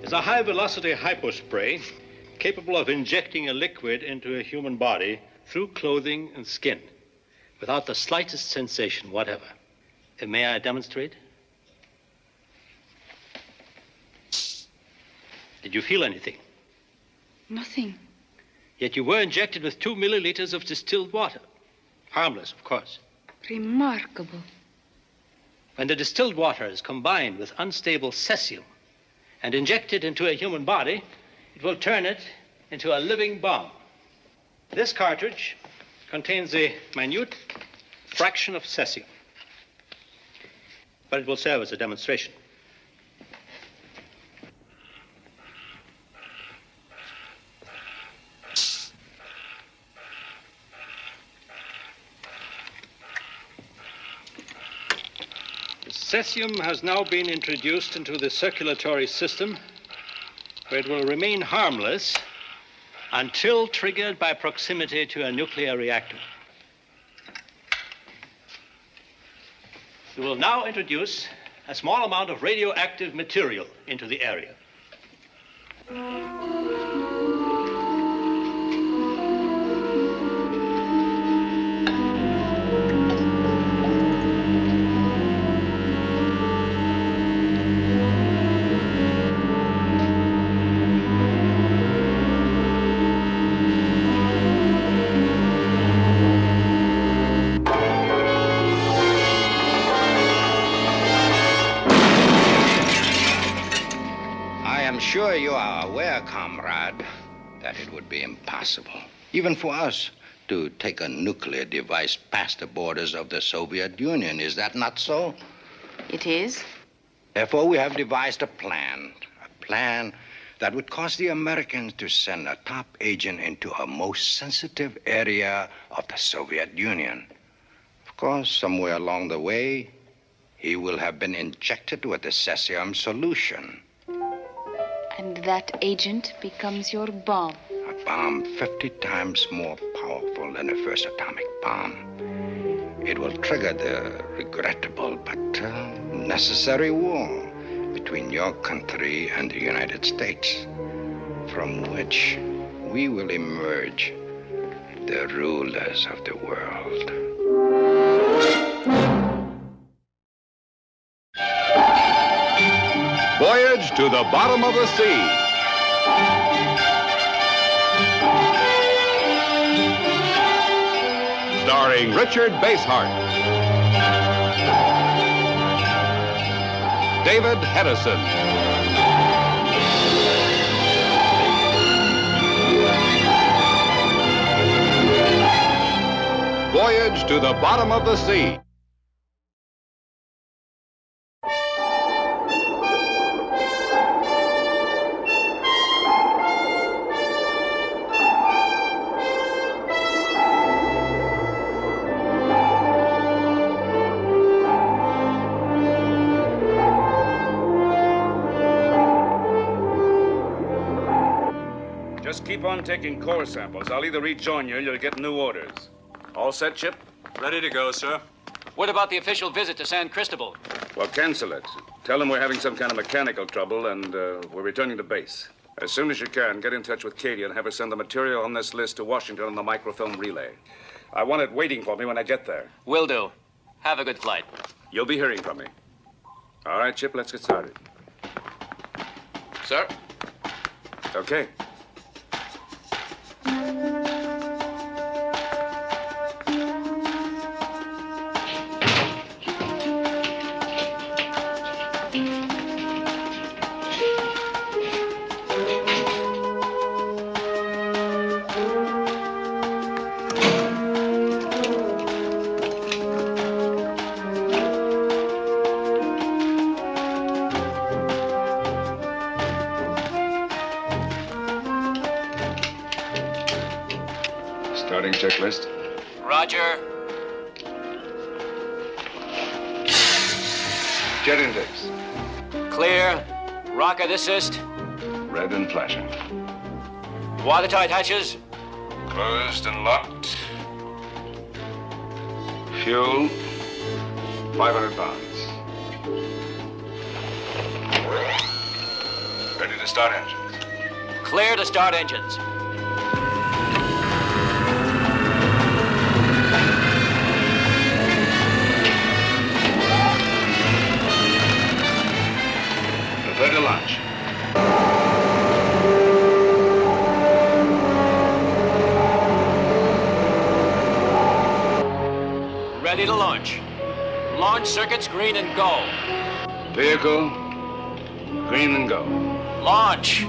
is a high-velocity hypospray capable of injecting a liquid into a human body through clothing and skin without the slightest sensation whatever. May I demonstrate? Did you feel anything? Nothing. Yet you were injected with 2 milliliters of distilled water. Harmless, of course. Remarkable. When the distilled water is combined with unstable cesium and injected into a human body, it will turn it into a living bomb. This cartridge contains a minute fraction of cesium, but it will serve as a demonstration. Cesium has now been introduced into the circulatory system, where it will remain harmless until triggered by proximity to a nuclear reactor. We will now introduce a small amount of radioactive material into the area. Sure you are aware, comrade, that it would be impossible, even for us, to take a nuclear device past the borders of the Soviet Union. Is that not so? It is. Therefore, we have devised a plan that would cause the Americans to send a top agent into a most sensitive area of the Soviet Union. Of course, somewhere along the way, he will have been injected with the cesium solution. And that agent becomes your bomb. A bomb 50 times more powerful than the first atomic bomb. It will trigger the regrettable but necessary war between your country and the United States, from which we will emerge the rulers of the world. Voyage to the Bottom of the Sea. Starring Richard Basehart, David Hedison, Voyage to the Bottom of the Sea. Just keep on taking core samples. I'll either rejoin you or you'll get new orders. All set, Chip? Ready to go, sir. What about the official visit to San Cristobal? Well, cancel it. Tell them we're having some kind of mechanical trouble and we're returning to base. As soon as you can, get in touch with Katie and have her send the material on this list to Washington on the microfilm relay. I want it waiting for me when I get there. Will do. Have a good flight. You'll be hearing from me. All right, Chip, let's get started. Sir? Okay. Starting checklist. Roger. Jet index. Clear. Rocket assist. Red and flashing. Watertight hatches. Closed and locked. Fuel, 500 pounds. Ready to start engines. Clear to start engines. Prepare to launch. Ready to launch. Launch circuits green and go. Vehicle, green and go. Launch.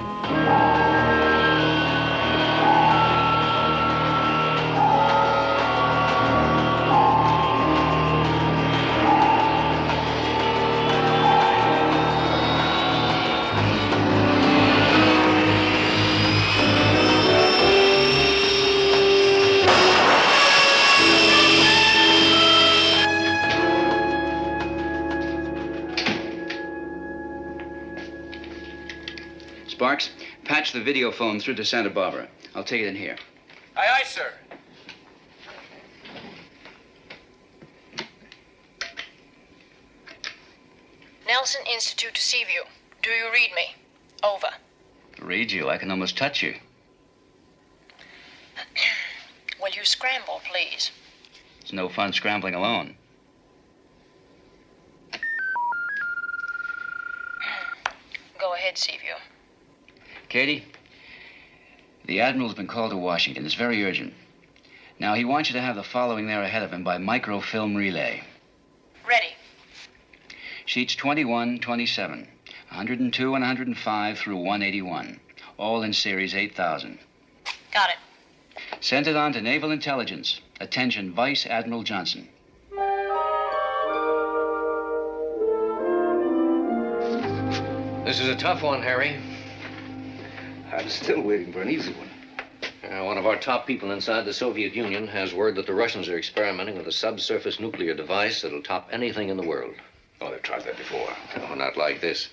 Sparks, patch the video phone through to Santa Barbara. I'll take it in here. Aye, aye, sir. Nelson Institute to Seaview. Do you read me? Over. Read you. I can almost touch you. Will you scramble, please? It's no fun scrambling alone. Go ahead, Seaview. Katie, the Admiral's been called to Washington. It's very urgent. Now, he wants you to have the following there ahead of him by microfilm relay. Ready. Sheets 21, 27, 102 and 105 through 181, all in series 8000. Got it. Send it on to Naval Intelligence. Attention, Vice Admiral Johnson. This is a tough one, Harry. I'm still waiting for an easy one. One of our top people inside the Soviet Union has word that the Russians are experimenting with a subsurface nuclear device that'll top anything in the world. Oh, they've tried that before. No, not like this.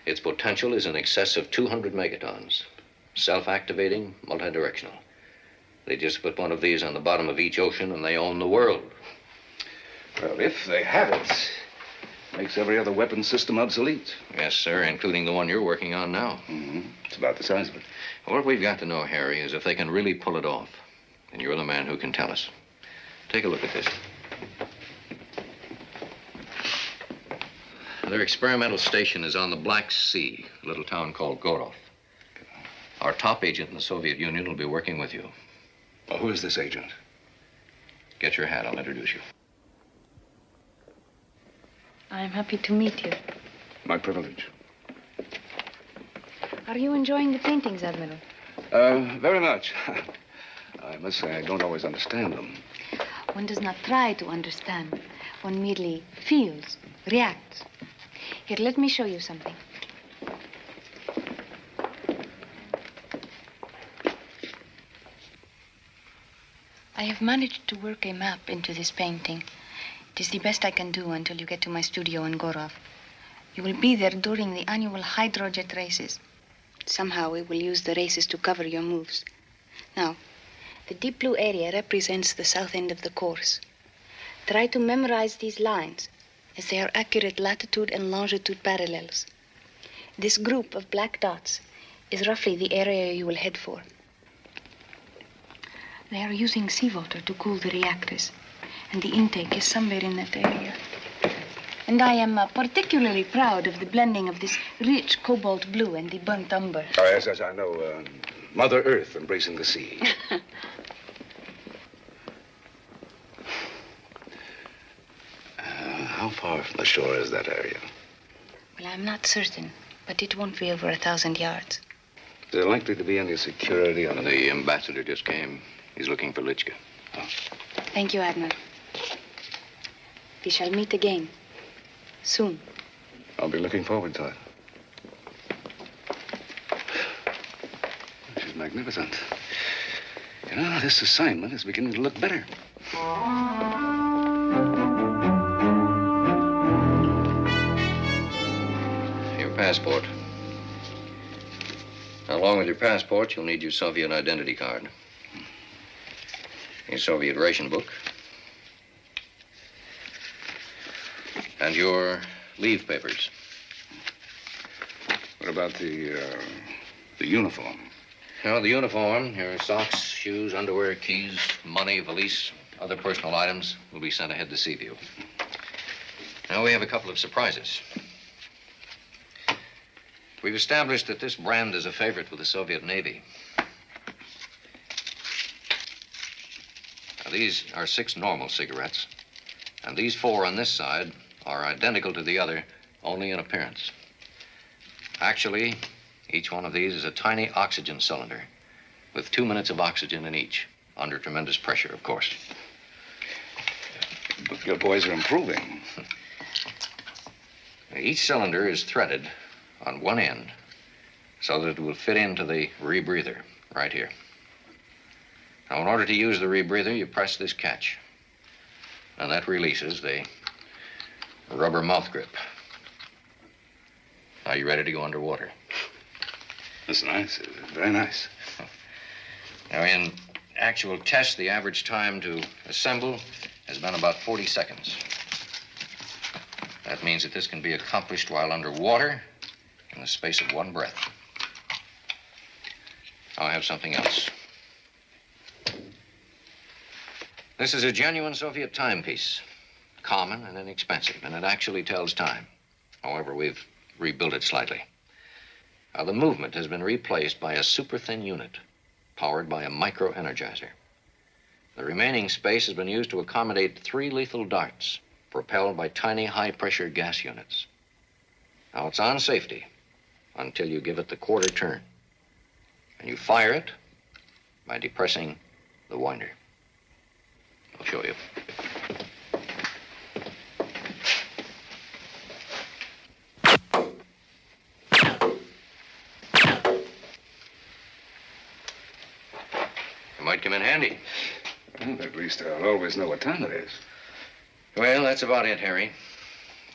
Its potential is in excess of 200 megatons. Self-activating, multi-directional. They just put one of these on the bottom of each ocean and they own the world. Well, if they have it, makes every other weapon system obsolete. Yes, sir, including the one you're working on now. Mm-hmm. It's about the size of it. What we've got to know, Harry, is if they can really pull it off. And you're the man who can tell us. Take a look at this. Their experimental station is on the Black Sea, a little town called Gorov. Our top agent in the Soviet Union will be working with you. Oh, who is this agent? Get your hat, I'll introduce you. I'm happy to meet you. My privilege. Are you enjoying the paintings, Admiral? Very much. I must say I don't always understand them. One does not try to understand. One merely feels, reacts. Here, let me show you something. I have managed to work a map into this painting. It is the best I can do until you get to my studio in Gorov. You will be there during the annual hydrojet races. Somehow we will use the races to cover your moves. Now, the deep blue area represents the south end of the course. Try to memorize these lines, as they are accurate latitude and longitude parallels. This group of black dots is roughly the area you will head for. They are using seawater to cool the reactors, and the intake is somewhere in that area. And I am particularly proud of the blending of this rich cobalt blue and the burnt umber. Oh, yes, I know. Mother Earth embracing the sea. How far from the shore is that area? Well, I'm not certain, but it won't be over 1,000 yards. Is there likely to be any security on The ambassador just came. He's looking for Lichka. Oh. Thank you, Admiral. We shall meet again. Soon. I'll be looking forward to it. She's magnificent. You know, this assignment is beginning to look better. Your passport. Along with your passport, you'll need your Soviet identity card. Your Soviet ration book. And your leave papers. What about the uniform? Well, the uniform, your socks, shoes, underwear, keys, money, valise, other personal items will be sent ahead to Seaview. Now, we have a couple of surprises. We've established that this brand is a favorite with the Soviet Navy. Now, these are 6 normal cigarettes, and these 4 on this side are identical to the other, only in appearance. Actually, each one of these is a tiny oxygen cylinder with 2 minutes of oxygen in each, under tremendous pressure, of course. But your boys are improving. Each cylinder is threaded on one end so that it will fit into the rebreather right here. Now, in order to use the rebreather, you press this catch, and that releases the rubber mouth grip. Are you ready to go underwater? That's nice. Very nice. Now, in actual tests, the average time to assemble has been about 40 seconds. That means that this can be accomplished while underwater in the space of 1 breath. Now, I have something else. This is a genuine Soviet timepiece, common and inexpensive, and it actually tells time. However, we've rebuilt it slightly. Now, the movement has been replaced by a super-thin unit powered by a micro-energizer. The remaining space has been used to accommodate 3 lethal darts propelled by tiny high-pressure gas units. Now, it's on safety until you give it the quarter turn. And you fire it by depressing the winder. I'll show you. It might come in handy. Well, at least I'll always know what time it is. Well, that's about it, Harry.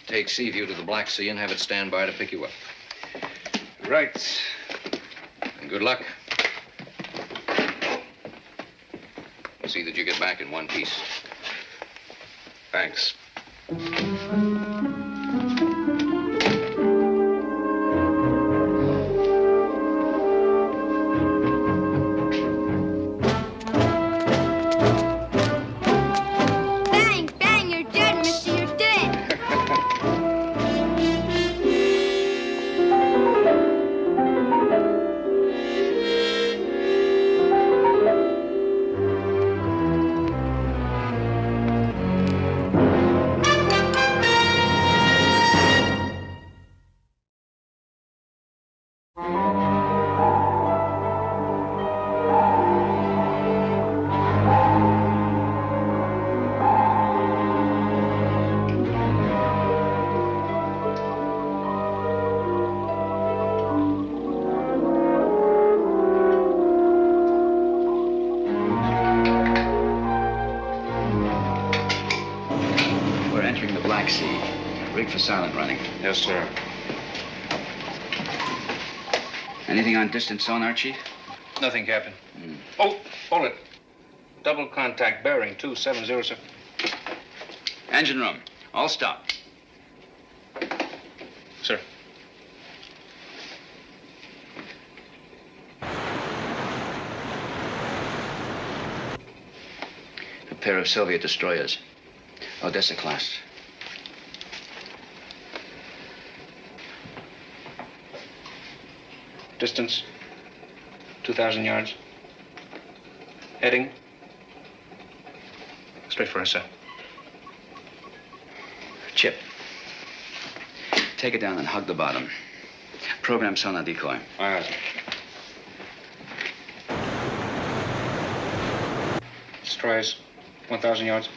Take Seaview to the Black Sea and have it stand by to pick you up. Right. And good luck. See that you get back in one piece. Thanks. Bang, bang, you're dead, mister, you're dead. We're entering the Black Sea. Rig for silent running. Yes, sir. Anything on distant sonar, Chief? Nothing, Captain. Oh, hold it. Double contact bearing 2707. Engine room. All stop. Sir. A pair of Soviet destroyers. Odessa class. Distance 2,000 yards. Heading straight for us, sir. Chip. Take it down and hug the bottom. Program sonar decoy. Aye, sir. Destroyers 1,000 yards.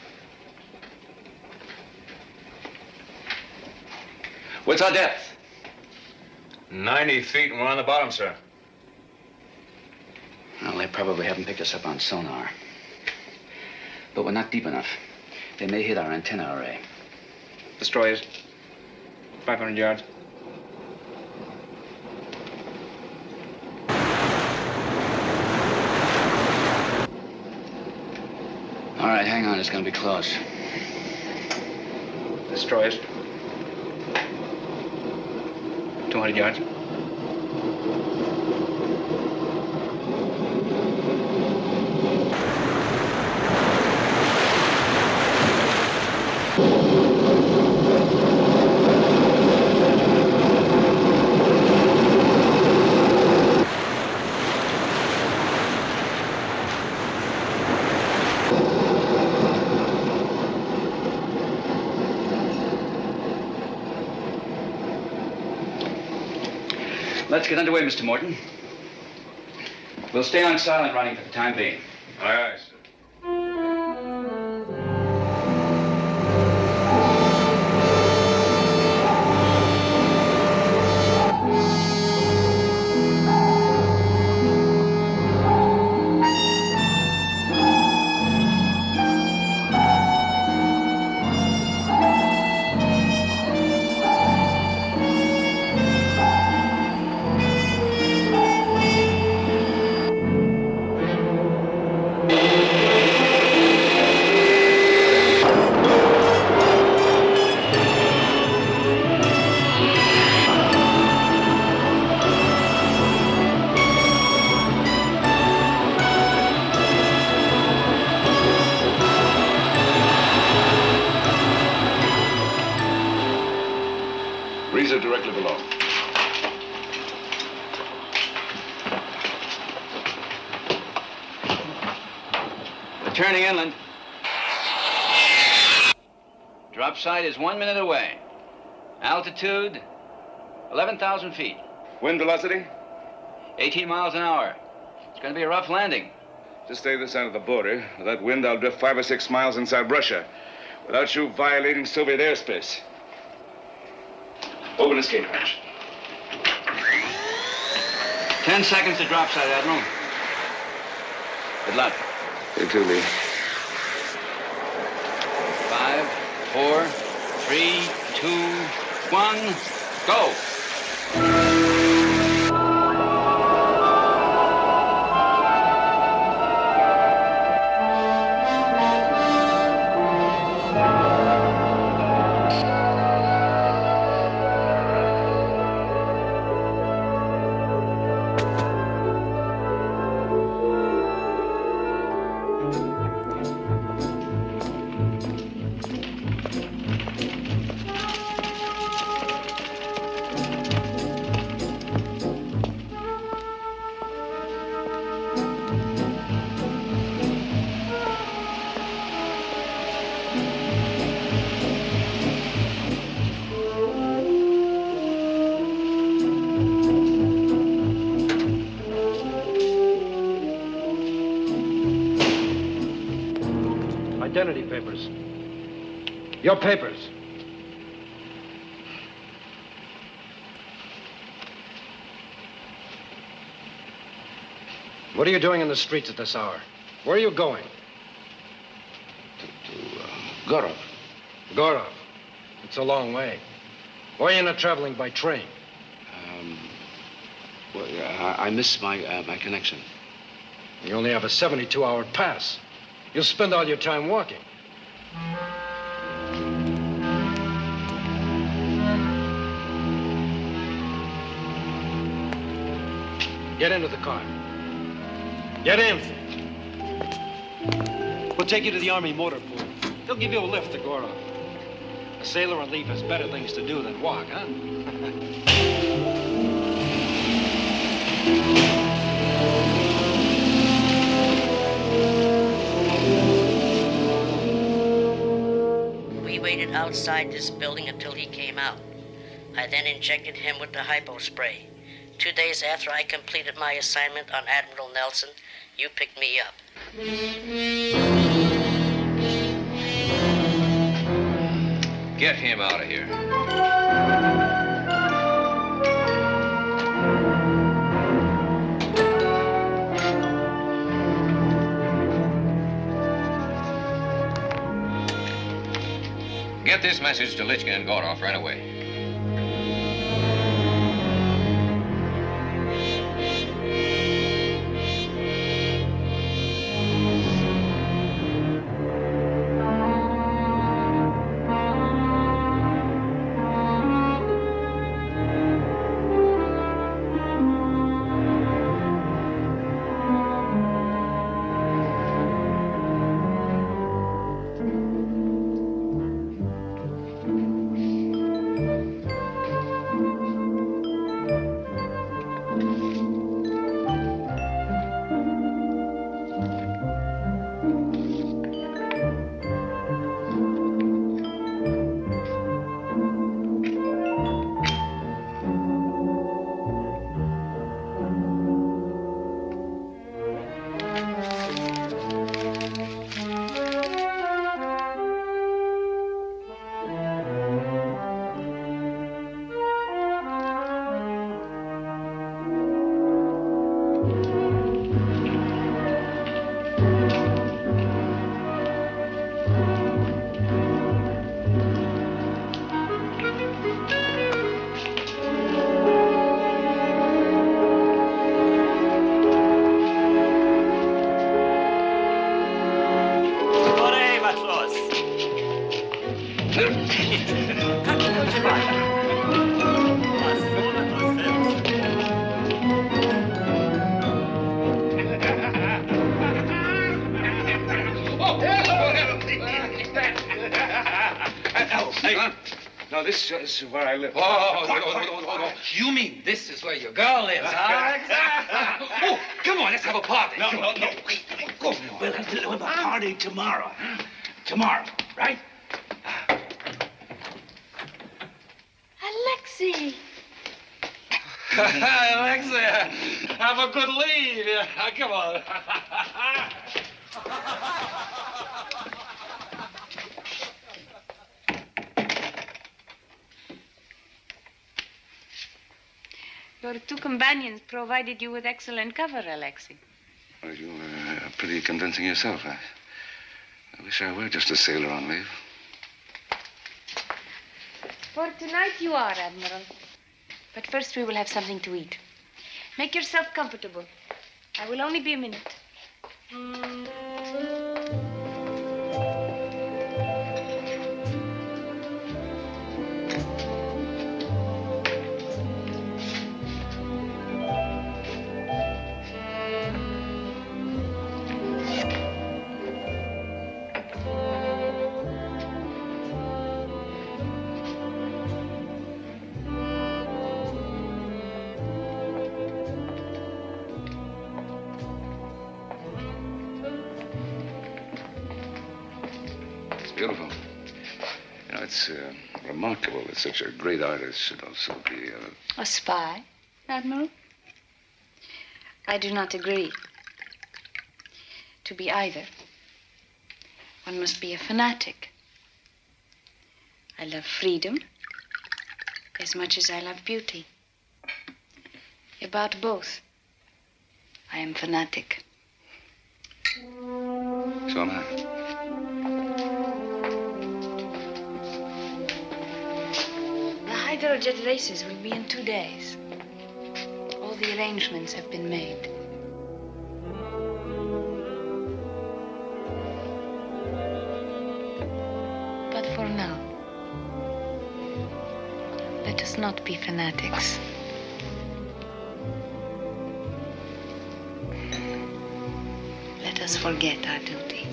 What's our depth? 90 feet and we're on the bottom, sir. Well, they probably haven't picked us up on sonar. But we're not deep enough. They may hit our antenna array. Destroyers 500 yards. All right, hang on. It's going to be close. Destroyers 200 yards. Let's get underway, Mr. Morton. We'll stay on silent running for the time being. Aye, aye, sir. Breezer directly below. We're turning inland. Drop site is 1 minute away. Altitude, 11,000 feet. Wind velocity? 18 miles an hour. It's going to be a rough landing. Just stay this side of the border. With that wind, I'll drift 5 or 6 miles inside Russia without you violating Soviet airspace. Open escape hatch. 10 seconds to drop site, Admiral. Good luck. You too, Lee. 5, 4, 3, 2, 1, go. Identity papers. Your papers. What are you doing in the streets at this hour? Where are you going? To Gorov. Gorov. It's a long way. Why are you not traveling by train? Well, I missed my connection. You only have a 72-hour pass. You'll spend all your time walking. Get into the car. Get in. We'll take you to the Army motor pool. They'll give you a lift to Gorov. A sailor on leave has better things to do than walk, huh? We waited outside this building until he came out. I then injected him with the hypo spray. 2 days after I completed my assignment on Admiral Nelson, you picked me up. Get him out of here. Get this message to Lichkin and Gorov right away. No, this is where I live. Oh, you mean this is where your girl lives, huh? Oh, come on, let's have a party. No. We'll have a party tomorrow. Tomorrow, right? Alexei! Alexia, have a good lead. Come on. Your two companions provided you with excellent cover, Alexei. Well, you were pretty convincing yourself. I wish I were just a sailor on leave. For tonight you are, Admiral. But first we will have something to eat. Make yourself comfortable. I will only be a minute. Beautiful. You know, it's remarkable that such a great artist should also be A spy, Admiral? I do not agree. To be either, one must be a fanatic. I love freedom as much as I love beauty. About both, I am fanatic. So am I. The hydrojet races will be in 2 days. All the arrangements have been made. But for now, let us not be fanatics. Let us forget our duty.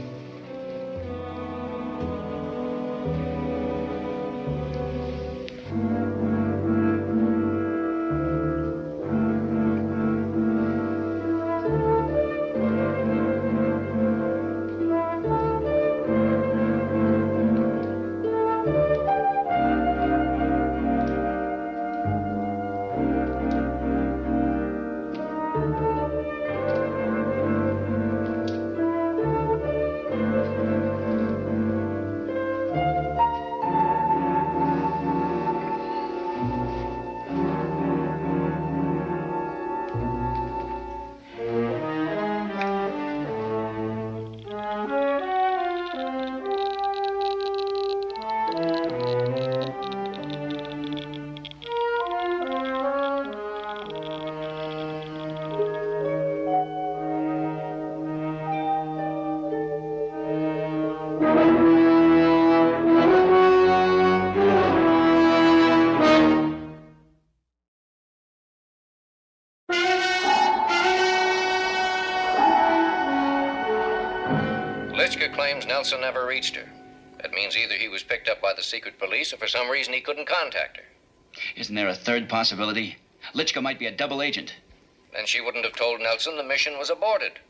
Litchka claims Nelson never reached her. That means either he was picked up by the secret police or for some reason he couldn't contact her. Isn't there a third possibility? Litchka might be a double agent. Then she wouldn't have told Nelson the mission was aborted.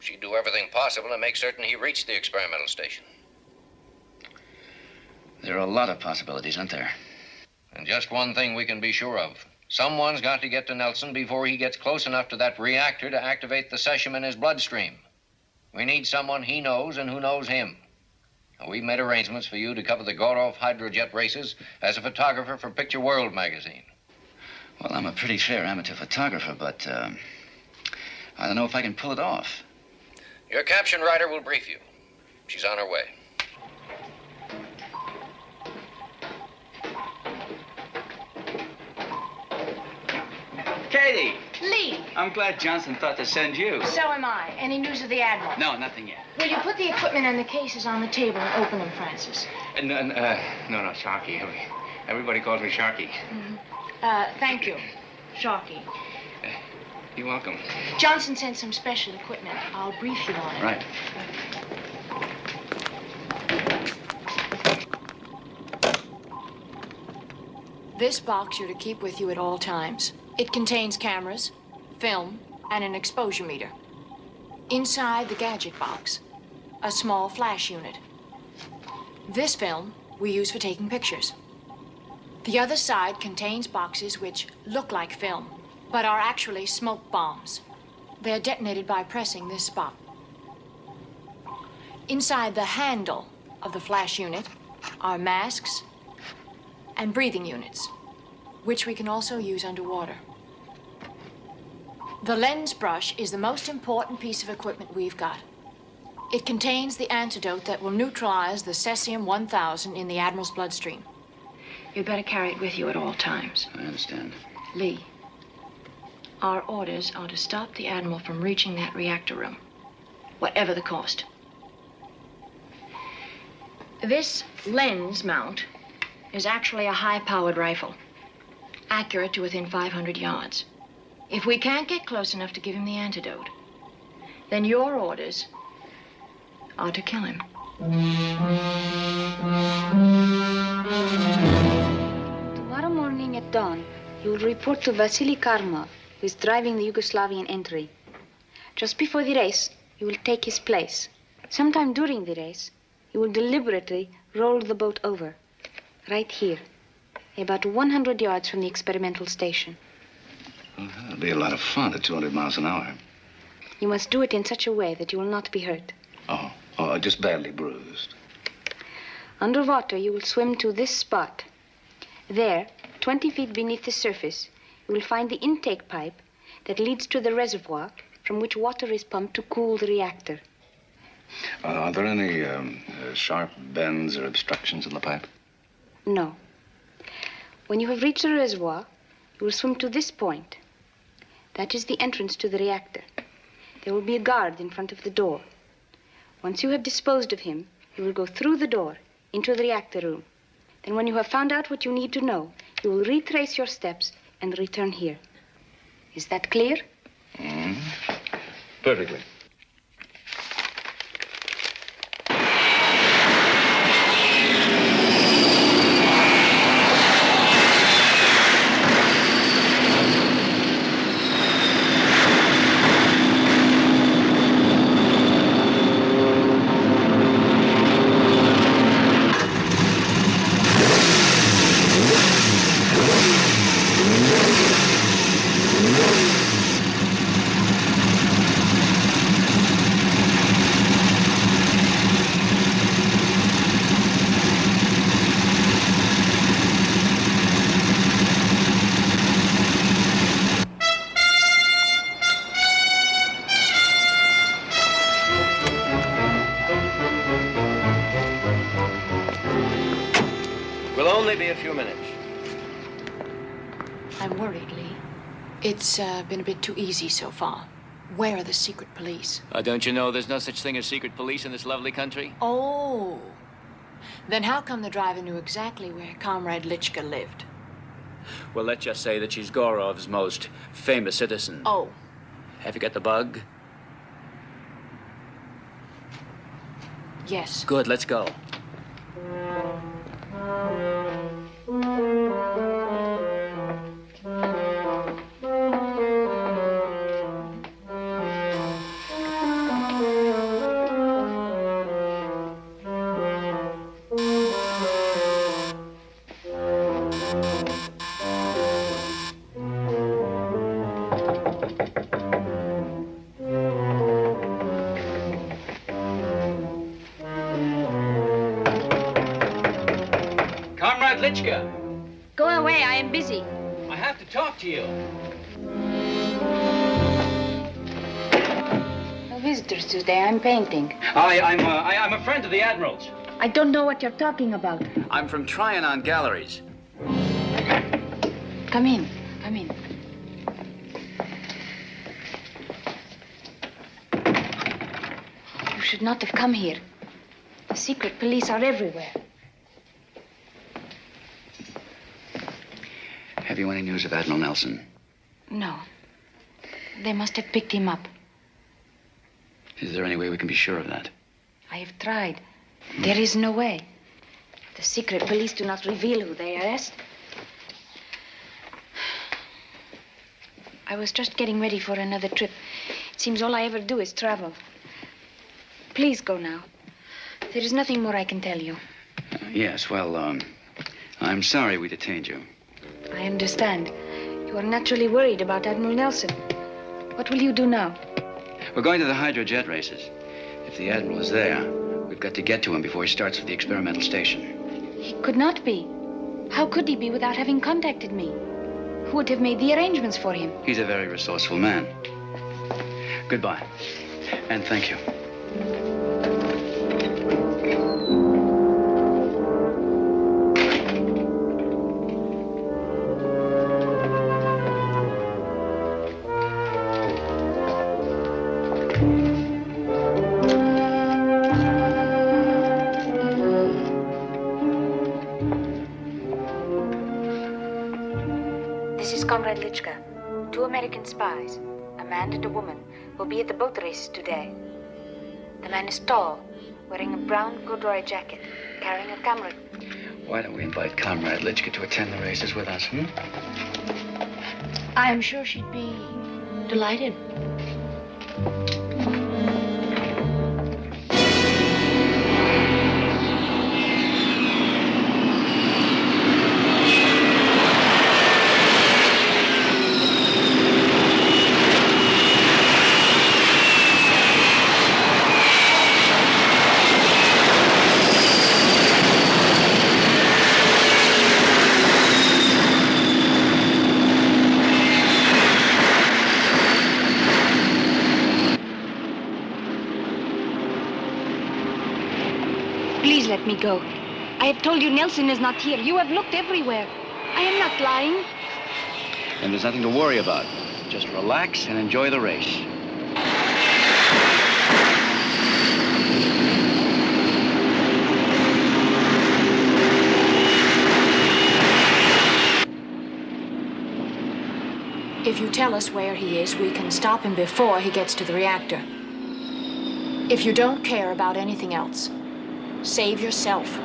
She'd do everything possible to make certain he reached the experimental station. There are a lot of possibilities, aren't there? And just one thing we can be sure of. Someone's got to get to Nelson before he gets close enough to that reactor to activate the cesium in his bloodstream. We need someone he knows and who knows him. Now, we've made arrangements for you to cover the Gorov hydrojet races as a photographer for Picture World magazine. Well, I'm a pretty fair amateur photographer, but I don't know if I can pull it off. Your caption writer will brief you. She's on her way. Katie! Lee! I'm glad Johnson thought to send you. So am I. Any news of the Admiral? No, nothing yet. Will you put the equipment and the cases on the table and open them, Francis? No, Sharky. Everybody calls me Sharky. Thank you, Sharky. You're welcome. Johnson sent some special equipment. I'll brief you on it. Right. This box you're to keep with you at all times. It contains cameras, film, and an exposure meter. Inside the gadget box, a small flash unit. This film we use for taking pictures. The other side contains boxes which look like film, but are actually smoke bombs. They're detonated by pressing this spot. Inside the handle of the flash unit are masks and breathing units, which we can also use underwater. The lens brush is the most important piece of equipment we've got. It contains the antidote that will neutralize the cesium-1000 in the Admiral's bloodstream. You'd better carry it with you at all times. I understand. Lee, our orders are to stop the Admiral from reaching that reactor room, whatever the cost. This lens mount is actually a high-powered rifle, accurate to within 500 yards. If we can't get close enough to give him the antidote, then your orders are to kill him. Tomorrow morning at dawn, you will report to Vasily Karmov, who is driving the Yugoslavian entry. Just before the race, you will take his place. Sometime during the race, you will deliberately roll the boat over. Right here, about 100 yards from the experimental station. Well, that'll be a lot of fun at 200 miles an hour. You must do it in such a way that you will not be hurt. Oh, just badly bruised. Underwater, you will swim to this spot. There, 20 feet beneath the surface, you will find the intake pipe that leads to the reservoir from which water is pumped to cool the reactor. Are there any sharp bends or obstructions in the pipe? No. When you have reached the reservoir, you will swim to this point. That is the entrance to the reactor. There will be a guard in front of the door. Once you have disposed of him, you will go through the door into the reactor room. Then when you have found out what you need to know, you will retrace your steps and return here. Is that clear? Perfectly. Be a few minutes. I'm worried, Lee. It's been a bit too easy so far. Where are the secret police? Don't you know there's no such thing as secret police in this lovely country? Oh. Then how come the driver knew exactly where Comrade Litchka lived? Well, let's just say that she's Gorov's most famous citizen. Oh. Have you got the bug? Yes. Good, let's go. Go away, I am busy. I have to talk to you. No visitors today, I'm painting. I'm a friend of the Admiral's. I don't know what you're talking about. I'm from Trianon Galleries. Come in, come in. should not have come here. The secret police are everywhere. Have you any news of Admiral Nelson? No. They must have picked him up. Is there any way we can be sure of that? I have tried. There is no way. The secret police do not reveal who they arrest. I was just getting ready for another trip. It seems all I ever do is travel. Please go now. There is nothing more I can tell you. Yes, well, I'm sorry we detained you. I understand. You are naturally worried about Admiral Nelson. What will you do now? We're going to the hydrojet races. If the Admiral is there, we've got to get to him before he starts at the experimental station. He could not be. How could he be without having contacted me? Who would have made the arrangements for him? He's a very resourceful man. Goodbye. And thank you. This is Comrade Lichka. 2 American spies, a man and a woman, will be at the boat races today. The man is tall, wearing a brown corduroy jacket, carrying a camera. Why don't we invite Comrade Lichka to attend the races with us, I'm sure she'd be delighted. Please let me go. I have told you Nelson is not here. You have looked everywhere. I am not lying. And there's nothing to worry about. Just relax and enjoy the race. If you tell us where he is, we can stop him before he gets to the reactor. If you don't care about anything else, save yourself.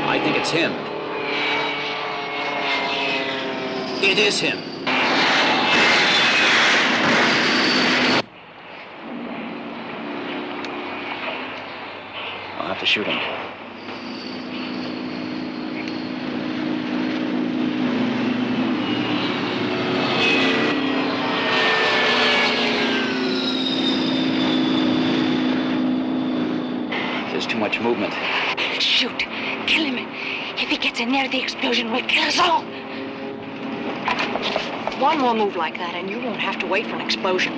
I think it's him. It is him. I'll have to shoot him. There's too much movement. Shoot. Kill him. If he gets in there, the explosion will kill us all. One more move like that, and you won't have to wait for an explosion.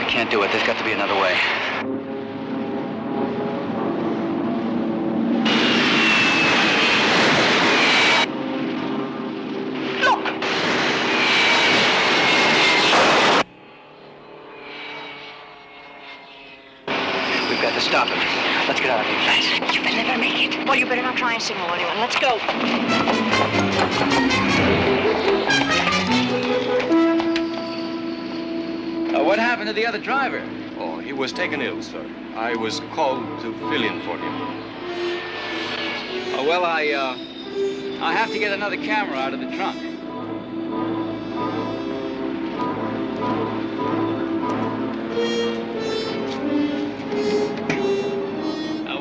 Can't do it. There's got to be another way. Look! We've got to stop him. Let's get out of here. You better Well, you better not try and signal anyone. Let's go. What happened to the other driver? Oh, he was taken ill, sir. I was called to fill in for him. Oh, well, I have to get another camera out of the trunk.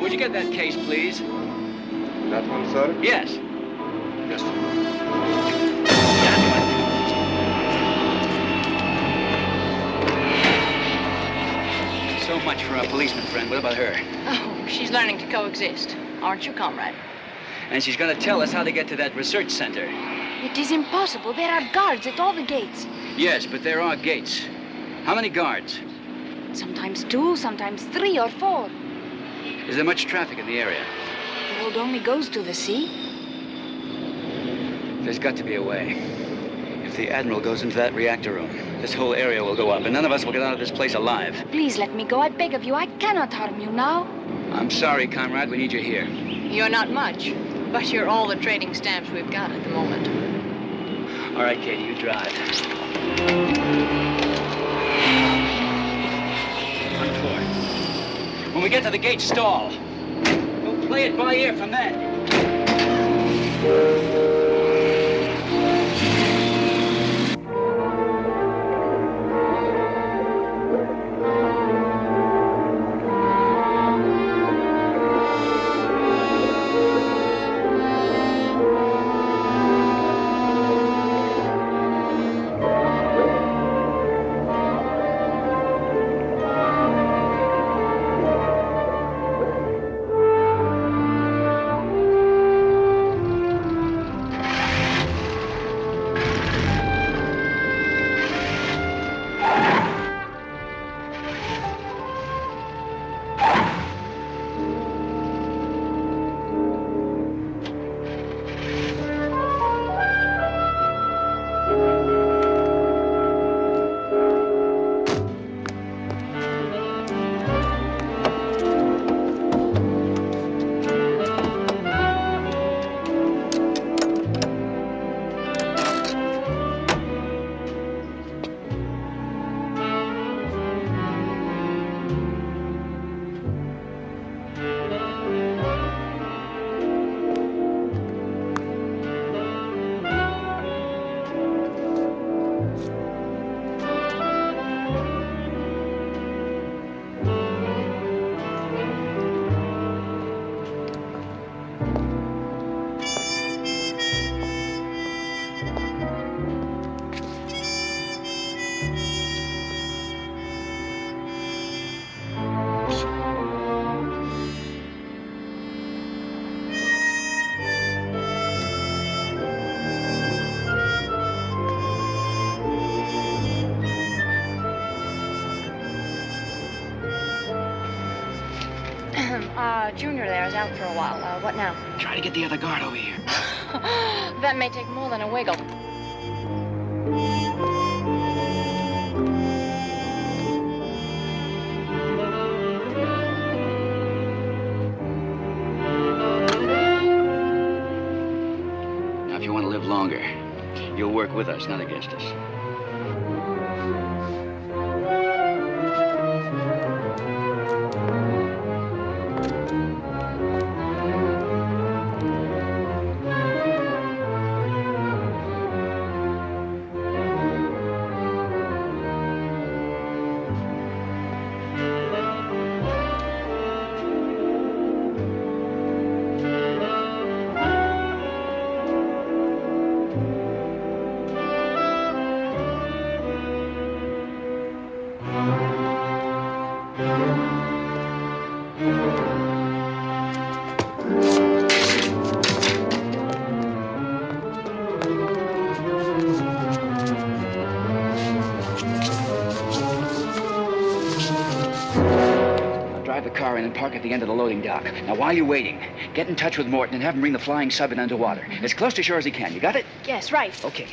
Would you get that case, please? That one, sir? Yes. Yes, sir. So much for our policeman friend. What about her? Oh, she's learning to coexist. Aren't you, comrade? And she's going to tell us how to get to that research center. It is impossible. There are guards at all the gates. Yes, but there are gates. How many guards? Sometimes 2, sometimes 3 or 4. Is there much traffic in the area? The road only goes to the sea. There's got to be a way. If the Admiral goes into that reactor room, this whole area will go up, and none of us will get out of this place alive. Please let me go. I beg of you. I cannot harm you now. I'm sorry, comrade. We need you here. You're not much, but you're all the trading stamps we've got at the moment. All right, Katie, you drive. Run forward. When we get to the gate, stall. We'll play it by ear from then. Junior there is out for a while. What now? Try to get the other guard over here. That may take more than a wiggle. Now, if you want to live longer, you'll work with us, not against us. And park at the end of the loading dock. Now, while you're waiting, get in touch with Morton and have him bring the flying sub in underwater. As close to shore as he can. You got it? Yes, right. Okay.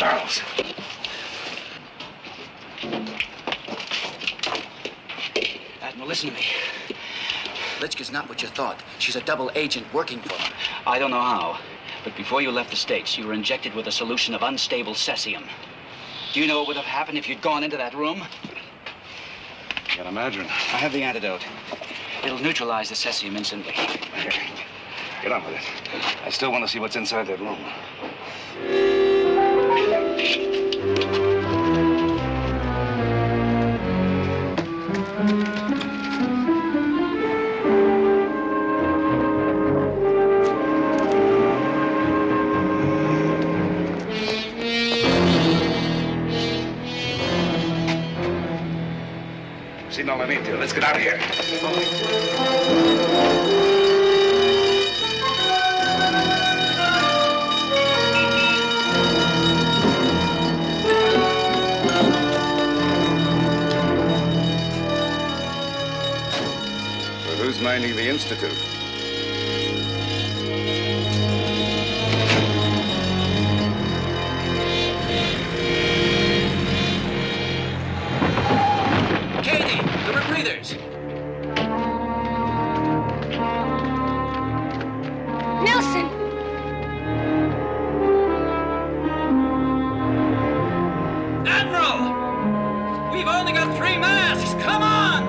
Charles. Admiral, listen to me. Litchka's not what you thought. She's a double agent working for him. I don't know how, but before you left the States, you were injected with a solution of unstable cesium. Do you know what would have happened if you'd gone into that room? Can't imagine. I have the antidote. It'll neutralize the cesium instantly. Get on with it. I still want to see what's inside that room. See, no, I need to. Let's get out of here. Well, who's minding the Institute? Katie, the rebreathers. Nelson! Admiral! We've only got 3 masks. Come on!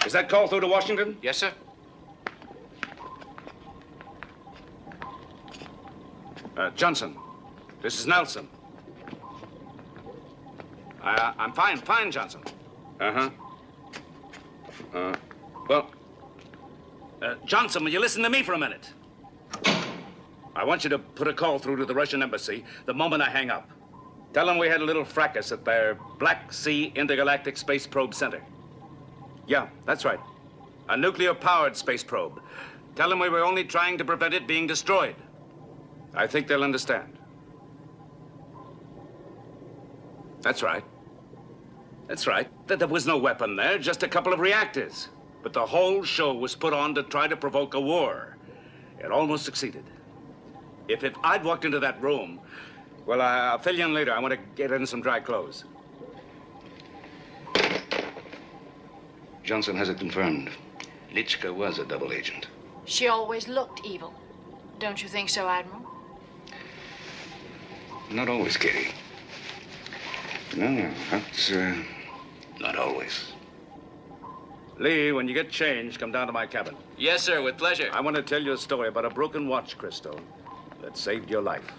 Is that call through to Washington? Yes, sir. Johnson, this is Nelson. I'm fine, Johnson. Johnson, will you listen to me for a minute? I want you to put a call through to the Russian embassy the moment I hang up. Tell them we had a little fracas at their Black Sea Intergalactic Space Probe Center. Yeah, that's right. A nuclear-powered space probe. Tell them we were only trying to prevent it being destroyed. I think they'll understand. That's right. That's right. There was no weapon there, just a couple of reactors. But the whole show was put on to try to provoke a war. It almost succeeded. If I'd walked into that room, well, I'll fill you in later. I want to get in some dry clothes. Johnson has it confirmed. Litchka was a double agent. She always looked evil. Don't you think so, Admiral? Not always, Katie. No, that's, not always. Lee, when you get changed, come down to my cabin. Yes, sir, with pleasure. I want to tell you a story about a broken watch crystal that saved your life.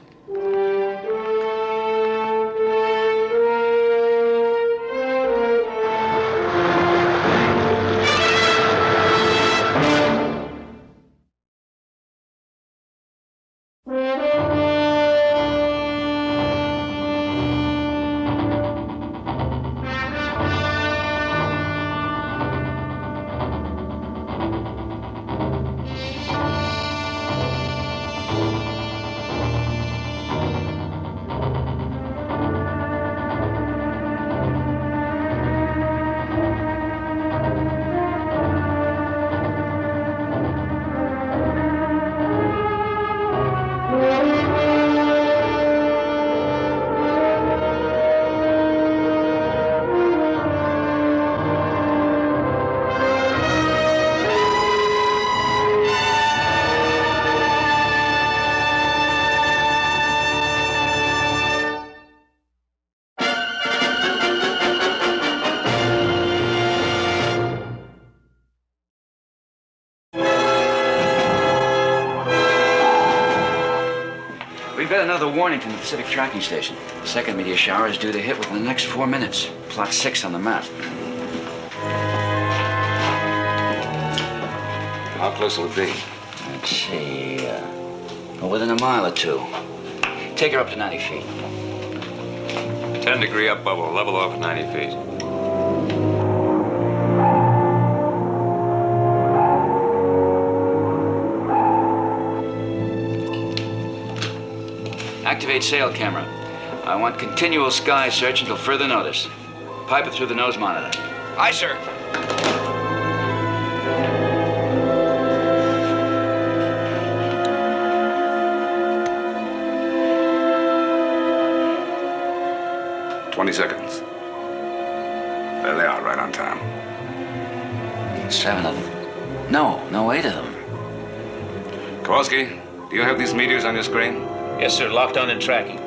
We've got another warning from the Pacific Tracking Station. The second meteor shower is due to hit within the next 4 minutes. Plot 6 on the map. How close will it be? Let's see, within a mile or two. Take her up to 90 feet. 10-degree up bubble, level off at 90 feet. Activate sail camera. I want continual sky search until further notice. Pipe it through the nose monitor. Aye, sir. "20 seconds. There they are, right on time. 7 of them. No, 8 of them. Kowalski, do you have these meteors on your screen? Yes, sir. Locked on and tracking.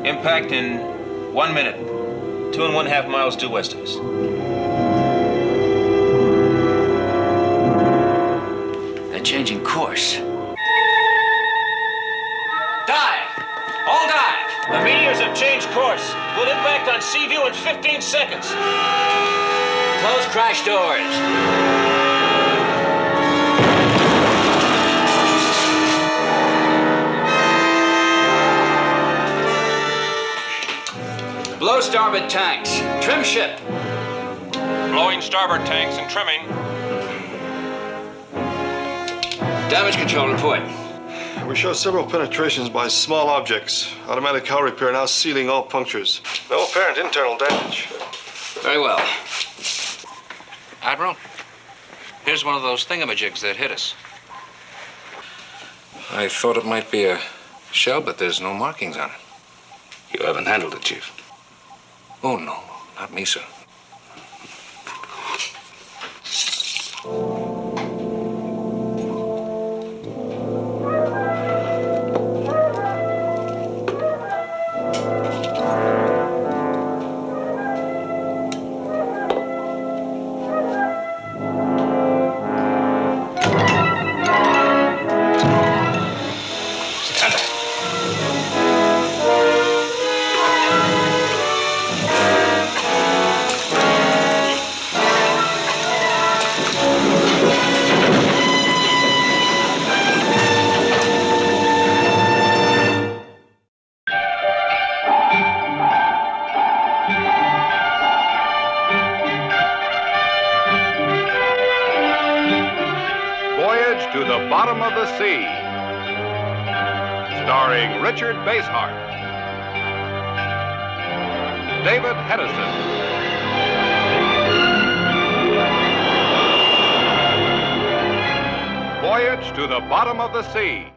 Impact in 1 minute. 2 1/2 miles due west of us. They're changing course. Dive! All dive! The meteors have changed course. We'll impact on Seaview in 15 seconds. Close crash doors. Blow starboard tanks. Trim ship. Blowing starboard tanks and trimming. Damage control report. We show several penetrations by small objects. Automatic hull repair now sealing all punctures. No apparent internal damage. Very well. Admiral, here's one of those thingamajigs that hit us. I thought it might be a shell, but there's no markings on it. You haven't handled it, Chief. Oh, no, not me, sir. To the Bottom of the Sea, starring Richard Basehart, David Hedison, Voyage to the Bottom of the Sea.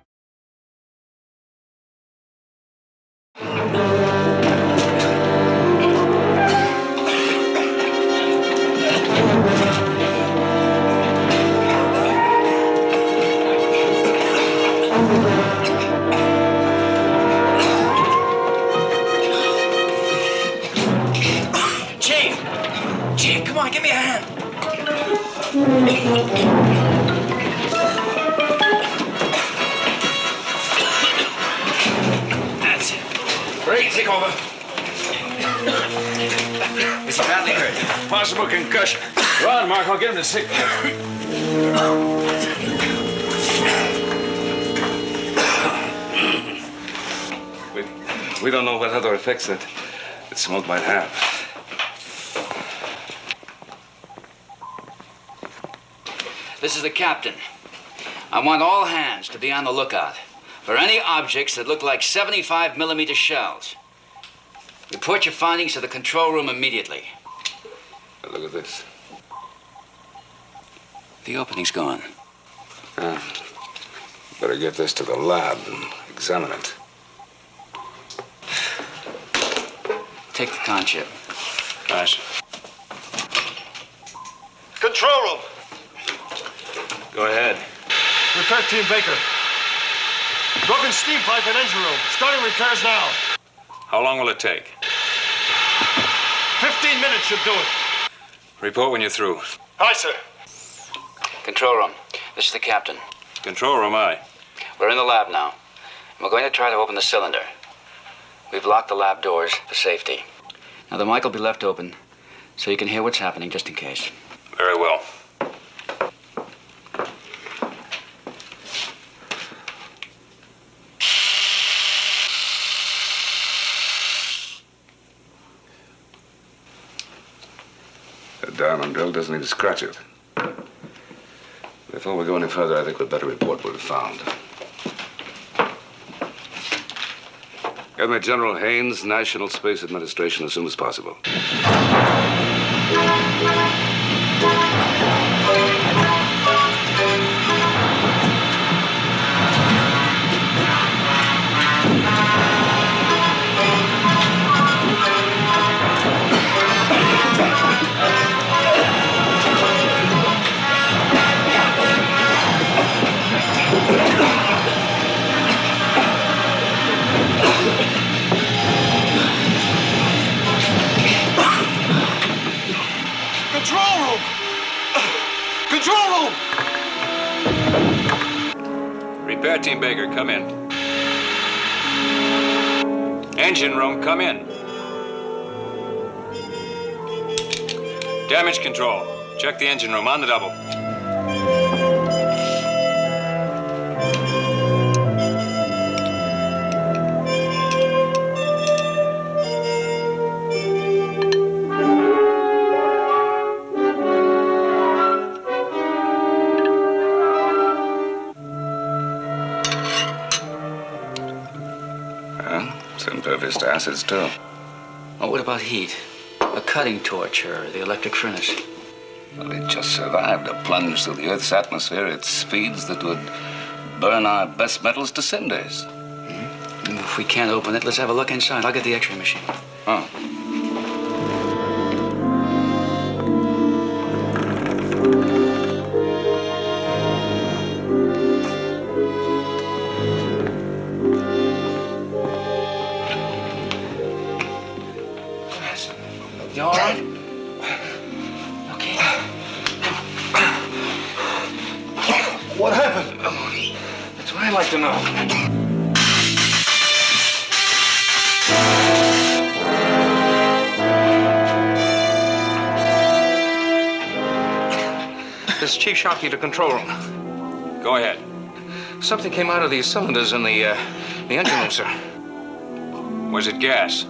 That's it. Ray, take over. Is he badly hurt? Possible concussion. Run, Mark. I'll get him to sick. We don't know what other effects that smoke might have. This is the captain. I want all hands to be on the lookout for any objects that look like 75mm shells. Report your findings to the control room immediately. Look at this. The opening's gone. Better get this to the lab and examine it. Take the con chip. Nice. Control room. Go ahead. Repair team Baker. Broken steam pipe and engine room. Starting repairs now. How long will it take? 15 minutes should do it. Report when you're through. Aye, sir. Control room. This is the captain. Control room, aye. We're in the lab now. We're going to try to open the cylinder. We've locked the lab doors for safety. Now, the mic will be left open so you can hear what's happening just in case. Very well. The diamond drill doesn't even scratch it. Before we go any further, I think we'd better report what we found. Get me General Haynes, National Space Administration, as soon as possible. Control room! Control room! Repair team Baker, come in. Engine room, come in. Damage control. Check the engine room on the double. Impervious to acids, too. Oh, what about heat? A cutting torch or the electric furnace? Well, it just survived a plunge through the Earth's atmosphere at speeds that would burn our best metals to cinders. If we can't open it, let's have a look inside. I'll get the X-ray machine. Oh. You all right? Okay. What happened? That's what I'd like to know. This is Chief Shockey to control room. Go ahead. Something came out of these cylinders in the engine room, sir. Was it gas?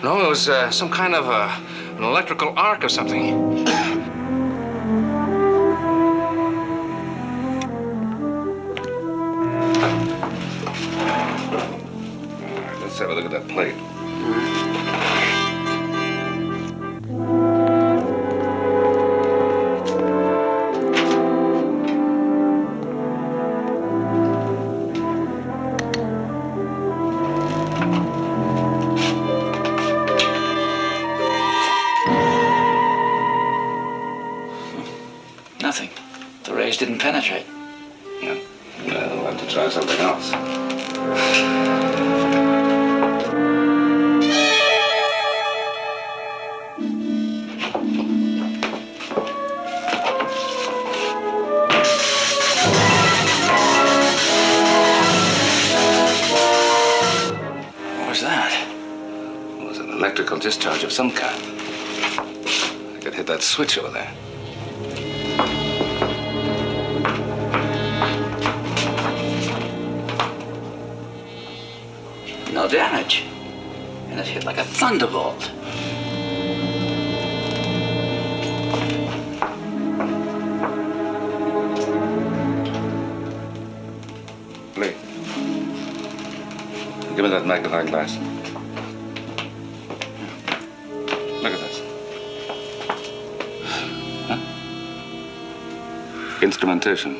No, it was some kind of an electrical arc or something. All right, let's have a look at that plate. Nothing. The rays didn't penetrate. Yeah. Well, we'll have to try something else. was that? It was an electrical discharge of some kind. I could hit that switch over there. No damage. And it hit like a thunderbolt. Lee, give me that magnifying glass. Look at this. Huh? Instrumentation.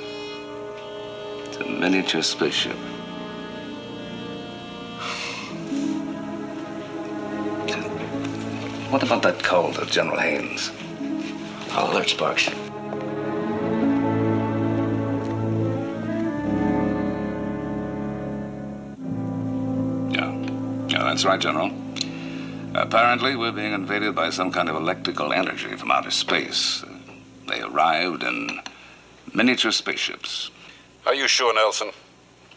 It's a miniature spaceship. What about that call to General Haynes? I'll alert Sparks. Yeah, that's right, General. Apparently, we're being invaded by some kind of electrical energy from outer space. They arrived in miniature spaceships. Are you sure, Nelson?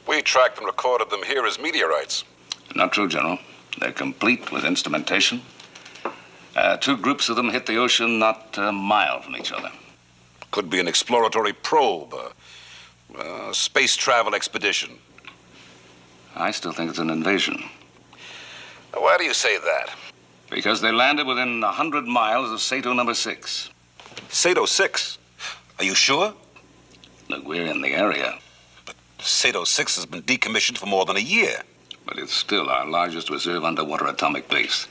We tracked and recorded them here as meteorites. Not true, General. They're complete with instrumentation. Two groups of them hit the ocean not a mile from each other. Could be an exploratory probe, a space travel expedition. I still think it's an invasion. Why do you say that? Because they landed within 100 miles of Sato number 6. Sato 6? Are you sure? Look, we're in the area. But Sato 6 has been decommissioned for more than a year. But it's still our largest reserve underwater atomic base.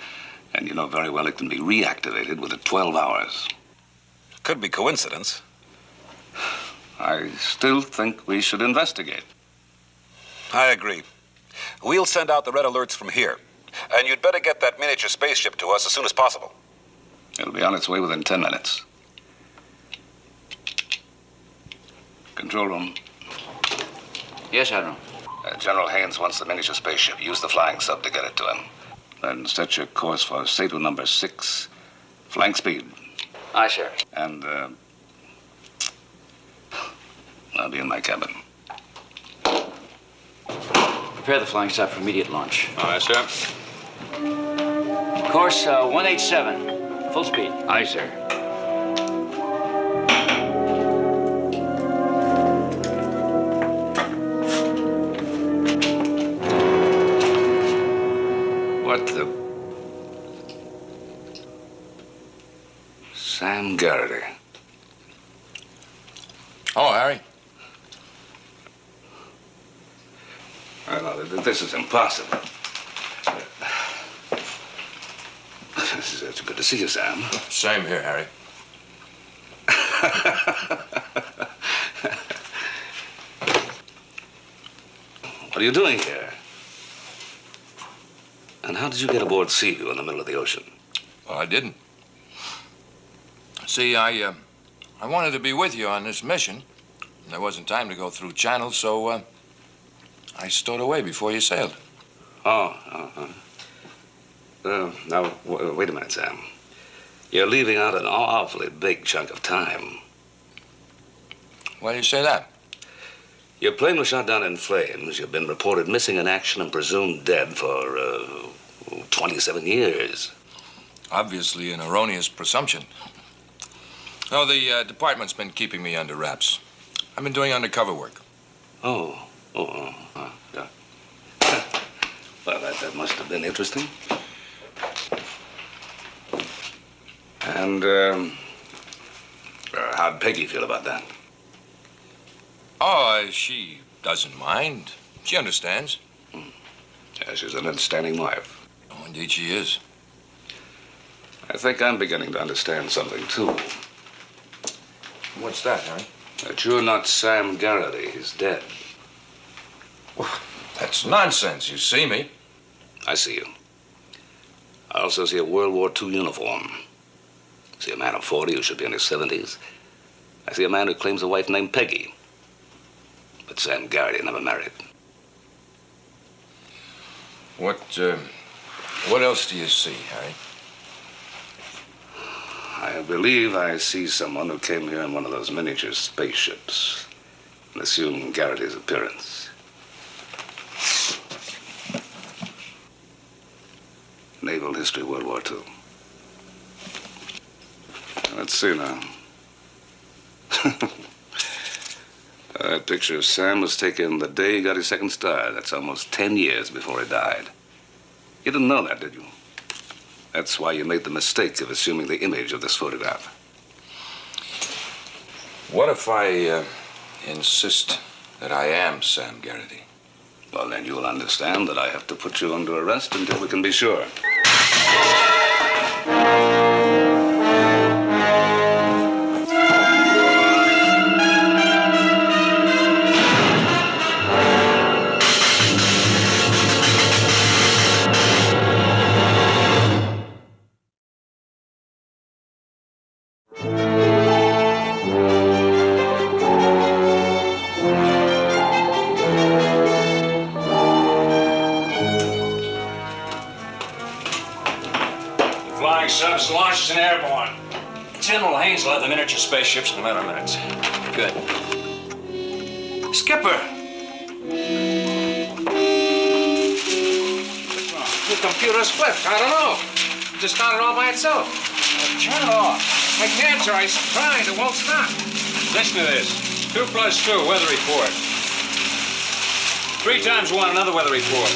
And you know very well it can be reactivated within 12 hours. Could be coincidence. I still think we should investigate. I agree. We'll send out the red alerts from here. And you'd better get that miniature spaceship to us as soon as possible. It'll be on its way within 10 minutes. Control room. Yes, Admiral. General Haynes wants the miniature spaceship. Use the flying sub to get it to him. Then set your course for Sato number 6. Flank speed. Aye, sir. And, I'll be in my cabin. Prepare the flying sub for immediate launch. Aye, sir. Course 187. Full speed. Aye, sir. What the... Sam Garrity. Oh, Harry. No, this is impossible. It's good to see you, Sam. Same here, Harry. What are you doing here? And how did you get aboard Seaview in the middle of the ocean? Well, I didn't. See, I wanted to be with you on this mission. There wasn't time to go through channels, so I stowed away before you sailed. Now, wait a minute, Sam. You're leaving out an awfully big chunk of time. Why do you say that? Your plane was shot down in flames. You've been reported missing in action and presumed dead for 27 years. Obviously an erroneous presumption. No, the department's been keeping me under wraps. I've been doing undercover work. Yeah. Well, that must have been interesting. And, how'd Peggy feel about that? Oh, she doesn't mind. She understands. Yeah, she's an understanding wife. Oh, indeed she is. I think I'm beginning to understand something, too. What's that, Harry? That you're not Sam Garrity. He's dead. Well, that's nonsense. You see me. I see you. I also see a World War II uniform. I see a man of 40 who should be in his 70s. I see a man who claims a wife named Peggy. But Sam Garrity never married. What else do you see, Harry? I believe I see someone who came here in one of those miniature spaceships and assumed Garrity's appearance. Naval History, World War II. Let's see now. That picture of Sam was taken the day he got his second star. That's almost 10 years before he died. You didn't know that, did you? That's why you made the mistake of assuming the image of this photograph. What if I insist that I am Sam Garrity? Well, then you'll understand that I have to put you under arrest until we can be sure. Flying subs launched and airborne. General Haynes will have the miniature spaceships in a matter of minutes. Good. Skipper! The computer's flipped. I don't know. Just started all by itself. Turn it off. I can't, sir. I tried. It won't stop. Listen to this. 2 + 2, weather report. 3 × 1, another weather report.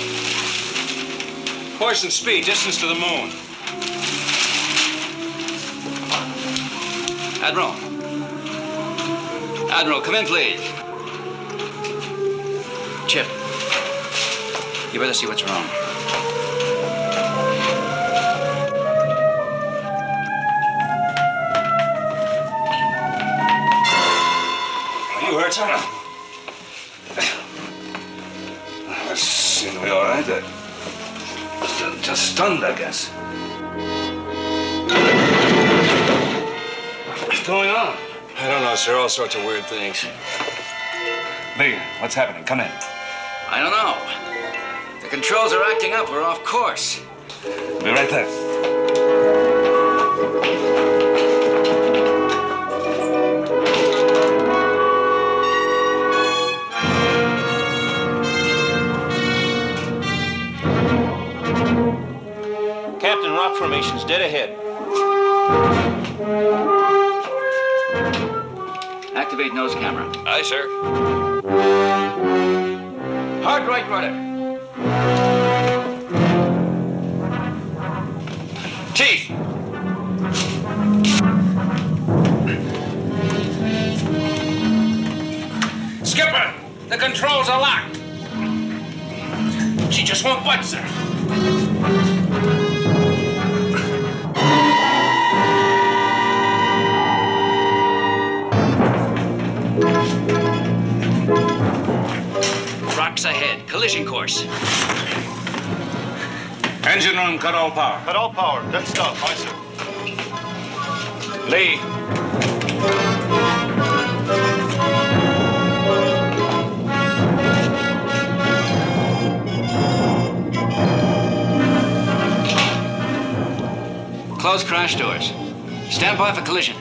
Course and speed, distance to the moon. Admiral. Admiral, come in, please. Chip, you better see what's wrong. You hurt, sir? That seemed to be all right. Just stunned, I guess. What's going on? I don't know, sir. All sorts of weird things. Lee, what's happening? Come in. I don't know. The controls are acting up. We're off course. Be right there. Captain, rock formation's dead ahead. Activate nose camera. Aye, sir. Hard right rudder. Teeth! Skipper, the controls are locked. She just won't budge, sir. Rocks ahead. Collision course. Engine room, cut all power. Cut all power. Dead stop. Aye, sir. Lee. Close crash doors. Stand by for collision.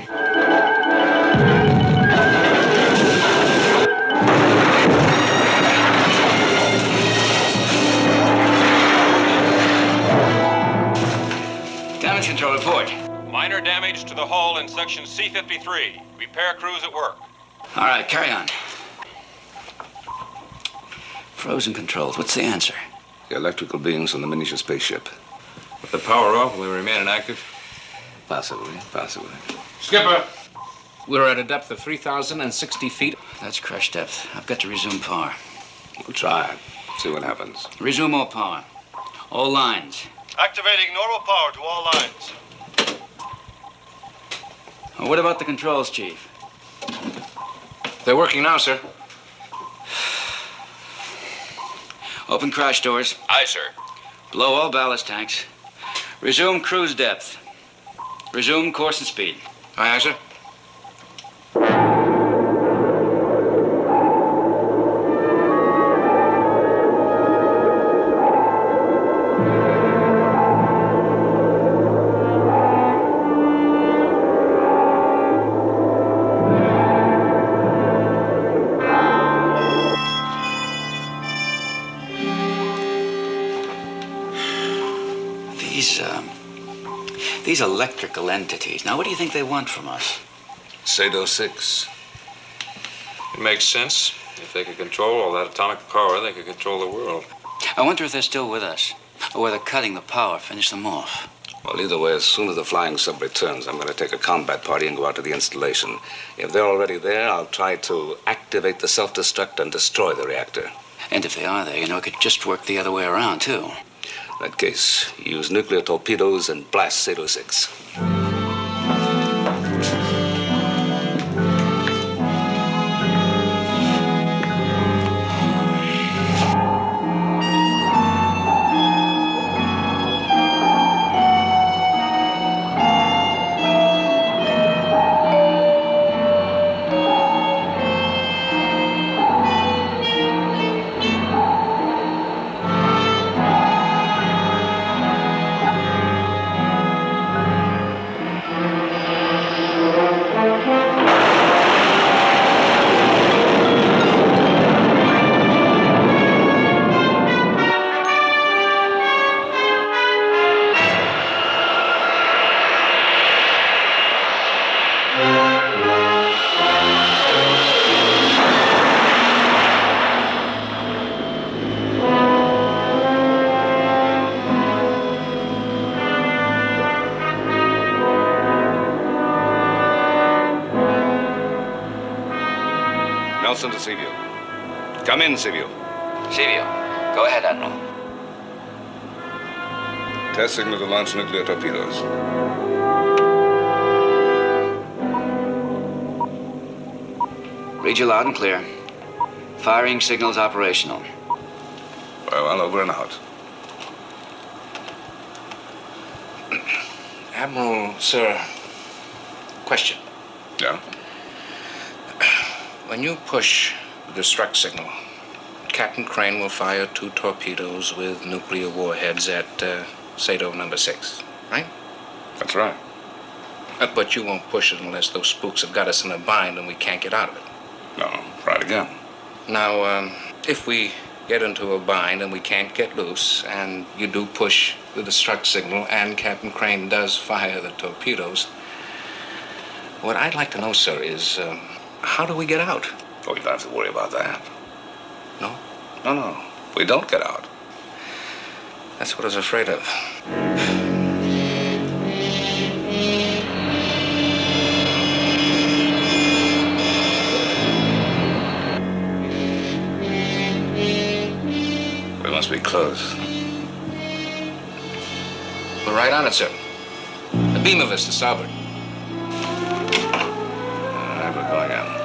Damage control report. Minor damage to the hull in section C-53. Repair crews at work. All right, carry on. Frozen controls. What's the answer? The electrical beams on the miniature spaceship. With the power off, will we remain inactive? Possibly. Skipper, we're at a depth of 3,060 feet. That's crash depth. I've got to resume power. We'll try it. See what happens. Resume all power. All lines. Activating normal power to all lines. Well, what about the controls, Chief? They're working now, sir. Open crash doors. Aye, sir. Blow all ballast tanks. Resume cruise depth. Resume course and speed. Aye, sir. The These electrical entities. Now, what do you think they want from us? Sado 6. It makes sense. If they could control all that atomic power, they could control the world. I wonder if they're still with us, or whether cutting the power finished them off. Well, either way, as soon as the flying sub returns, I'm going to take a combat party and go out to the installation. If they're already there, I'll try to activate the self-destruct and destroy the reactor. And if they are there, it could just work the other way around, too. In that case, use nuclear torpedoes and blast Sado 6. Nelson to Seaview. Come in, Seaview. Seaview, go ahead, Admiral. Test signal to launch nuclear torpedoes. Read you loud and clear. Firing signals operational. Very well, over and out. Admiral, sir, question. Yeah? When you push the destruct signal, Captain Crane will fire 2 torpedoes with nuclear warheads at Sado number 6, right? That's right. But you won't push it unless those spooks have got us in a bind and we can't get out of it. No, try it again. Now, if we get into a bind and we can't get loose, and you do push the destruct signal and Captain Crane does fire the torpedoes, what I'd like to know, sir, is how do we get out? Oh, you don't have to worry about that. No? No. We don't get out. That's what I was afraid of. We must be close. We're right on it, sir. A beam of us to starboard. All right, we're going in.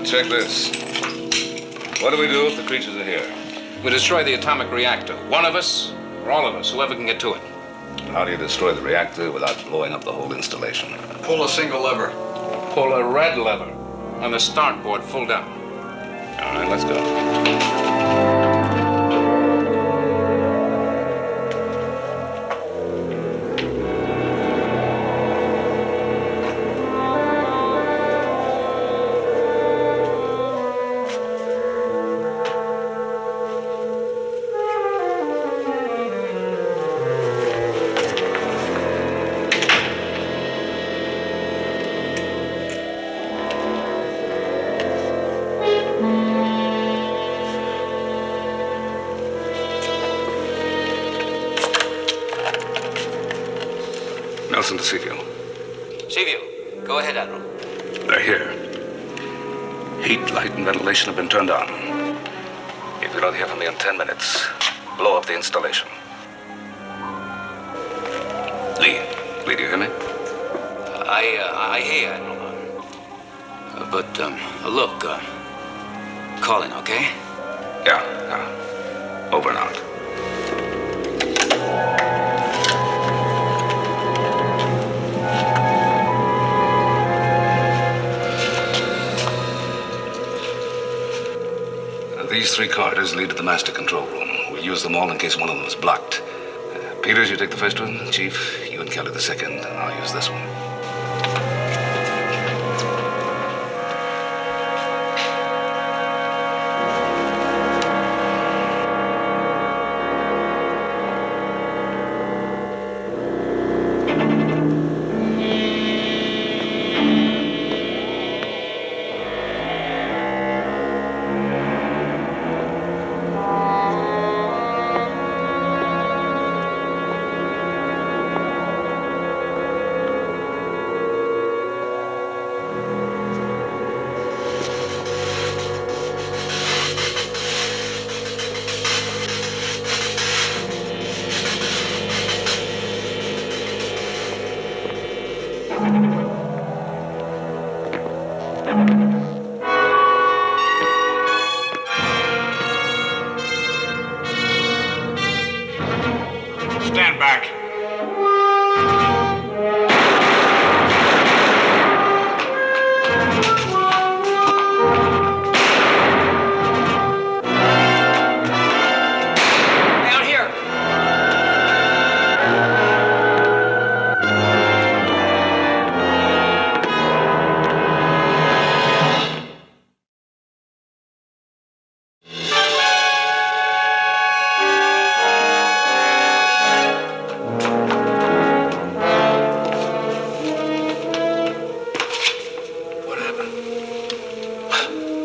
Check this. What do we do if the creatures are here? We destroy the atomic reactor. One of us, or all of us, whoever can get to it. How do you destroy the reactor without blowing up the whole installation? Pull a single lever. Pull a red lever on the start board full down. All right, let's go. Nelson to Seaview. Seaview, go ahead, Admiral. They're here. Heat, light, and ventilation have been turned on. If you don't hear from me in 10 minutes, blow up the installation. Lee, do you hear me? I hear you, Admiral. But, look, call in, okay? Yeah. Over and out. These 3 corridors lead to the master control room. We'll use them all in case one of them is blocked. Peters, you take the first one. Chief, you and Kelly the second. I'll use this one. Stand back. Out here.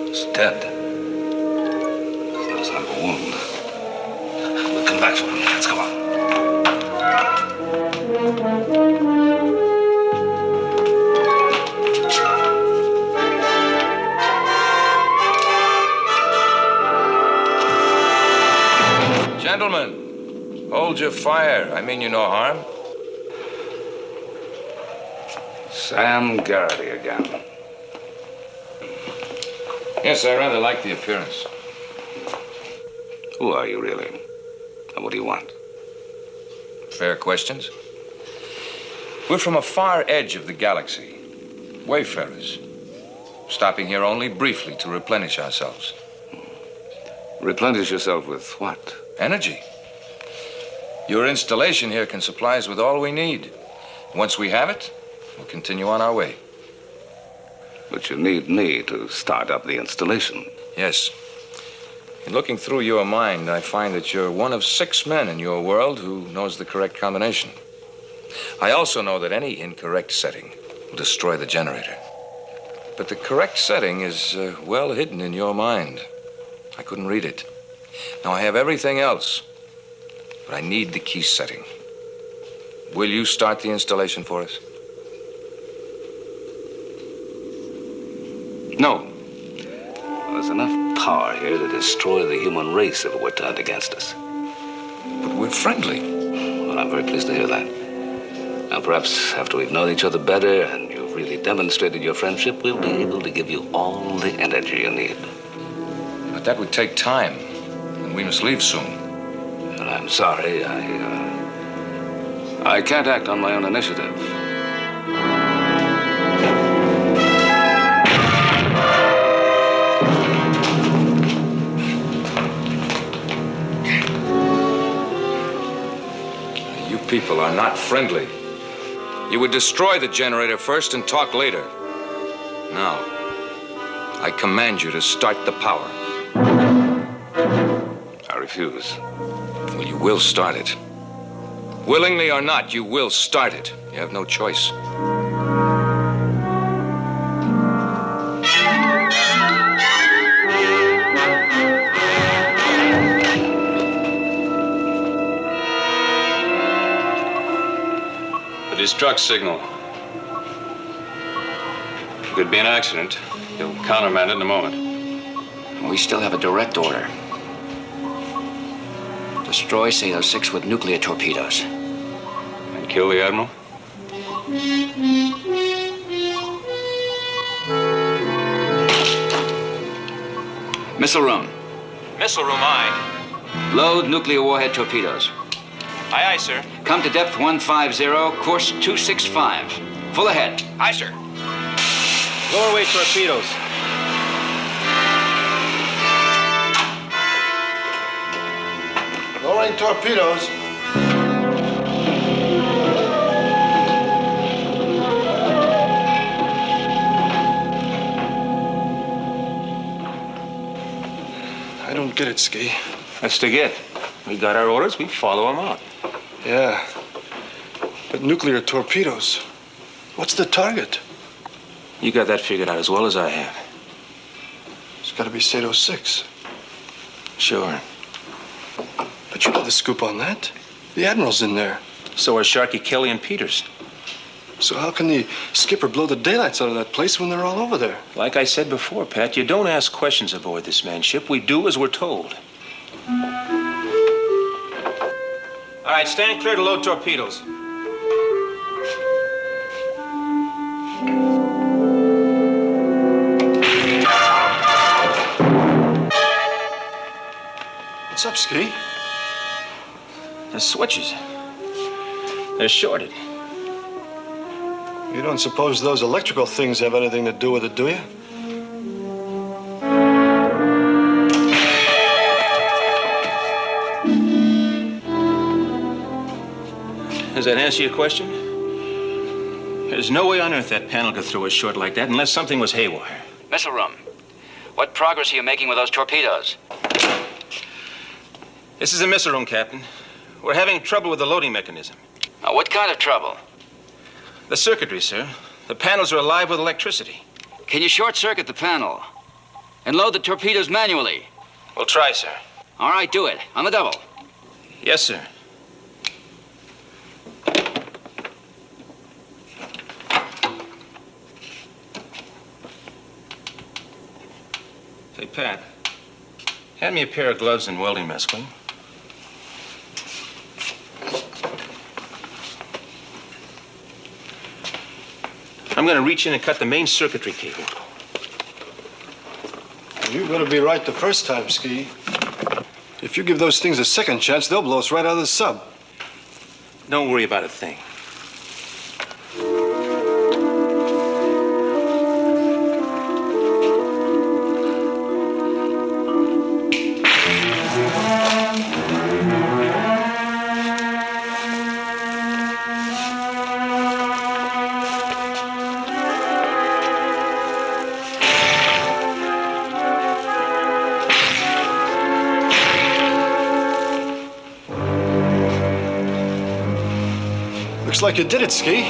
It's dead. There's no sign of a wound. We'll come back for him. Let's go on. Gentlemen, hold your fire. I mean you no harm. Sam Garrity again. Yes, I rather like the appearance. Who are you, really? And what do you want? Fair questions. We're from a far edge of the galaxy. Wayfarers. Stopping here only briefly to replenish ourselves. Replenish yourself with what? Energy. Your installation here can supply us with all we need. Once we have it, we'll continue on our way. But you need me to start up the installation. Yes. In looking through your mind, I find that you're one of 6 men in your world who knows the correct combination. I also know that any incorrect setting will destroy the generator. But the correct setting is well hidden in your mind. I couldn't read it. Now, I have everything else, but I need the key setting. Will you start the installation for us? No. There's enough power here to destroy the human race if it were turned against us. But we're friendly. Well, I'm very pleased to hear that. Now, perhaps after we've known each other better and you've really demonstrated your friendship, we'll be able to give you all the energy you need. But that would take time, and we must leave soon. And I'm sorry, I can't act on my own initiative. You people are not friendly. You would destroy the generator first and talk later. Now, I command you to start the power. I refuse. Well, you will start it. Willingly or not, you will start it. You have no choice. The destruct signal. Could be an accident. He'll countermand it in a moment. We still have a direct order. Destroy Sailor 6 with nuclear torpedoes. And kill the Admiral? Missile room. Missile room, aye. Load nuclear warhead torpedoes. Aye, aye, sir. Come to depth 150, course 265. Full ahead. Aye, sir. Lower weight torpedoes. in torpedoes. I don't get it, Ski. That's to get. We got our orders, we follow them out. Yeah. But nuclear torpedoes. What's the target? You got that figured out as well as I have. It's got to be Sato 6. Sure. But you know the scoop on that. The Admiral's in there. So are Sharky, Kelly, and Peters. So how can the skipper blow the daylights out of that place when they're all over there? Like I said before, Pat, you don't ask questions aboard this man's ship. We do as we're told. All right, stand clear to load torpedoes. What's up, Ski? The switches. They're shorted. You don't suppose those electrical things have anything to do with it, do you? Does that answer your question? There's no way on earth that panel could throw a short like that unless something was haywire. Missile room. What progress are you making with those torpedoes? This is the missile room, Captain. We're having trouble with the loading mechanism. Now, what kind of trouble? The circuitry, sir. The panels are alive with electricity. Can you short-circuit the panel and load the torpedoes manually? We'll try, sir. All right, do it. On the double. Yes, sir. Say, Pat, hand me a pair of gloves and welding mask, will you? I'm going to reach in and cut the main circuitry cable. You're going to be right the first time, Ski. If you give those things a second chance, they'll blow us right out of the sub. Don't worry about a thing. Looks like you did it, Ski.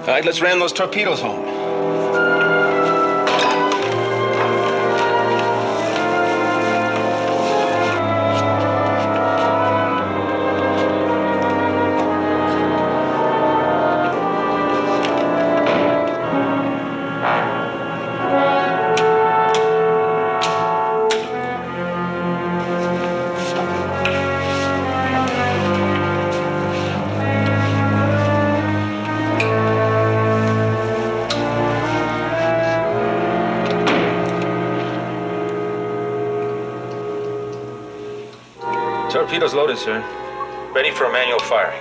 All right, let's ram those torpedoes home. Torpedoes loaded, sir. Ready for manual firing.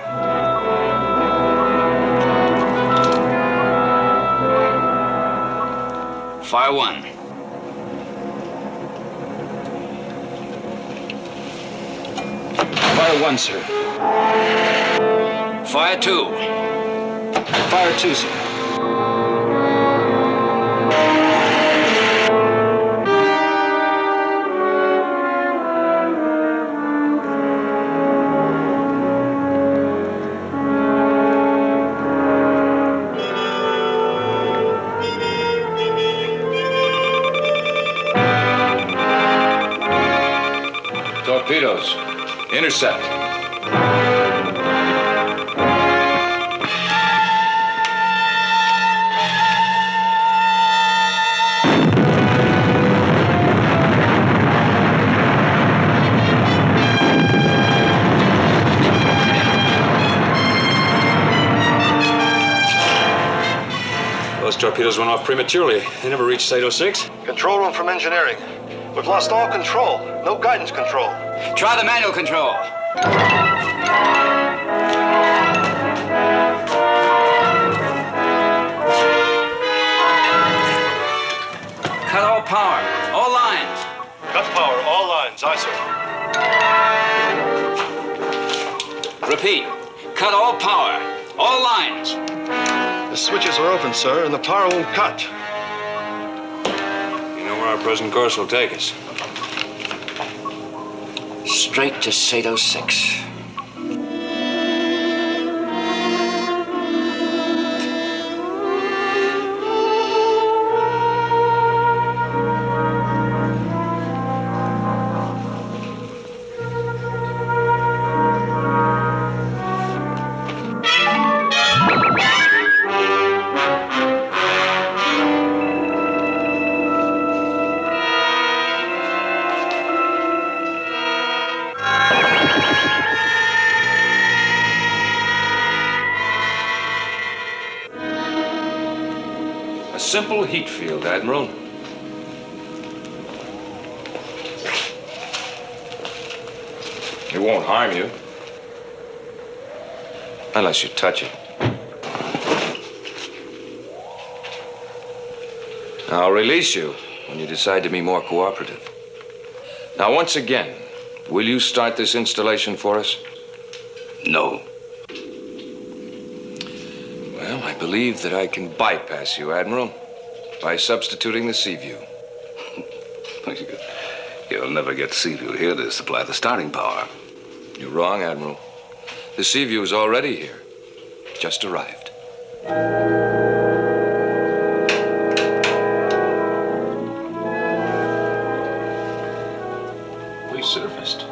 Fire one. Fire one, sir. Fire two. Fire two, sir. Torpedoes. Intercept. Those torpedoes went off prematurely. They never reached Sato 6. Control room from engineering. We've lost all control. No guidance control. Try the manual control. Cut all power. All lines. Cut power, all lines. Aye, sir. Repeat. Cut all power. All lines. The switches are open, sir, and the power won't cut. You know where our present course will take us? Straight to Sato 6. Simple heat field, Admiral. It won't harm you. Unless you touch it. I'll release you when you decide to be more cooperative. Now, once again, will you start this installation for us? No. Well, I believe that I can bypass you, Admiral, by substituting the Seaview. You'll never get Seaview here to supply the starting power. You're wrong, Admiral. The Seaview is already here. Just arrived. We surfaced.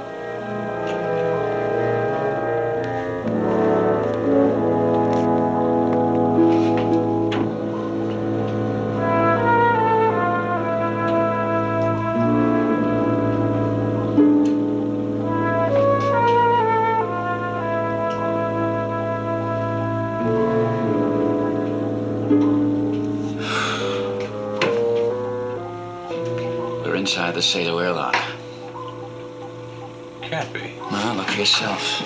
Inside the Sato airlock. Can't be. Well, look for yourself.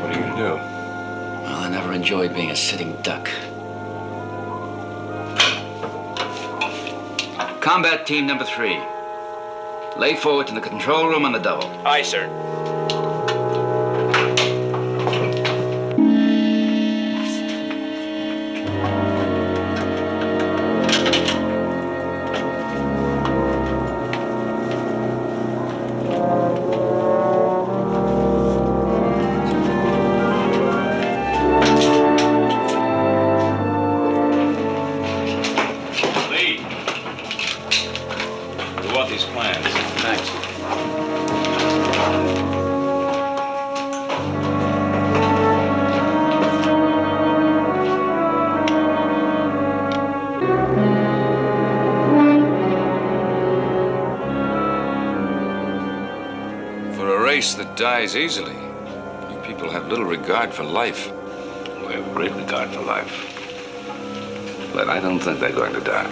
What are you gonna do? Well, I never enjoyed being a sitting duck. Combat team number 3. Lay forward to the control room on the double. Aye, sir. Lee, we want these plans. Thanks. For a race that dies easily, you people have little regard for life. We have great regard for life. But I don't think they're going to die.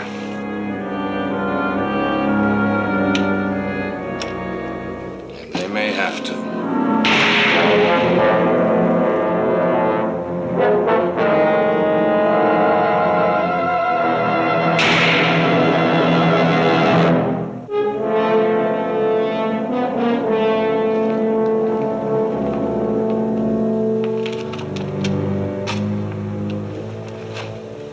And they may have to.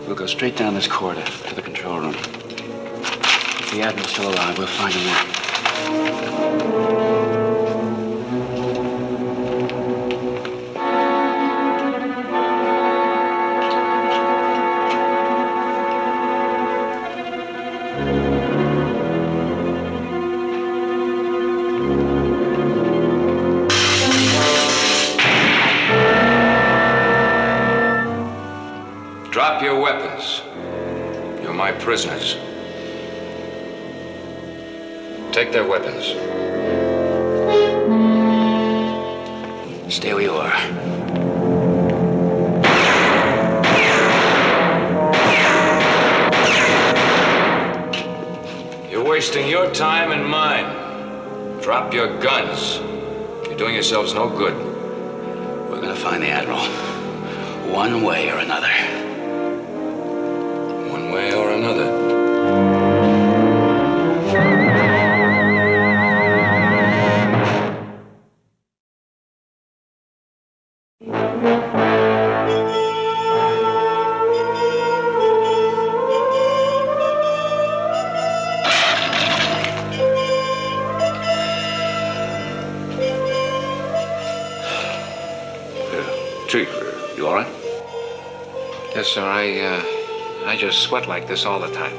We'll go straight down this corridor to the control room. If the Admiral's still alive, we'll find him there. Drop your weapons. You're my prisoners. Take their weapons. Stay where you are. You're wasting your time and mine. Drop your guns. You doing yourselves no good. We're gonna find the Admiral. One way or another. One way or another. Chief, you all right? Yes, sir. I just sweat like this all the time.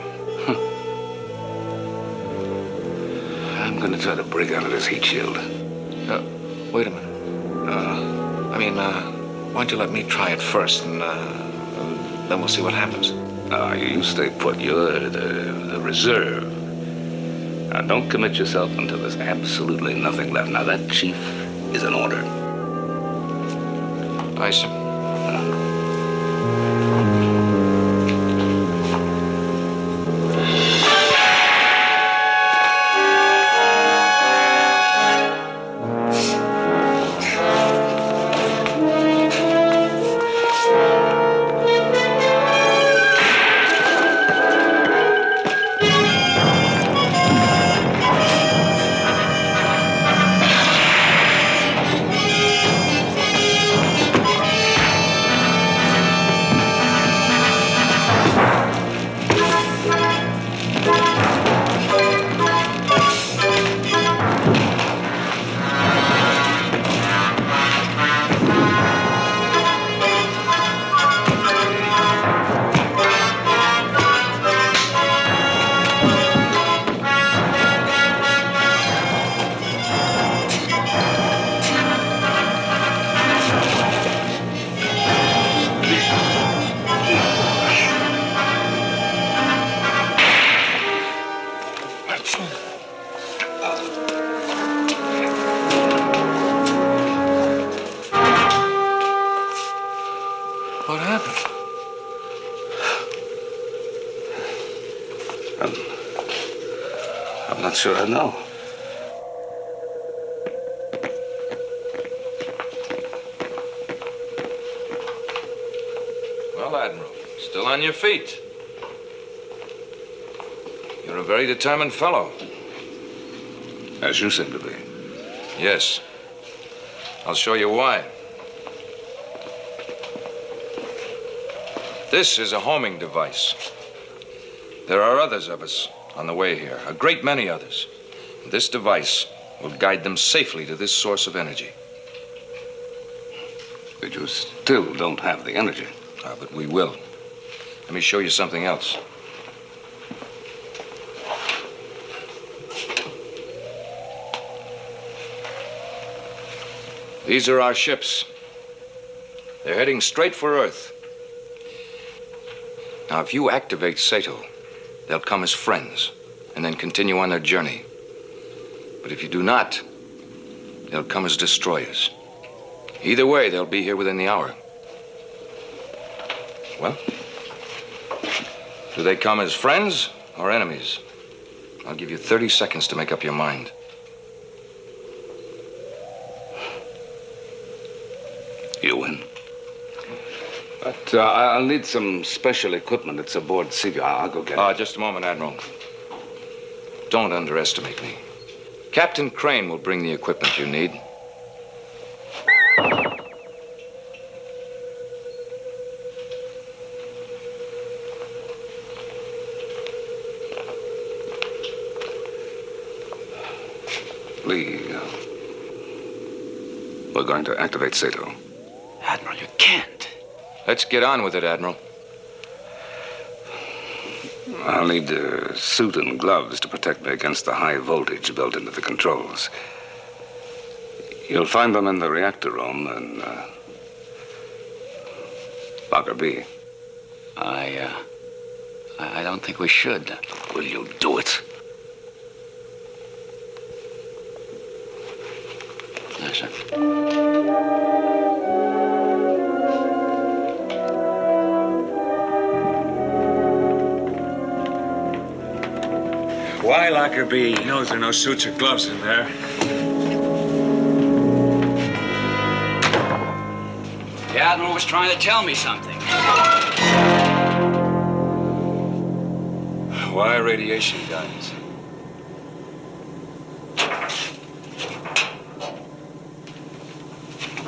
I'm going to try to break out of this heat shield. Wait a minute. Why don't you let me try it first, and then we'll see what happens. You stay put. You're the reserve. Now, don't commit yourself until there's absolutely nothing left. Now, that, Chief, is an order. Aye, sir. What happened? I'm not sure I know. Well, Admiral, still on your feet. You're a very determined fellow. As you seem to be. Yes. I'll show you why. This is a homing device. There are others of us on the way here, a great many others. This device will guide them safely to this source of energy. But you still don't have the energy. But we will. Let me show you something else. These are our ships. They're heading straight for Earth. Now, if you activate Sato, they'll come as friends and then continue on their journey. But if you do not, they'll come as destroyers. Either way, they'll be here within the hour. Well, do they come as friends or enemies? I'll give you 30 seconds to make up your mind. You win. But I'll need some special equipment that's aboard Seaview. I'll go get it. Just a moment, Admiral. Don't underestimate me. Captain Crane will bring the equipment you need. Lee, we're going to activate Sato. Admiral, you can't. Let's get on with it, Admiral. I'll need a suit and gloves to protect me against the high voltage built into the controls. You'll find them in the reactor room in Locker B. I don't think we should. Will you do it? Yes, sir. Why, Locker B? He knows there are no suits or gloves in there. The Admiral was trying to tell me something. Why radiation guns?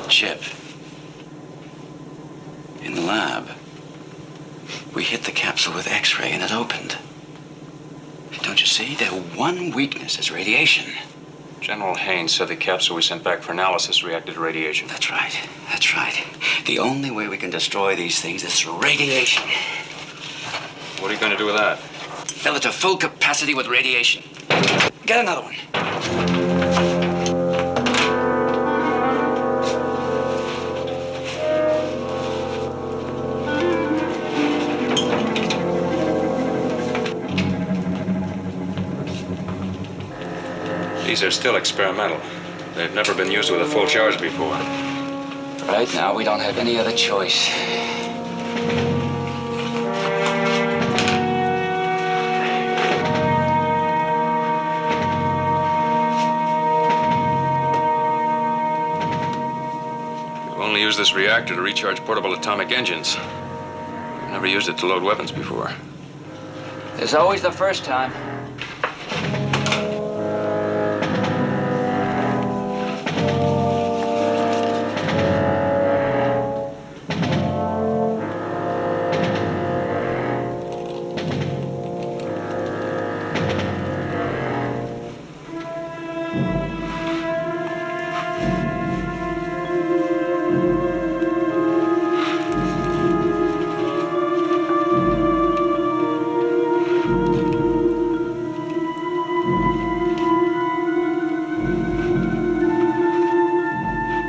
Chip. In the lab, we hit the capsule with X-ray and it opened. Don't you see? Their one weakness is radiation. General Haynes said the capsule we sent back for analysis reacted to radiation. That's right. That's right. The only way we can destroy these things is through radiation. What are you going to do with that? Fill it to full capacity with radiation. Get another one. These are still experimental. They've never been used with a full charge before. Right now, we don't have any other choice. We've only used this reactor to recharge portable atomic engines. We've never used it to load weapons before. There's always the first time.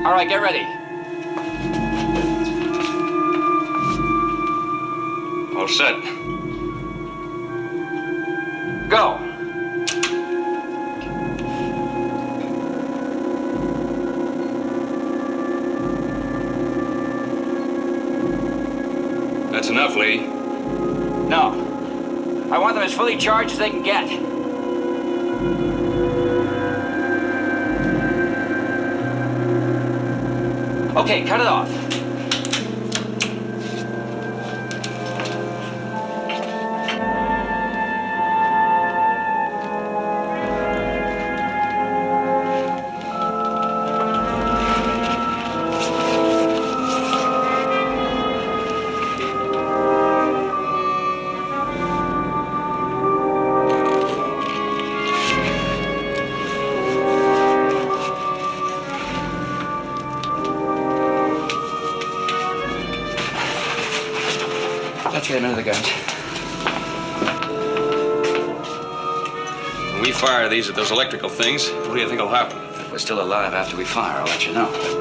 All right, get ready. All set. Go. That's enough, Lee. No. I want them as fully charged as they can get. Okay, cut it off. Let's get him into the guns. When we fire these at those electrical things, what do you think will happen? If we're still alive after we fire, I'll let you know.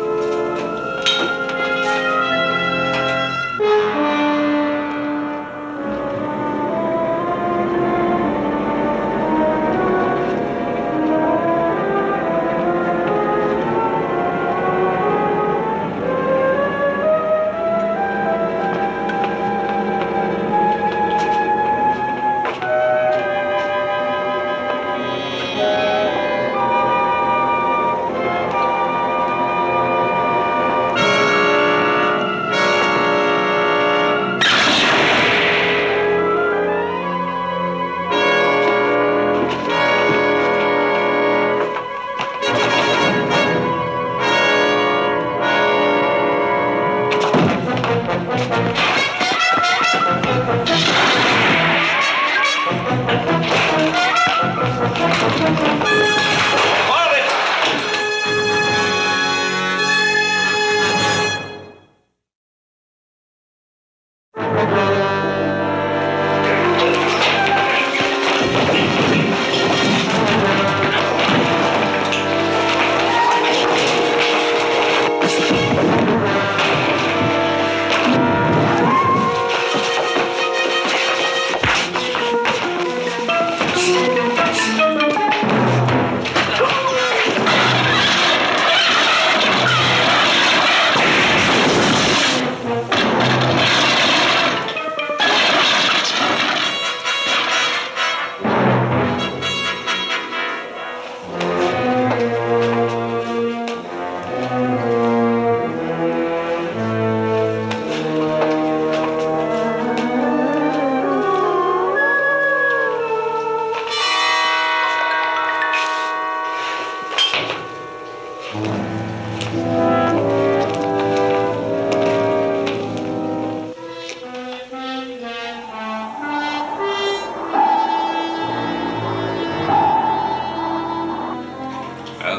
Well,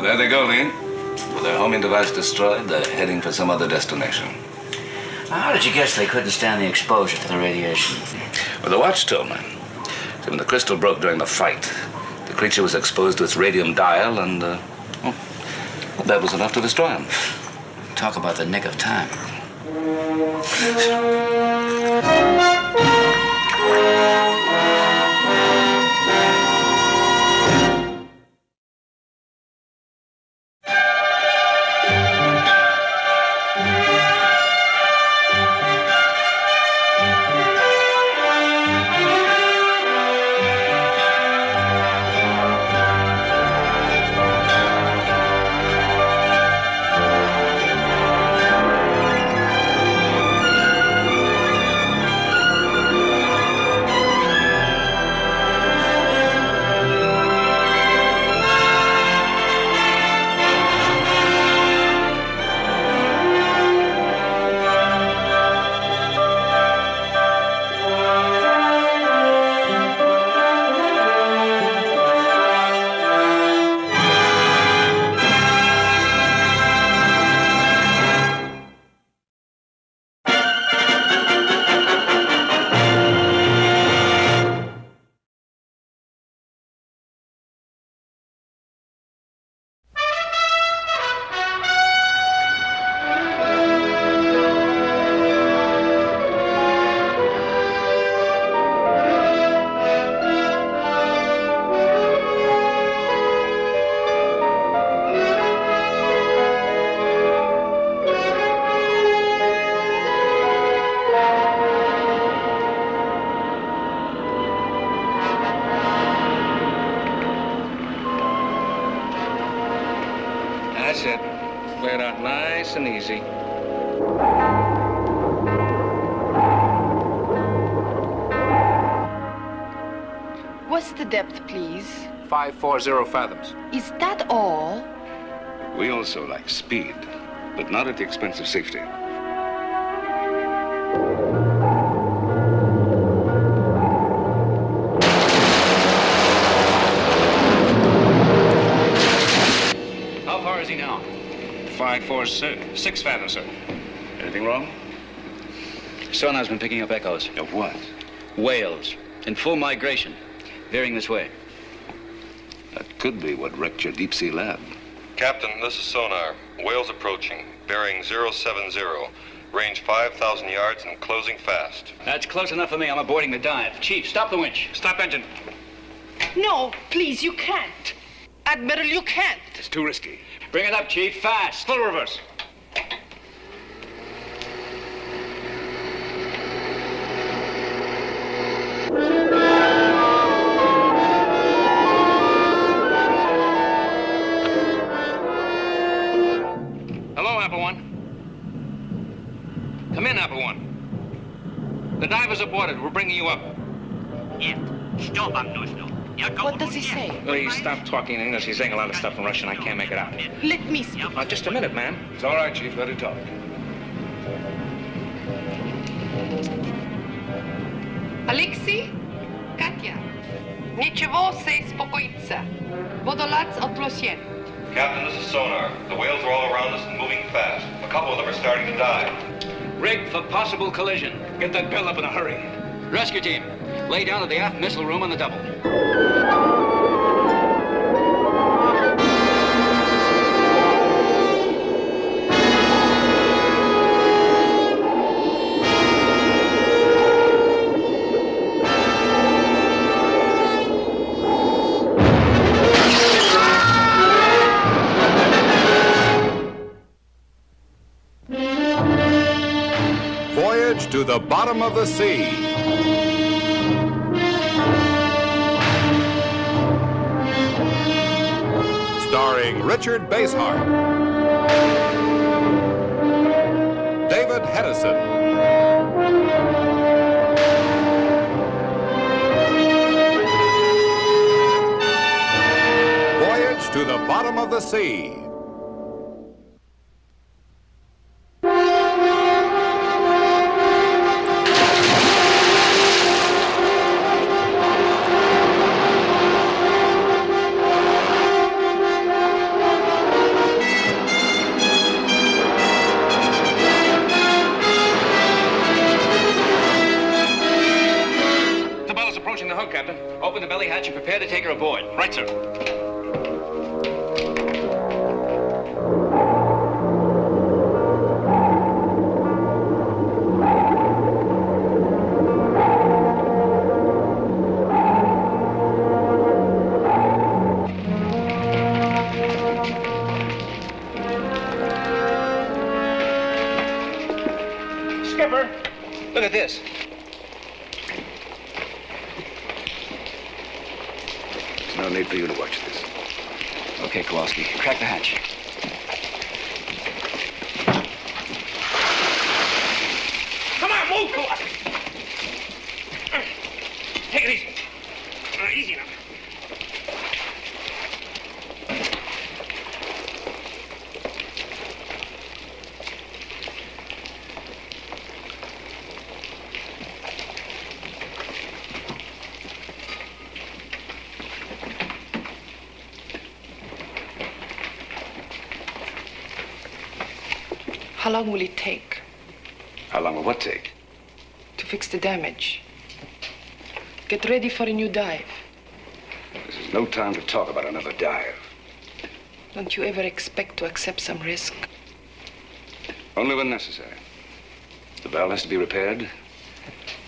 there they go, Lee. With their homing device destroyed, they're heading for some other destination. How did you guess they couldn't stand the exposure to the radiation? Well, the watch told me. See, when the crystal broke during the fight, the creature was exposed to its radium dial, and, well, that was enough to destroy him. Talk about the nick of time. That's it. Play it out nice and easy. What's the depth, please? 540 fathoms. Is that all? We also like speed, but not at the expense of safety. How far is he now? 546 fathoms, sir. Anything wrong? Sonar's been picking up echoes. Of what? Whales. In full migration. Veering this way. That could be what wrecked your deep sea lab. Captain, this is sonar. Whales approaching. Bearing 070. Range 5,000 yards and closing fast. That's close enough for me. I'm aborting the dive. Chief, stop the winch. Stop engine. No, please, you can't. Admiral, you can't. It's too risky. Bring it up, Chief. Fast. Full reverse. Hello, Apple One. Come in, Apple One. The divers are boarded. We're bringing you up. What does he say? Please stop talking English. He's saying a lot of stuff in Russian. I can't make it out. Let me speak. Just a minute, ma'am. It's all right, Chief. Let her talk. Алексей? Катя? Ничего, сей спокоиться. Водолаз отплосен. Captain, this is sonar. The whales are all around us and moving fast. A couple of them are starting to dive. Rig for possible collision. Get that bell up in a hurry. Rescue team, lay down at the aft missile room on the double. Voyage to the bottom of the sea. Starring Richard Basehart, David Hedison, Voyage to the Bottom of the Sea. Look at this. There's no need for you to watch this. Okay, Kowalski. Crack the hatch. Come on, move, Kowalski. Take it easy. Easy now. How long will it take How long will what take? to fix the damage? Get ready for a new dive. This is no time to talk about another dive. Don't you ever expect to accept some risk? Only when necessary. The valve has to be repaired.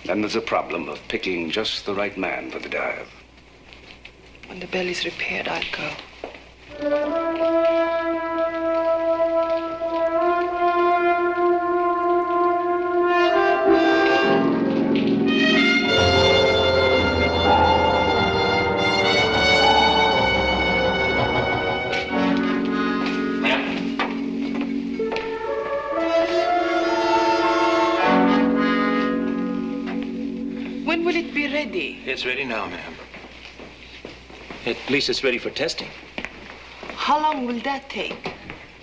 Then there's a problem of picking just the right man for the dive. When the bell is repaired, I'll go. When will it be ready? It's ready now, ma'am. At least it's ready for testing. How long will that take?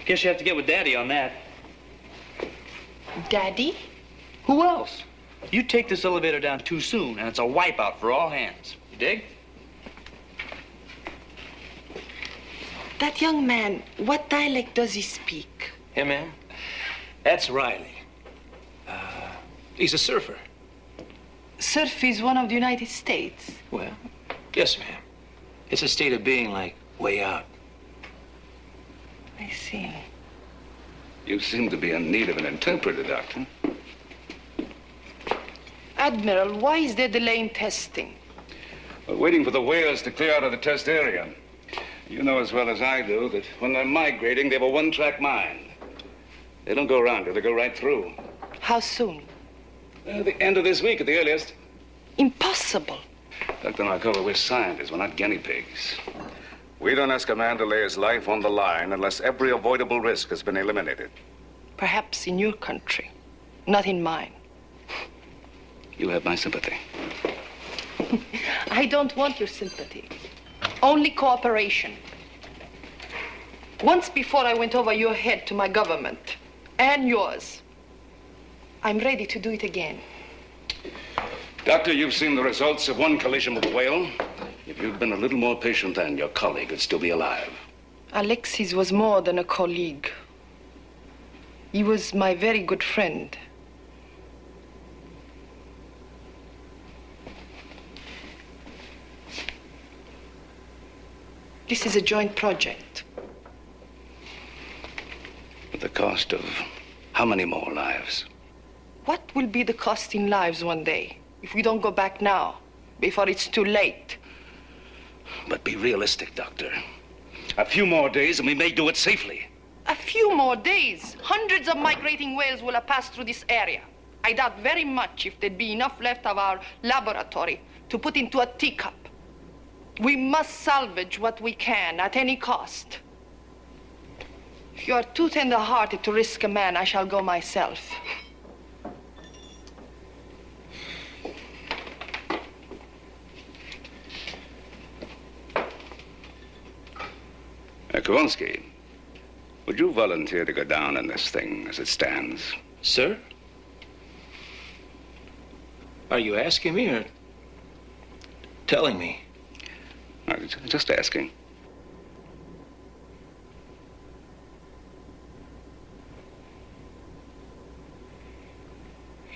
Guess you have to get with Daddy on that. Daddy? Who else? You take this elevator down too soon, and it's a wipeout for all hands. You dig? That young man, what dialect does he speak? Him, ma'am? That's Riley. He's a surfer. Surf is one of the United States. Well, yes, ma'am. It's a state of being like way out. I see. You seem to be in need of an interpreter, Doctor. Admiral, why is there delay in testing? We're waiting for the whales to clear out of the test area. You know as well as I do that when they're migrating, they have a one-track mind. They don't go around it, they go right through. How soon? The end of this week at the earliest. Impossible. Dr. Markova, we're scientists, we're not guinea pigs. We don't ask a man to lay his life on the line unless every avoidable risk has been eliminated. Perhaps in your country, not in mine. You have my sympathy. I don't want your sympathy. Only cooperation. Once before I went over your head to my government, and yours. I'm ready to do it again. Doctor, you've seen the results of one collision with a whale. If you'd been a little more patient then, your colleague would still be alive. Alexis was more than a colleague. He was my very good friend. This is a joint project. At the cost of how many more lives? What will be the cost in lives one day if we don't go back now, before it's too late? But be realistic, Doctor. A few more days and we may do it safely. A few more days. Hundreds of migrating whales will have passed through this area. I doubt very much if there'd be enough left of our laboratory to put into a teacup. We must salvage what we can at any cost. If you are too tender-hearted to risk a man, I shall go myself. Kowalski, would you volunteer to go down in this thing as it stands? Sir? Are you asking me or telling me? Just asking.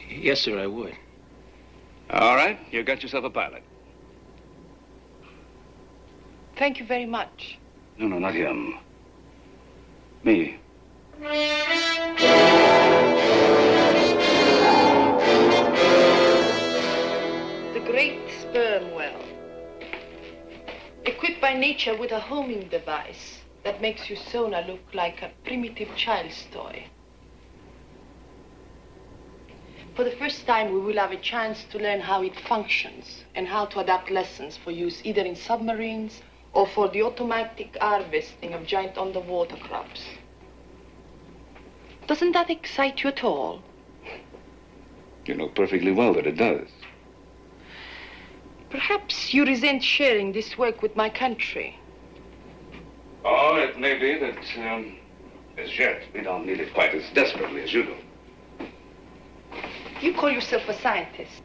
Yes, sir, I would. All right, you got yourself a pilot. Thank you very much. No, not him. Me. The great sperm whale. Equipped by nature with a homing device that makes your sonar look like a primitive child's toy. For the first time, we will have a chance to learn how it functions and how to adapt lessons for use either in submarines or for the automatic harvesting of giant underwater crabs. Doesn't that excite you at all? You know perfectly well that it does. Perhaps you resent sharing this work with my country. Oh, it may be that, as yet, we don't need it quite as desperately as you do. You call yourself a scientist.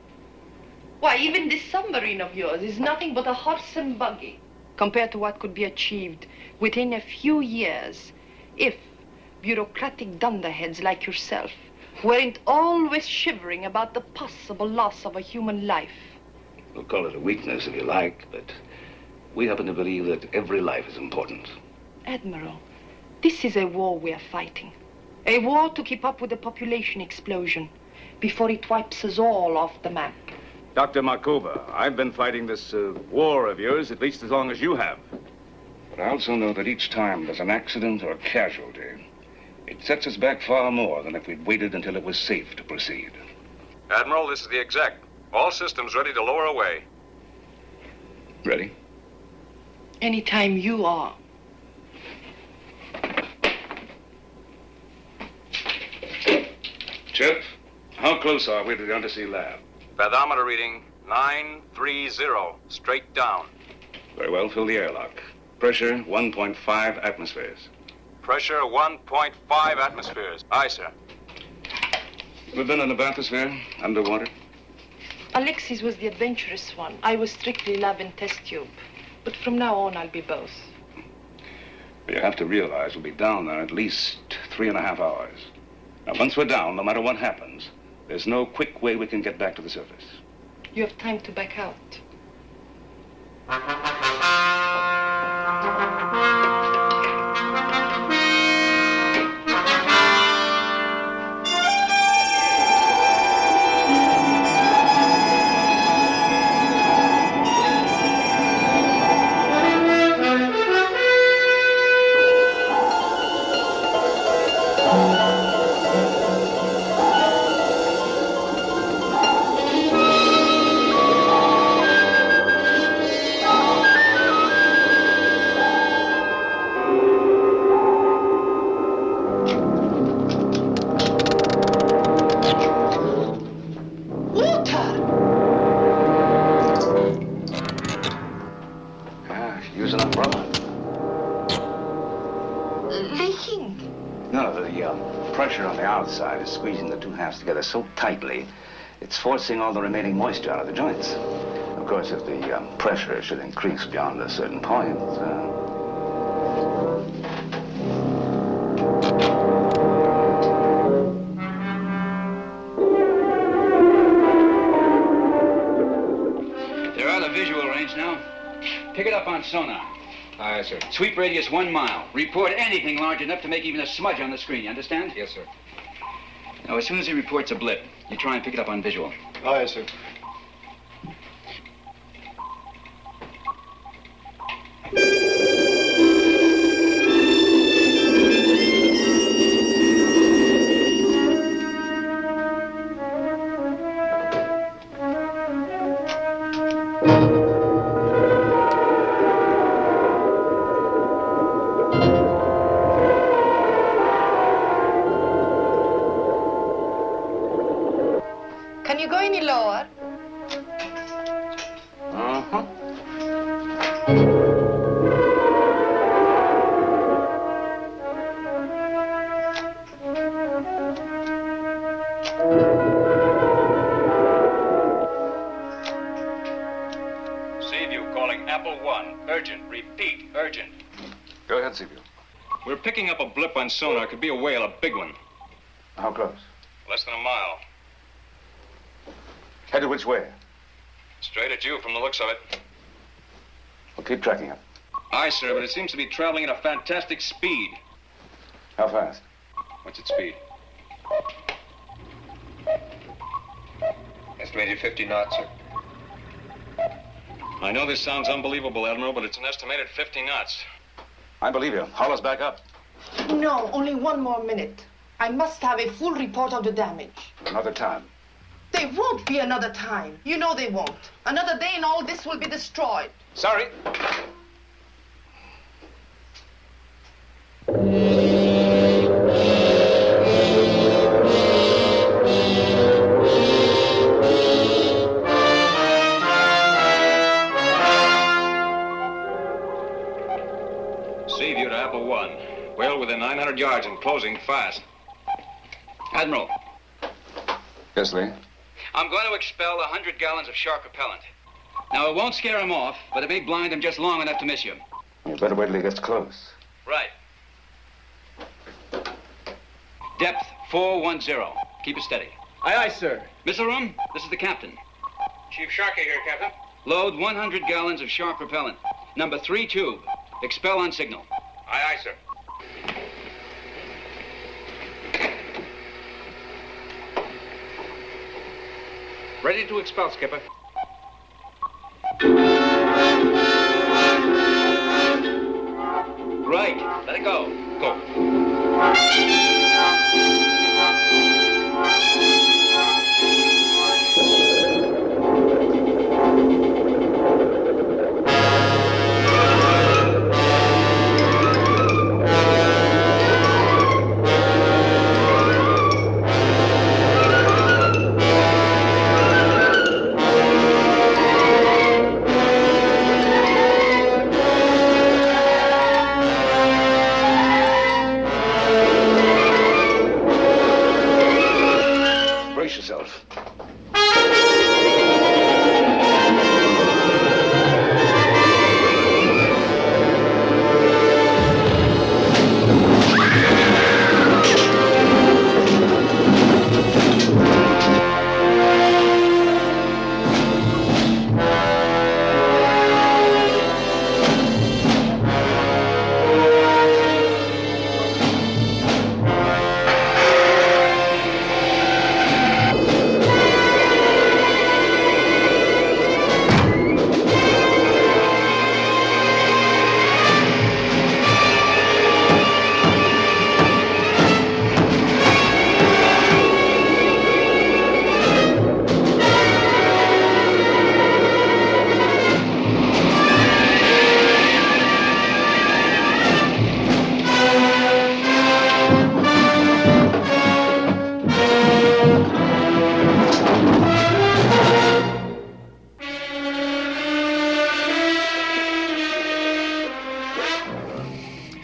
Why, even this submarine of yours is nothing but a horse and buggy compared to what could be achieved within a few years if bureaucratic dunderheads like yourself weren't always shivering about the possible loss of a human life. We'll call it a weakness if you like, but we happen to believe that every life is important. Admiral, this is a war we are fighting. A war to keep up with the population explosion before it wipes us all off the map. Dr. Makuba, I've been fighting this war of yours at least as long as you have. But I also know that each time there's an accident or a casualty, it sets us back far more than if we'd waited until it was safe to proceed. Admiral, this is the exec. All systems ready to lower away. Ready? Anytime you are. Chip, how close are we to the undersea lab? Fathometer reading 930, straight down. Very well, fill the airlock. Pressure 1.5 atmospheres. Pressure 1.5 atmospheres. Aye, sir. We've been in the bathysphere, underwater. Alexis was the adventurous one. I was strictly lab and test tube. But from now on, I'll be both. But you have to realize we'll be down there at least 3.5 hours. Now, once we're down, no matter what happens, there's no quick way we can get back to the surface. You have time to back out. Use an umbrella. Leaking. No, the pressure on the outside is squeezing the two halves together so tightly, it's forcing all the remaining moisture out of the joints. Of course, if the pressure should increase beyond a certain point, They're out of visual range now. Pick it up on sonar. Aye, sir. Sweep radius 1 mile. Report anything large enough to make even a smudge on the screen, you understand? Yes, sir. Now, as soon as he reports a blip, you try and pick it up on visual. Aye, sir. Can you go any lower? Uh-huh. Seaview calling Apple One. Urgent. Repeat. Urgent. Go ahead, Seaview. We're picking up a blip on sonar. Could be a whale, a big one. How close? Less than a mile. Headed which way? Straight at you from the looks of it. We'll keep tracking it. Aye, sir, but it seems to be traveling at a fantastic speed. How fast? What's its speed? Estimated 50 knots, sir. I know this sounds unbelievable, Admiral, but it's an estimated 50 knots. I believe you. Haul us back up. No, only 1 more minute. I must have a full report of the damage. Another time. There won't be another time. You know they won't. Another day and all this will be destroyed. Sorry. Sea view to Apple One. Well within 900 yards and closing fast. Admiral, Yes, Lee? I'm going to expel 100 gallons of shark repellent. Now, it won't scare him off, but it may blind him just long enough to miss you. You better wait till he gets close. Right. Depth 410. Keep it steady. Aye, aye, sir. Missile room, this is the captain. Chief Sharkey here, Captain. Load 100 gallons of shark repellent. Number 3 tube. Expel on signal. Aye, aye, sir. Ready to expel, Skipper. Right. Let it go. Go. Brace yourself.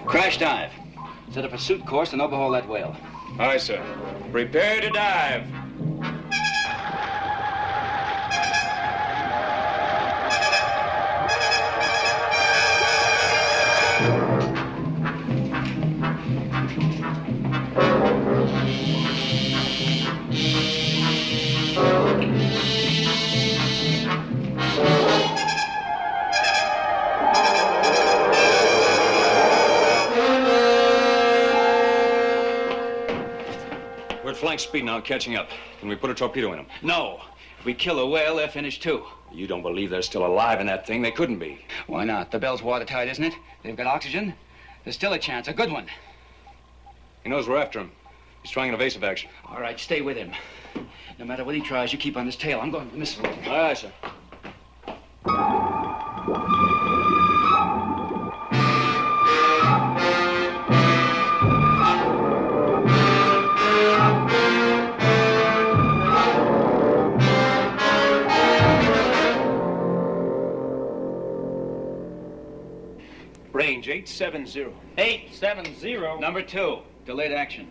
Crash dive. Set a pursuit course and overhaul that whale. Aye, sir. Prepare to dive. We're at flank speed now, catching up. Can we put a torpedo in them? No. If we kill a whale, they're finished too. You don't believe they're still alive in that thing? They couldn't be. Why not? The Bell's watertight, isn't it? They've got oxygen. There's still a chance, a good one. He knows we're after him. He's trying an evasive action. All right, stay with him. No matter what he tries, you keep on his tail. I'm going to the missile room. Aye, aye, sir. Range 870. 870. Number 2, delayed action.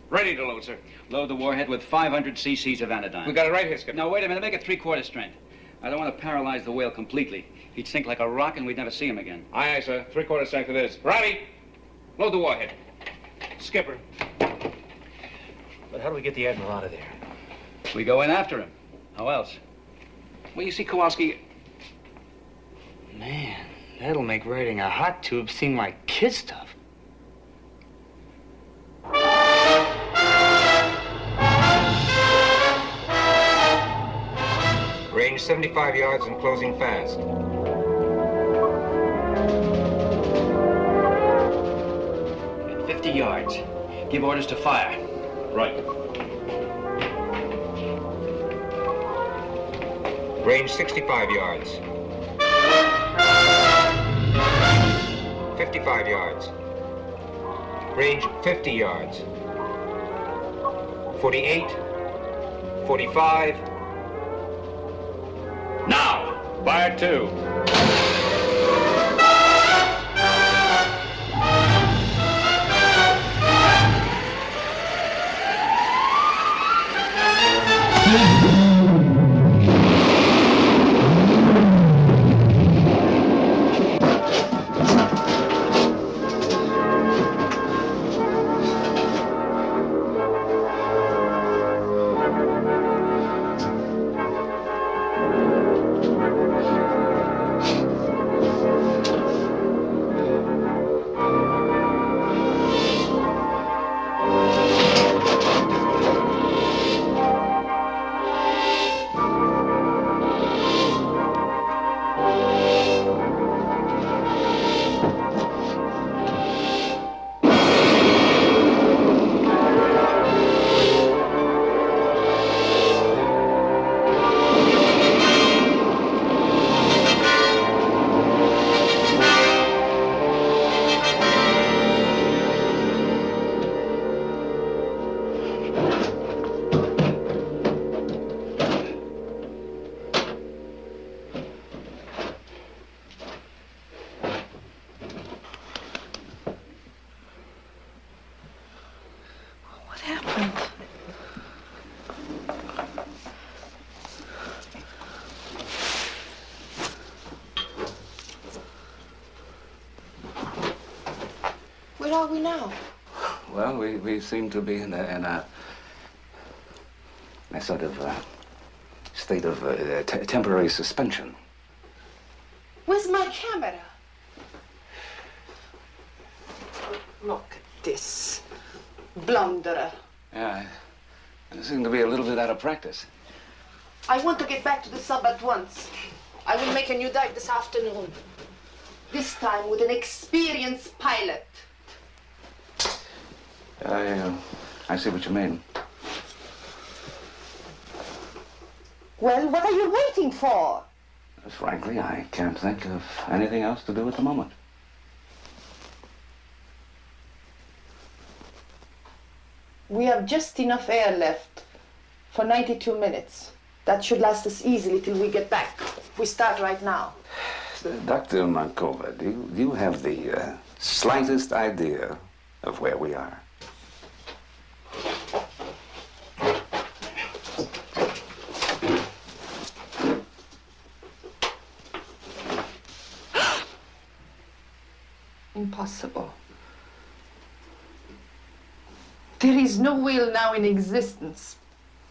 Ready to load, sir. Load the warhead with 500 cc's of anodyne. We got it right here, Skipper. Now, wait a minute. Make it 3/4 strength. I don't want to paralyze the whale completely. He'd sink like a rock and we'd never see him again. Aye, aye, sir. 3/4 strength it is. Riley, load the warhead. Skipper. But how do we get the Admiral out of there? We go in after him. How else? Well, you see, Kowalski... Man, that'll make riding a hot tube seem like kid stuff. Range 75 yards and closing fast. At 50 yards. Give orders to fire. Right. Range 65 yards. 55 yards. Range 50 yards. 48. 45. Now, fire 2. Where are we now? Well, we seem to be in a sort of state of temporary suspension. Where's my camera? Look at this. Blunderer. Yeah, I seem to be a little bit out of practice. I want to get back to the sub at once. I will make a new dive this afternoon. This time with an experienced pilot. I see what you mean. Well, what are you waiting for? Frankly, I can't think of anything else to do at the moment. We have just enough air left for 92 minutes. That should last us easily till we get back. We start right now. Dr. Markova, do you have the slightest idea of where we are? Impossible. There is no whale now in existence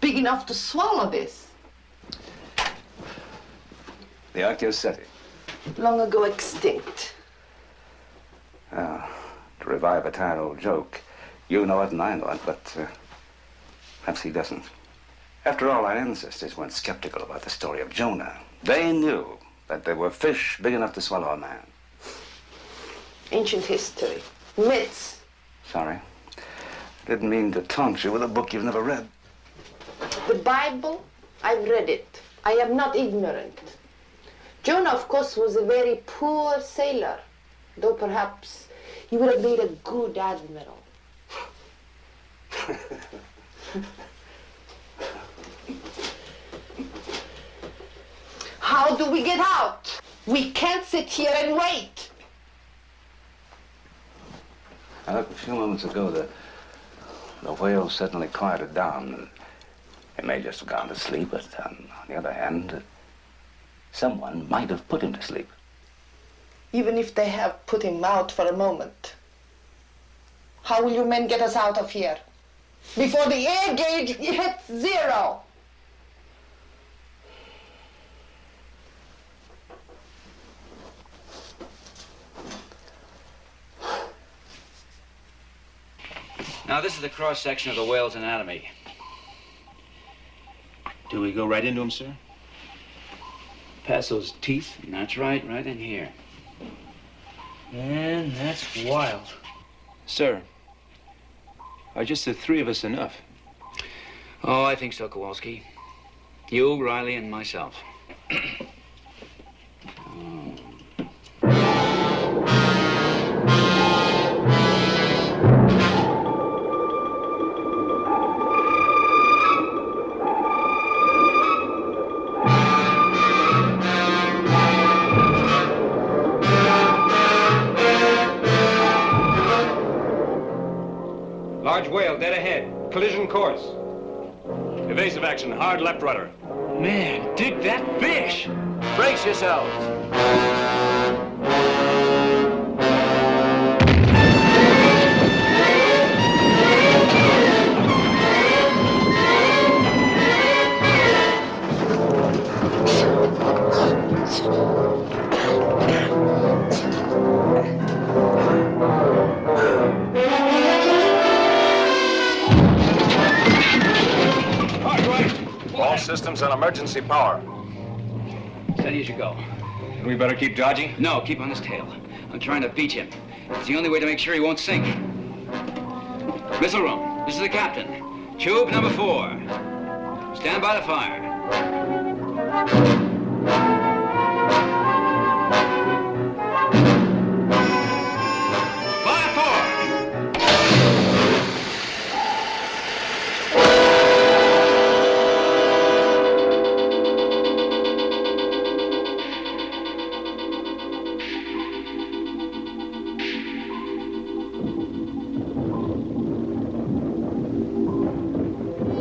big enough to swallow this. The Archaeoceti. Long ago extinct. To revive a tired old joke, you know it and I know it, but perhaps he doesn't. After all, our ancestors weren't skeptical about the story of Jonah. They knew that there were fish big enough to swallow a man. Ancient history. Myths. Sorry. Didn't mean to taunt you with a book you've never read. The Bible, I've read it. I am not ignorant. Jonah, of course, was a very poor sailor, though perhaps he would have made a good admiral. How do we get out? We can't sit here and wait. Now, look, a few moments ago, the whale suddenly quieted down. He may just have gone to sleep, but on the other hand, someone might have put him to sleep. Even if they have put him out for a moment, how will you men get us out of here? Before the air gauge hits 0. Now, this is the cross-section of the whale's anatomy. Do we go right into him, sir? Past those teeth? That's right, right in here. Man, that's wild. Sir, are just the three of us enough? Oh, I think so, Kowalski. You, Riley, and myself. Large whale, dead ahead. Collision course. Evasive action, hard left rudder. Man, dig that fish! Brace yourselves. All systems on emergency power. Steady as you go. We better keep dodging? No, keep on his tail. I'm trying to beat him. It's the only way to make sure he won't sink. Missile room, this is the captain. Tube number 4. Stand by the fire.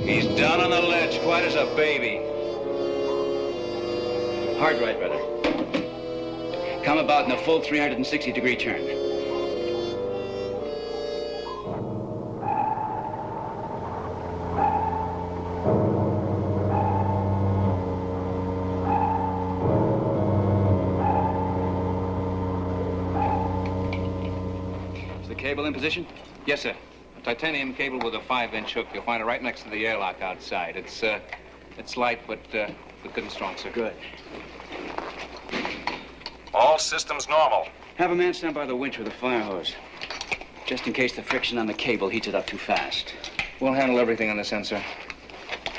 He's down on the ledge, quiet as a baby. Hard right, brother. Come about in a full 360-degree turn. Is the cable in position? Yes, sir. A titanium cable with a 5-inch hook. You'll find it right next to the airlock outside. It's light, but good and strong, sir. Good. All systems normal. Have a man stand by the winch with a fire hose. Just in case the friction on the cable heats it up too fast. We'll handle everything on this end, sir.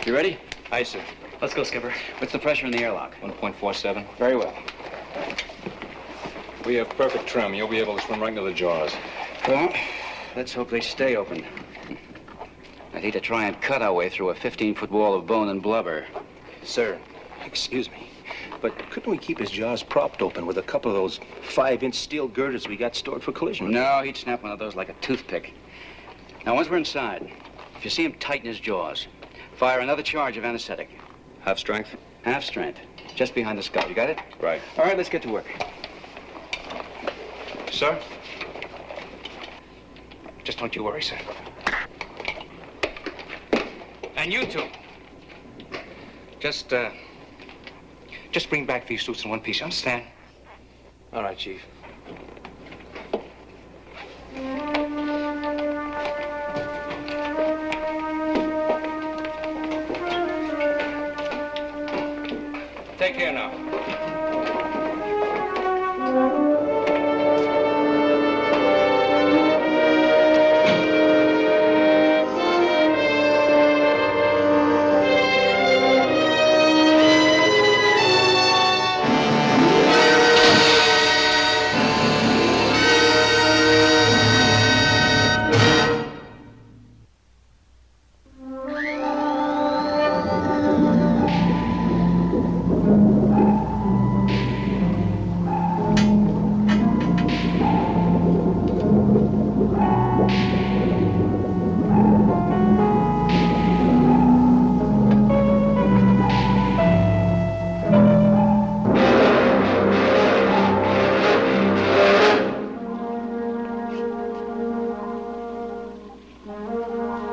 You ready? Aye, sir. Let's go, Skipper. What's the pressure in the airlock? 1.47. Very well. We have perfect trim. You'll be able to swim right into the jaws. Well, let's hope they stay open. I'd hate to try and cut our way through a 15-foot wall of bone and blubber. Sir, excuse me, but couldn't we keep his jaws propped open with a couple of those 5-inch steel girders we got stored for collision? No, he'd snap one of those like a toothpick. Now, once we're inside, if you see him tighten his jaws, fire another charge of anesthetic. Half strength? Half strength. Just behind the skull. You got it? Right. All right, let's get to work. Sir? Just don't you worry, sir. And you two. Just bring back these suits in one piece, you understand? All right, Chief. Take care now.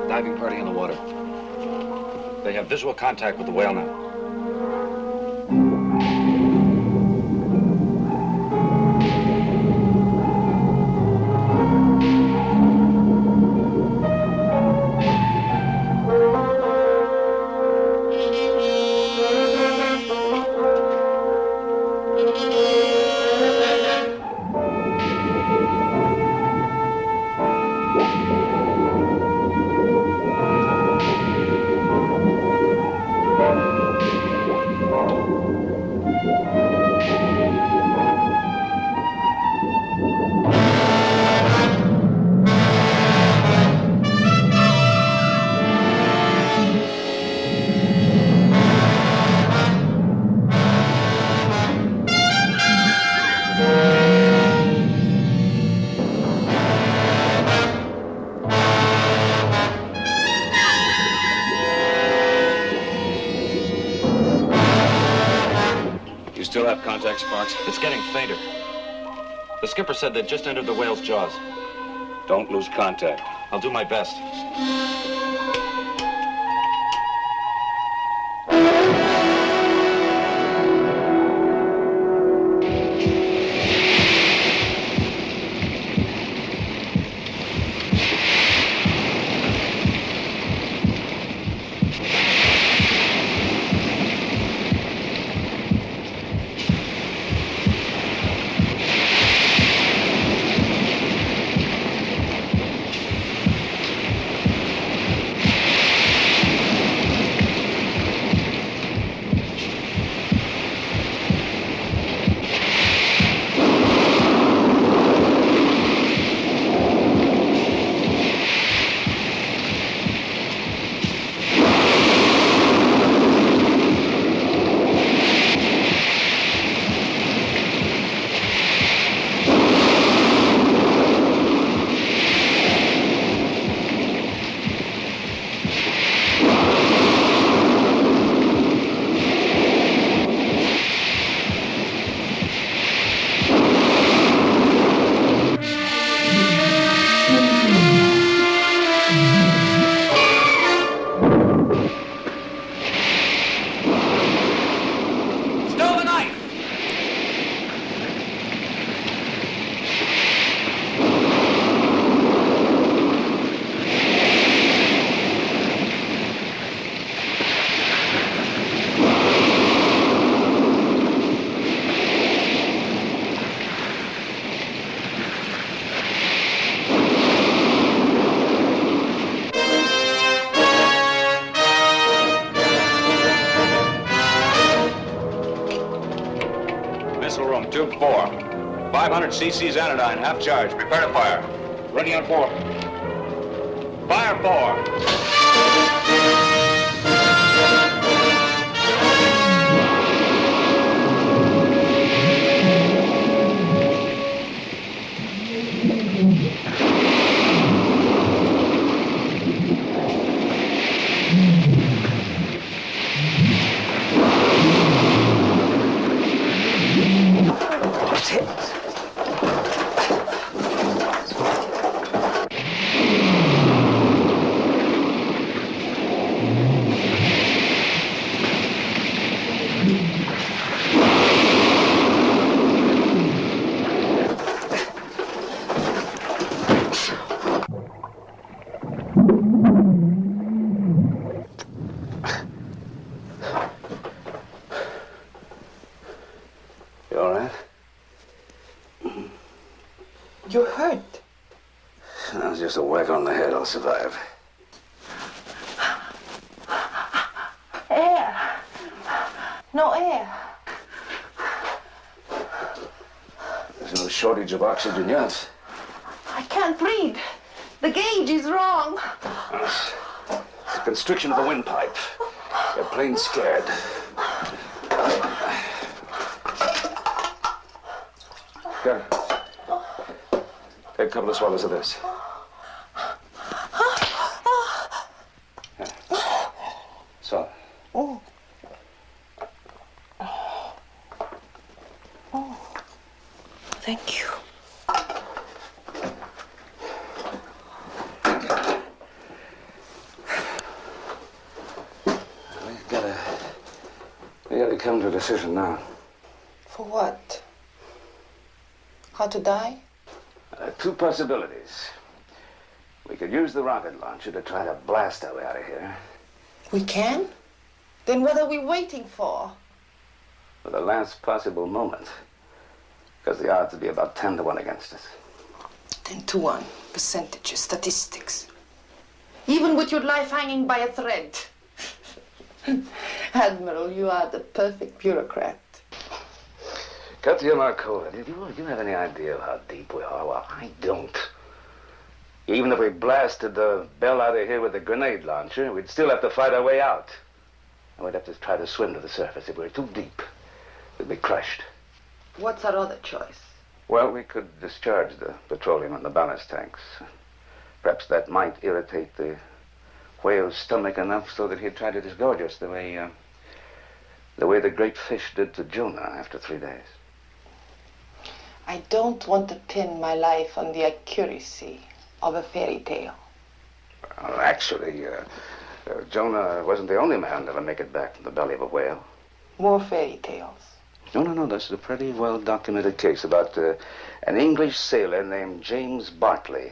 Diving party in the water. They have visual contact with the whale now. still have contact, Sparks? It's getting fainter. The skipper said they'd just entered the whale's jaws. Don't lose contact. I'll do my best. Tube 4. 500 cc's anodyne, half charge. Prepare to fire. Ready on 4. Fire 4. You're hurt. That was just a whack on the head. I'll survive. Air. No air. There's no shortage of oxygen yet. I can't breathe. The gauge is wrong. It's a constriction of the windpipe. You're plain scared. Here. Take a couple of swallows of this. Here. So. Oh. Thank you. We gotta come to a decision now. For what? How to die? Two possibilities. We could use the rocket launcher to try to blast our way out of here. We can? Then what are we waiting for? For the last possible moment. Because the odds would be about 10 to 1 against us. 10 to 1. Percentages, statistics. Even with your life hanging by a thread. Admiral, you are the perfect bureaucrat. Katya Markova, do you have any idea of how deep we are? Well, I don't. Even if we blasted the Bell out of here with a grenade launcher, we'd still have to fight our way out. And we'd have to try to swim to the surface. If we were too deep, we'd be crushed. What's our other choice? Well, we could discharge the petroleum in the ballast tanks. Perhaps that might irritate the whale's stomach enough so that he'd try to disgorge us the way The way the great fish did to Jonah after 3 days. I don't want to pin my life on the accuracy of a fairy tale. Well, actually, Jonah wasn't the only man to ever make it back from the belly of a whale. More fairy tales. No. This is a pretty well-documented case about an English sailor named James Bartley.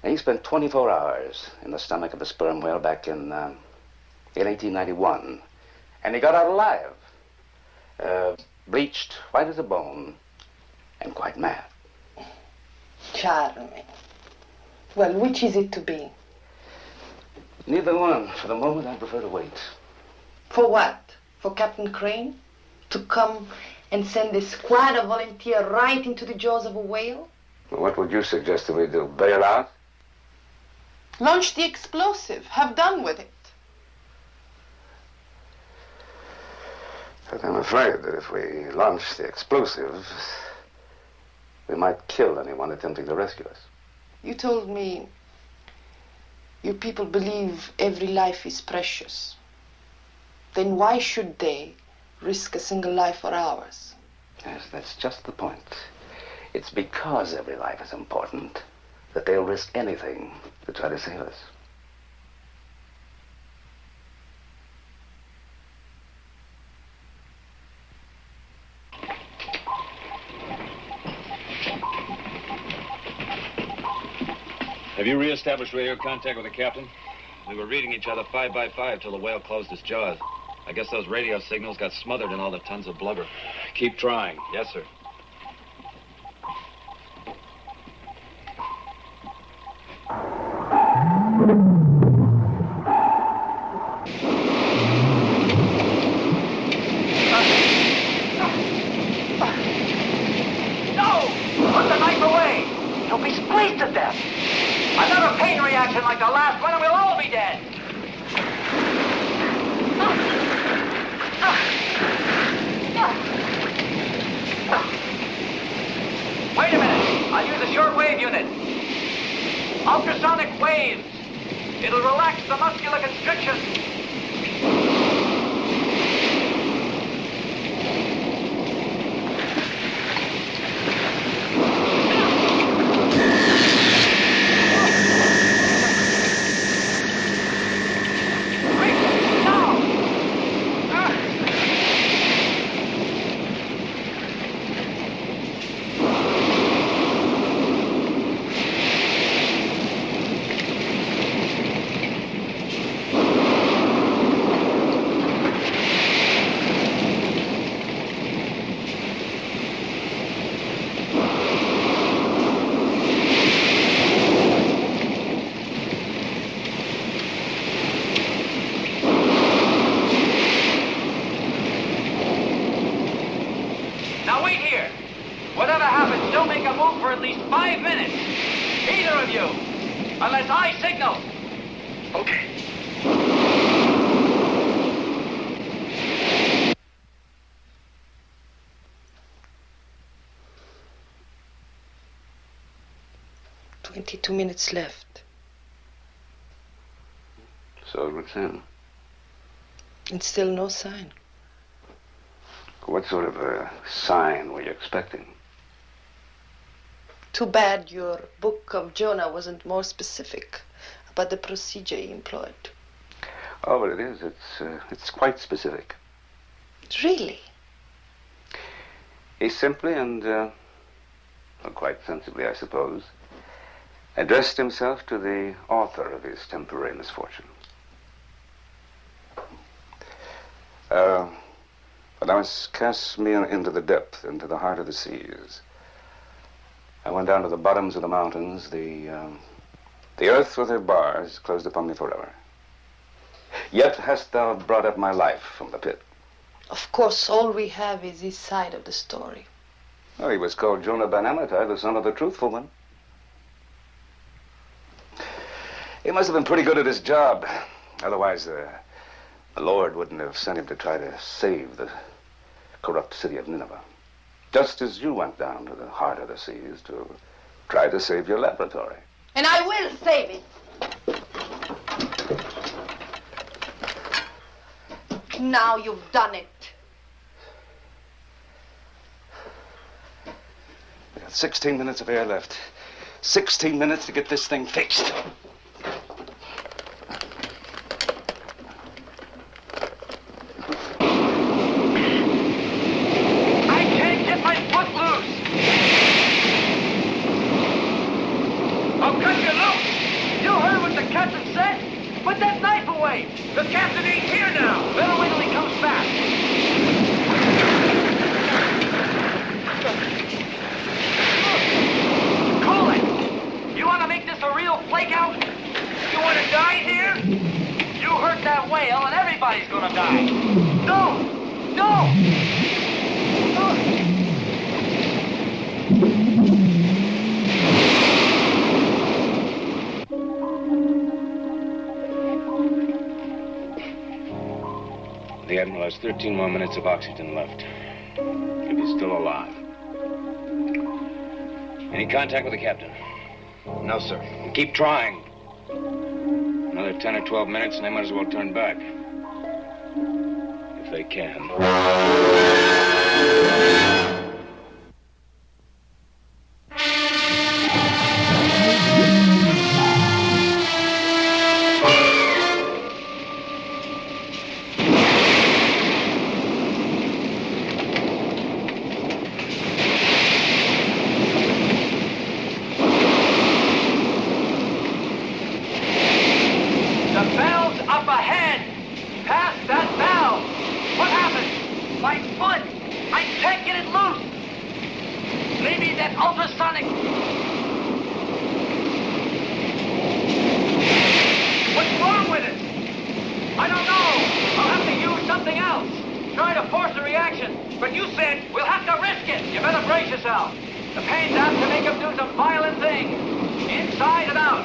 And he spent 24 hours in the stomach of a sperm whale back in 1891. And he got out alive. Bleached, white as a bone, and quite mad. Charming. Well, which is it to be? Neither one. For the moment, I prefer to wait. For what? For Captain Crane? To come and send a squad of volunteers right into the jaws of a whale? Well, what would you suggest that we do? Bail out? Launch the explosive. Have done with it. But I'm afraid that if we launch the explosives, we might kill anyone attempting to rescue us. You told me you people believe every life is precious. Then why should they risk a single life for ours? Yes, that's just the point. It's because every life is important that they'll risk anything to try to save us. Have you reestablished radio contact with the captain? We were reading each other 5 by 5 till the whale closed its jaws. I guess those radio signals got smothered in all the tons of blubber. Keep trying. Yes, sir. No! Put the knife away! You'll be squeezed to death! Another pain reaction like the last one and we'll all be dead! Wait a minute. I'll use a shortwave unit. Ultrasonic waves. It'll relax the muscular constriction. Now wait here. Whatever happens, don't make a move for at least 5 minutes. Either of you. Unless I signal. Okay. "22 minutes left. So it would seem. And still no sign. What sort of a sign were you expecting? Too bad your book of Jonah wasn't more specific about the procedure he employed. Oh, but it is. It's quite specific. Really? He simply and, well, quite sensibly, I suppose, addressed himself to the author of his temporary misfortune. When I was cast me into the depth, into the heart of the seas, I went down to the bottoms of the mountains. The earth with her bars closed upon me forever. Yet hast thou brought up my life from the pit. Of course, all we have is his side of the story. Oh, he was called Jonah Ben Amittai, the son of the truthful one. He must have been pretty good at his job. Otherwise, the Lord wouldn't have sent him to try to save the corrupt city of Nineveh. Just as you went down to the heart of the seas to try to save your laboratory. And I will save it. Now you've done it. Got 16 minutes of air left. 16 minutes to get this thing fixed. I can't get my foot loose. I'll cut you loose. You heard what the captain said? Put that knife away. The captain ain't here now. Better wait till he comes back. Cool it. You want to make this a real flake out? You want to die here? You hurt that whale and everybody's going to die. No! No! The Admiral has 13 more minutes of oxygen left. If he's still alive. Any contact with the captain? No, sir. Well, keep trying. Another 10 or 12 minutes and they might as well turn back. If they can. The valve's up ahead. Past that valve. What happened? My foot. I can't get it loose. Maybe that ultrasonic. What's wrong with it? I don't know. I'll have to use something else. Try to force a reaction. But you said we'll have to risk it. You better brace yourself. The pain's out to make him do some violent things. Inside and out.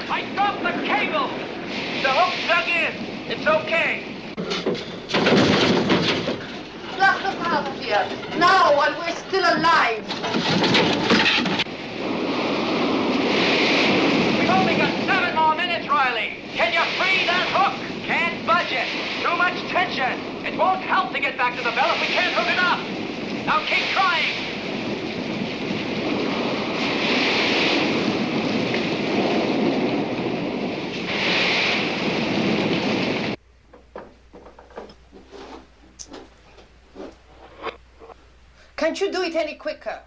I dropped the cable. The hook's dug in. It's okay. Let us out of here. Now, while we're still alive. We've only got 7 more minutes, Riley. Can you free that hook? Can't budge it. Too much tension. It won't help to get back to the bell if we can't hook it up. Now keep trying. Can't you do it any quicker?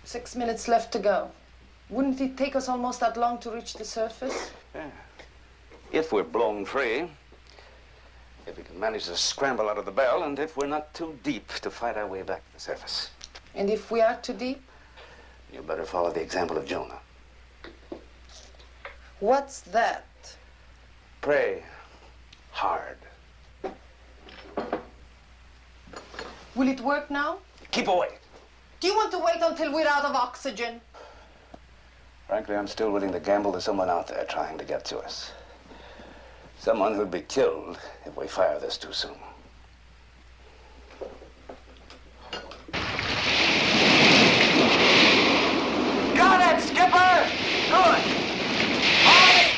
Six minutes left to go. Wouldn't it take us almost that long to reach the surface? Yeah. If we're blown free, if we can manage to scramble out of the bell, and if we're not too deep to fight our way back to the surface. And if we are too deep? You better follow the example of Jonah. What's that? Pray hard. Will it work now? Keep away. Do you want to wait until we're out of oxygen? Frankly, I'm still willing to gamble there's someone out there trying to get to us. Someone who'd be killed if we fire this too soon. Got it, Skipper! Good! Ollie!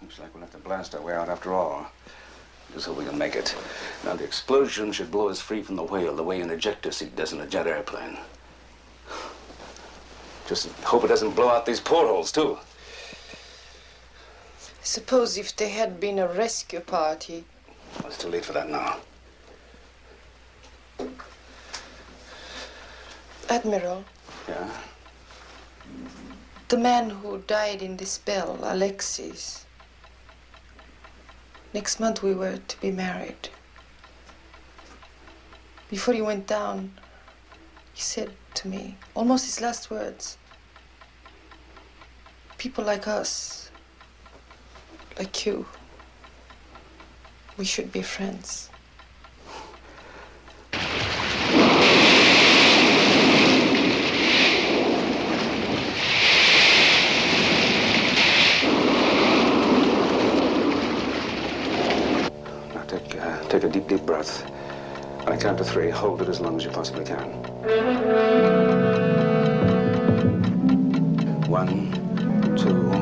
Looks like we'll have to blast our way out after all. Just so we can make it. Now, the explosion should blow us free from the whale the way an ejector seat does in a jet airplane. Just hope it doesn't blow out these portholes, too. Suppose if there had been a rescue party. Well, it's too late for that now. Admiral. Yeah? The man who died in this bell, Alexis. Next month we were to be married. Before he went down, he said to me, almost his last words, people like us, like you, we should be friends. Take a deep, deep breath. When I count to 3, hold it as long as you possibly can. 1, 2.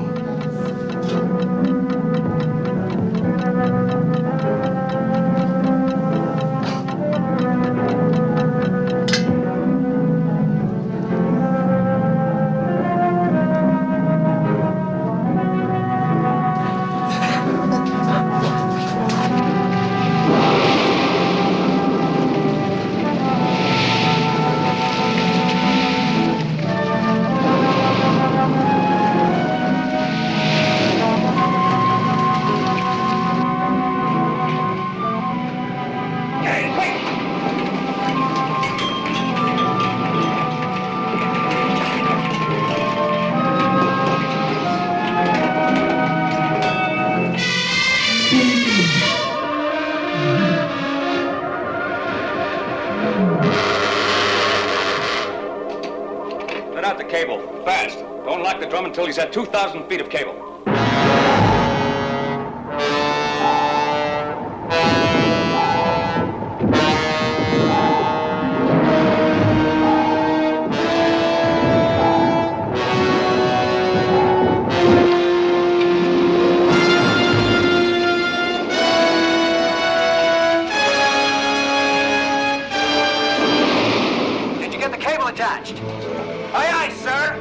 Let out the cable. Fast. Don't lock the drum until he's at 2,000 feet of cable. Did you get the cable attached? Aye, aye, sir.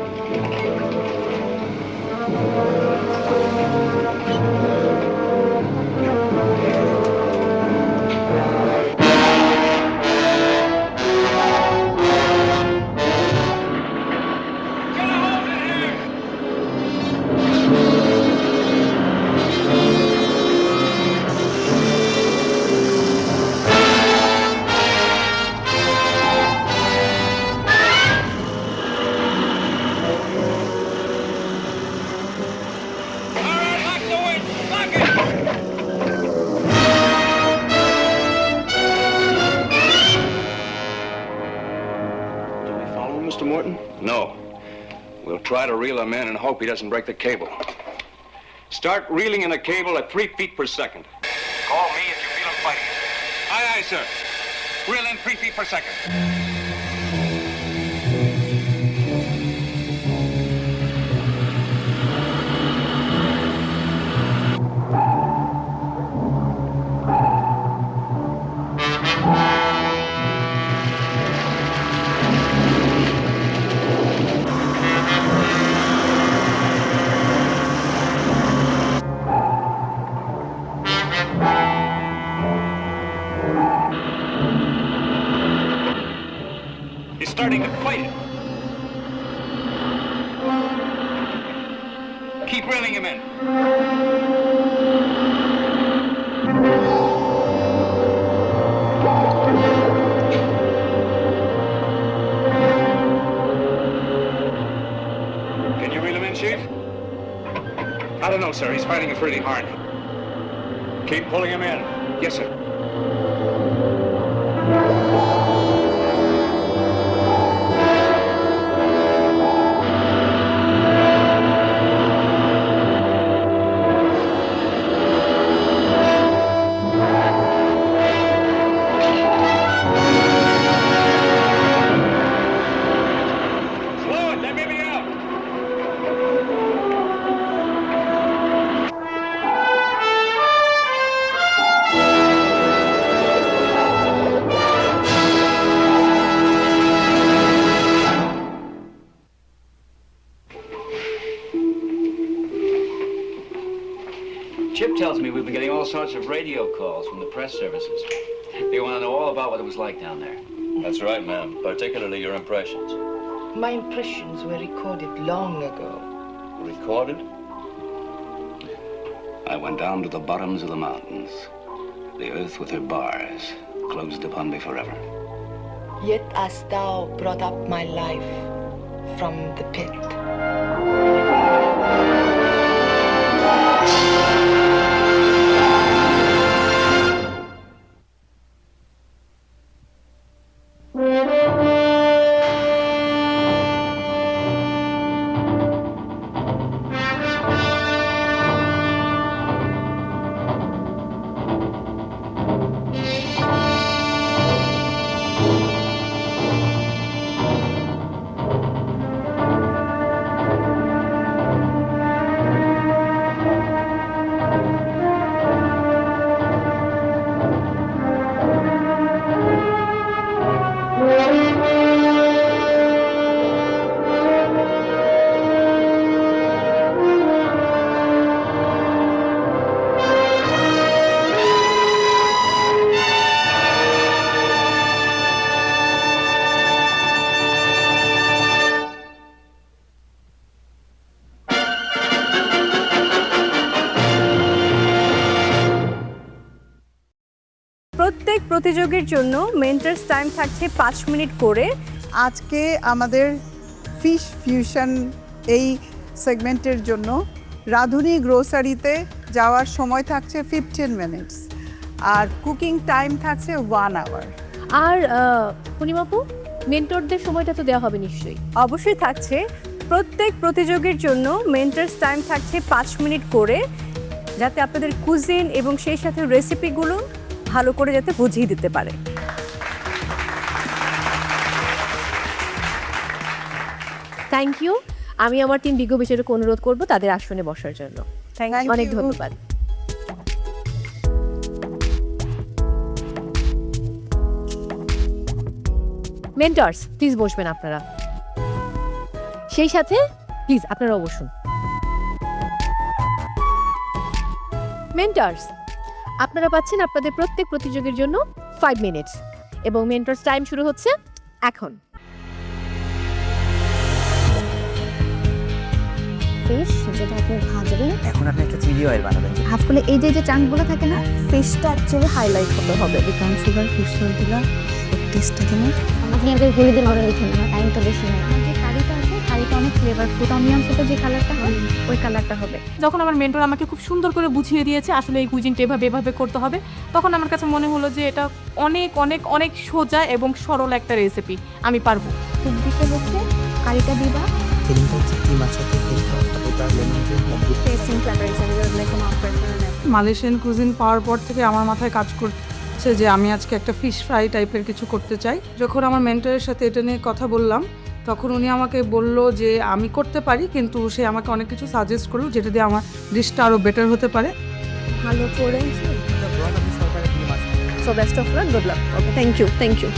Mr. Morton? No. We'll try to reel him in and hope he doesn't break the cable. Start reeling in the cable at 3 feet per second. Call me if you feel him fighting. Aye, aye, sir. Reel in 3 feet per second. He's starting to fight it. Keep reeling him in. Can you reel him in, Chief? I don't know, sir. He's fighting it pretty hard. Keep pulling him in. Yes, sir. Slow it. Let me be out. all sorts of radio calls from the press services. They want to know all about what it was like down there. That's right, ma'am. Particularly your impressions. My impressions were recorded long ago. Recorded? I went down to the bottoms of the mountains. The earth with her bars closed upon me forever. Yet hast thou brought up my life from the pit. প্রত্যেক প্রতিযোগীর জন্য mentors time থাকছে 5 minute করে। আজকে আমাদের fish fusion এই সেগমেন্টের জন্য রাঁধুনি গ্রোসারিতে যাওয়ার সময় থাকছে 15 মিনিটস আর কুকিং টাইম থাকছে 1 আওয়ার। আর পূর্ণিমাপু, মেন্টরদের সময়টা তো দেওয়া হবে নিশ্চয়ই? অবশ্যই থাকছে। প্রত্যেক প্রতিযোগীর জন্য মেন্টরস টাইম থাকছে 5 মিনিট করে, যাতে আপনাদের কুজিন এবং সেই সাথে রেসিপিগুলো ভালো করে যাতে বুঝিয়ে দিতে পারে। Thank you. আমি আমার টিম বিজ্ঞ বিচারককে অনুরোধ করব তাদের আসনে বসার জন্য। অনেক ধন্যবাদ। মেন্টরস প্লিজ বসবেন আপনারা, সেই সাথে প্লিজ আপনারাও বসুন। মেন্টরস, আপনারা পাচ্ছেন আপনাদের প্রত্যেক প্রতিযোগীর জন্য 5 মিনিটস এবং মেন্টরস টাইম শুরু হচ্ছে এখন। ফিশ যেটা আপনি ভাজবেন, এখন আপনি একটা চিলি অয়েল বানাবেন। হাফ করলে এই যে চাঙ্কগুলো থাকে না, ফিশটা অ্যাকচুয়ালি হাইলাইট হতে হবে। ব্রাউন সুগার, ফিশ সল্টগুলো টেস্টটা দিন। আপনি আগে বলে দিন, অর্ডার লিখে নিন, টাইমটা বেশি নেই। যে কারিটা আছে, কারিটা অনেক ফ্লেভারফুল, অনিয়ন সুপে যে কালারটা হয় ওই কালারটা হবে। যখন আমার মেন্টর আমাকে খুব সুন্দর করে বুঝিয়ে দিয়েছে আসলে এই কুইজিনটা এভাবে করতে হবে, তখন আমার কাছে মনে হলো যে এটা অনেক অনেক অনেক সোজা এবং সরল একটা রেসিপি, আমি পারবো। খুব বেশি হচ্ছে কারিটা দিবা, ফিলিংটা হচ্ছে কি মাছের ফিশ সস, তারপর লেমন জুস, মধ্যে tasting flavours and like mouth freshener. Malaysian cuisine পাওয়ার পর থেকে আমার মাথায় কাজ করছে যে আমি আজকে একটা ফিশ ফ্রাই টাইপের কিছু করতে চাই। যখন আমার মেন্টরের সাথে এটা নিয়ে কথা বললাম, তখন উনি আমাকে বলল যে আমি করতে পারি, কিন্তু সে আমাকে অনেক কিছু সাজেস্ট করলো যেটা দিয়ে আমার ডিশটা আরও বেটার হতে পারে। ভালো করে so best of luck, good luck. Okay, thank you.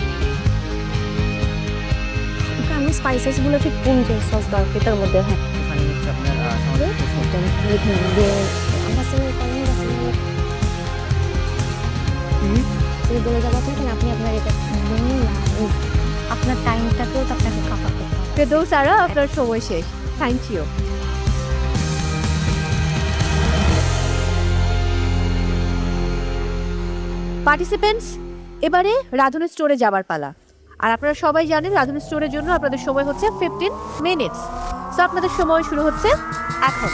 আমি স্পাইসেসগুলো ঠিক কোন যে সস দরকার এটার মধ্যে হয় এখানে হচ্ছে আপনার বলে যাবো তখন আপনি আপনার এটা আপনার টাইমটাকেও তো আপনাকে কাভার করতে হবে। ফেরদৌস সারা, আপনার সময় শেষ। Thank you. পার্টিসিপেন্টস, এবারে রাঁধুনি স্টোরে যাবার পালা। আর আপনারা সবাই জানেন রাঁধুনি স্টোরের জন্য আপনাদের সময় হচ্ছে 15 মিনিটস। সো আপনাদের সময় শুরু হচ্ছে এখন।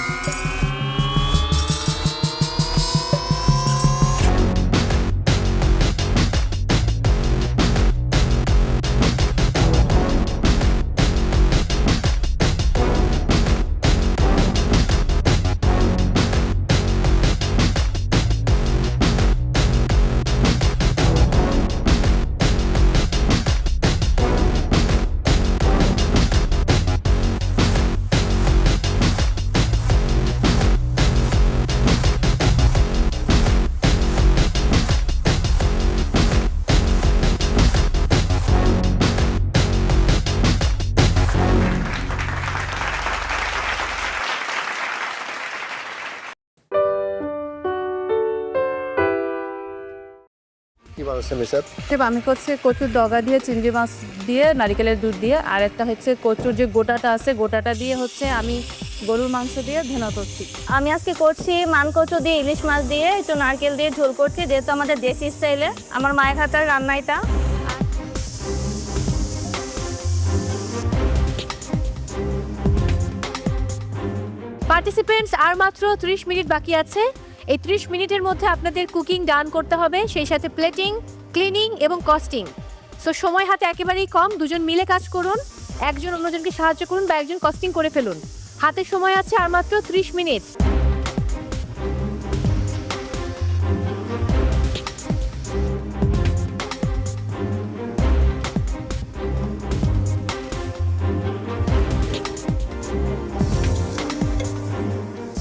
কি বানাচ্ছে মিসাত? আমি করছি কচুর ডগা দিয়ে, চিংড়ি মাছ দিয়ে, নারিকেলের দুধ দিয়ে, আর একটা হচ্ছে কচুর যে গোটাটা আছে গোটাটা দিয়ে হচ্ছে আমি গরুর মাংস দিয়ে ভেনা করছি। আমি আজকে করছি মানকচু দিয়ে, ইলিশ মাছ দিয়ে, একটু নারকেল দিয়ে ঝোল করছি, যেহেতু আমাদের দেশি স্টাইলে আমার মায়ের হাতের রান্না এটা। পার্টিসিপেন্টস আর মাত্র 30 মিনিট বাকি আছে। এই 30 মিনিটের মধ্যে আপনাদের কুকিং ডান করতে হবে, সেই সাথে প্লেটিং, ক্লিনিং এবং কস্টিং। সো সময় হাতে একেবারেই কম, দুজন মিলে কাজ করুন, একজন অন্যজনকে সাহায্য করুন বা একজন কস্টিং করে ফেলুন। হাতে সময় আছে আর মাত্র 30 মিনিট।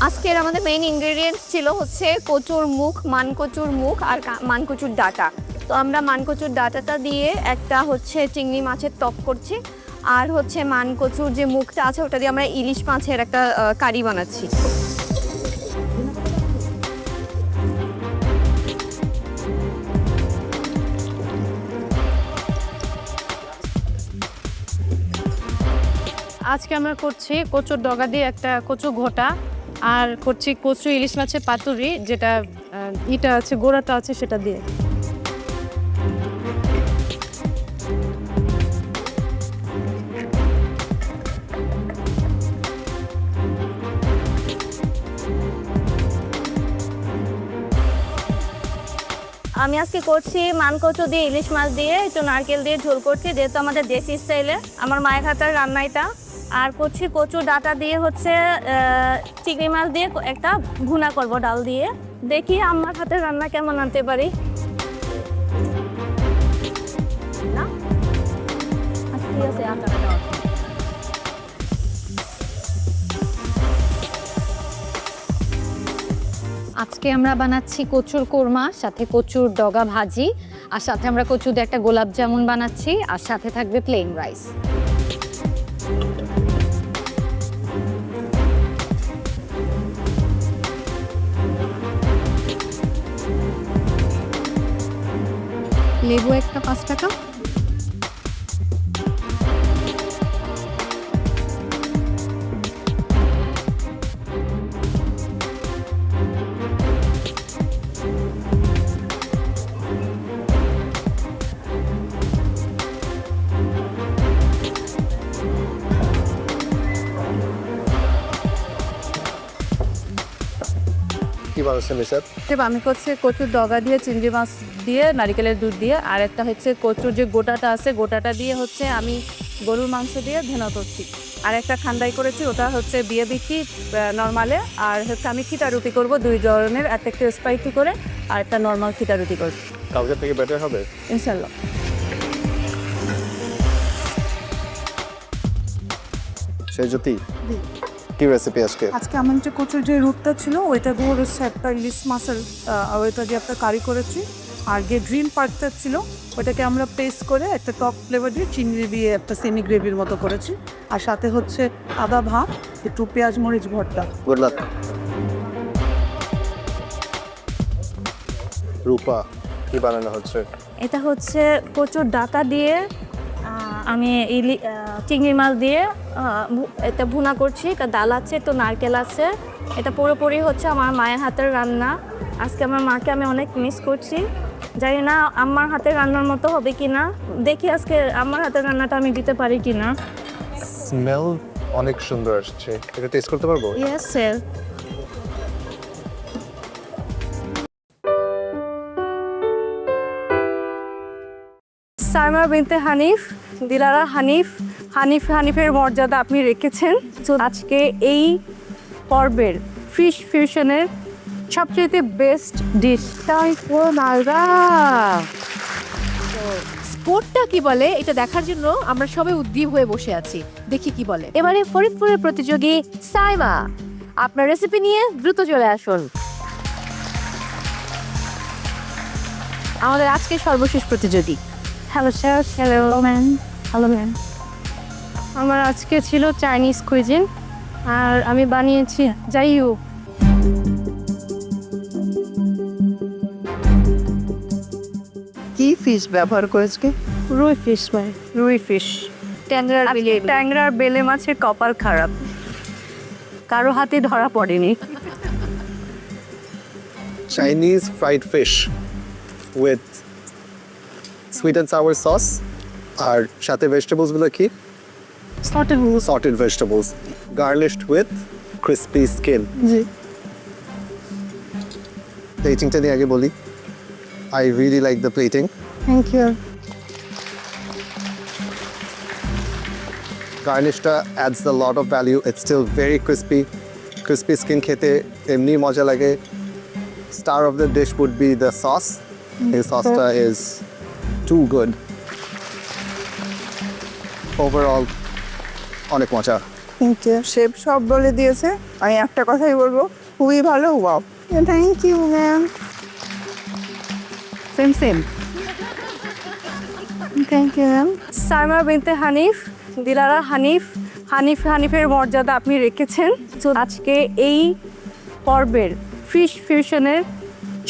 আজকের আমাদের মেইন ইনগ্রেডিয়েন্ট ছিল হচ্ছে কচুর মুখ, মানকচুর মুখ আর মানকচুর ডাঁটা। তো আমরা মানকচুর ডাঁটাটা দিয়ে একটা হচ্ছে চিংড়ি মাছের টক করছি, আর হচ্ছে মানকচুর যে মুখটা আছে ওটা দিয়ে আমরা ইলিশ মাছের একটা কারি বানাচ্ছি। আজকে আমরা করছি কচুর ডগা দিয়ে একটা কচু ঘোটা, আর করছি কচু ইলিশ মাছের পাতুরি, যেটা ইটা আছে গোড়াটা আছে সেটা দিয়ে। আমি আজকে করছি মানকচু দিয়ে, ইলিশ মাছ দিয়ে, একটু নারকেল দিয়ে ঝোল করছি, যেহেতু আমাদের দেশি স্টাইলে আমার মায়ের হাতের রান্না এটা। আর করছি কচু ডাঁটা দিয়ে হচ্ছে চিংড়ি মাছ দিয়ে একটা ভুনা করব ডাল দিয়ে। দেখি আমার হাতের রান্না কেমন আনতে পারি। না আচ্ছা ঠিক আছে, আটাটা দাও। আজকে আমরা বানাচ্ছি কচুর কোরমা, সাথে কচুর ডগা ভাজি, আর সাথে আমরা কচু দিয়ে একটা গোলাপ জামুন বানাচ্ছি, আর সাথে থাকবে প্লেন রাইস। লেবু একটা 5 টাকা। কি বানাচ্ছে মিসাত? আমি করছি কচুর ডগা দিয়ে, চিংড়ি মাছ দিয়ে, নারিকেলের দুধ দিয়ে, আর একটা হচ্ছে কচুর যে গোটাটা আছে গোটাটা দিয়ে হচ্ছে আমি গরুর মাংস দিয়ে ভেনা করছি। আর একটা ঠান্ডাই করেছি, ওটা হচ্ছে বিয়ে বিক্রি নর্মালে, আর হচ্ছে আমি খিটা রুটি করব 2 ধরনের, একটা একটু স্পাইসি করে আর একটা নর্মাল খিটা রুটি করব। কালকের থেকে বেটার হবে ইনশাল্লাহ। সেই জ্যোতি, কি রেসিপি আজকে? আজকে আমার যে কচুর যে রুটটা ছিল ওইটা দিয়ে হচ্ছে একটা ইলিশ মাছের ওইটা দিয়ে একটা কারি করেছি, আর যে গ্রিন পার্টটা ছিল ওইটাকে আমরা পেস্ট করে একটা টক ফ্লেভার দিয়ে চিংড়ি দিয়ে একটা সেমি গ্রেভির মতো করেছি, আর সাথে হচ্ছে আদা ভাত, একটু পেঁয়াজ মরিচ ভর্তা। Good luck. রূপা, কি বানানো হচ্ছে? এটা হচ্ছে কচুর ডাঁটা দিয়ে আমি চিংড়ি মাছ দিয়ে এটা ভুনা করছি। এটা ডাল আছে, তো নারকেল আছে। এটা পুরোপুরি হচ্ছে আমার মায়ের হাতের রান্না। আজকে আমার মাকে আমি অনেক মিস করছি, জানি না আমার হাতের রান্নার মতো হবে কি না। দেখি আজকে আমার হাতের রান্নাটা আমি দিতে পারি কি না। স্মেল অনেক সুন্দর আসছে, এটা টেস্ট করতে পারবো? Yes sir. সাইমা বিনতে হানিফ, দিলারা হানিফ, হানিফের মর্যাদা আপনি রেখেছেন। তো আজকে এই পর্বের ফিশ ফিউশনের সবচেয়ে বেস্ট ডিশ স্পোর্টটা কি বলে এটা দেখার জন্য আমরা সবাই উদ্গ্রীব হয়ে বসে আছি, দেখি কি বলে। এবারে ফরিদপুরের প্রতিযোগী সাইমা, আপনার রেসিপি নিয়ে দ্রুত চলে আসুন। আমাদের আজকে সর্বশেষ প্রতিযোগী। Hello sir. Hello ma'am. Hello ma'am. আমার আজকে ছিল চাইনিজ কুইজিন, আর আমি বানিয়েছি জাইউ। কি ফিশ ব্যবহার করেছে? রুই ফিশ ভাই, রুই ফিশ। ট্যাংরার বেলে মাছের কপাল খারাপ, কারো হাতে ধরা পড়েনি। Chinese fried fish with sweet and sour sauce. আর সাথে ভেজিটেবলস গুলো কি? Sorted vegetables garnished with crispy skin. জি। প্লেটিংটা নিয়ে আগে বলি। I really like the plating. Thank you. Garnishটা adds a lot of value. It's still very crispy. Crispy skin খেতে এমনি মজা লাগে। Star of the dish would be the sauce. The sauce is too good. Overall, অনেক মজা। Thank you. Chef সব বলে দিয়েছে, আমি একটা কথাই বলবো, খুবই ভালো। Wow, thank you ma'am. Same same. Thank you ma'am. Saima Binte Hanif, Dilara Hanif, হানিফের মর্যাদা আপনি রেখেছেন। তো আজকে এই পর্বের ফিশ ফিউশনের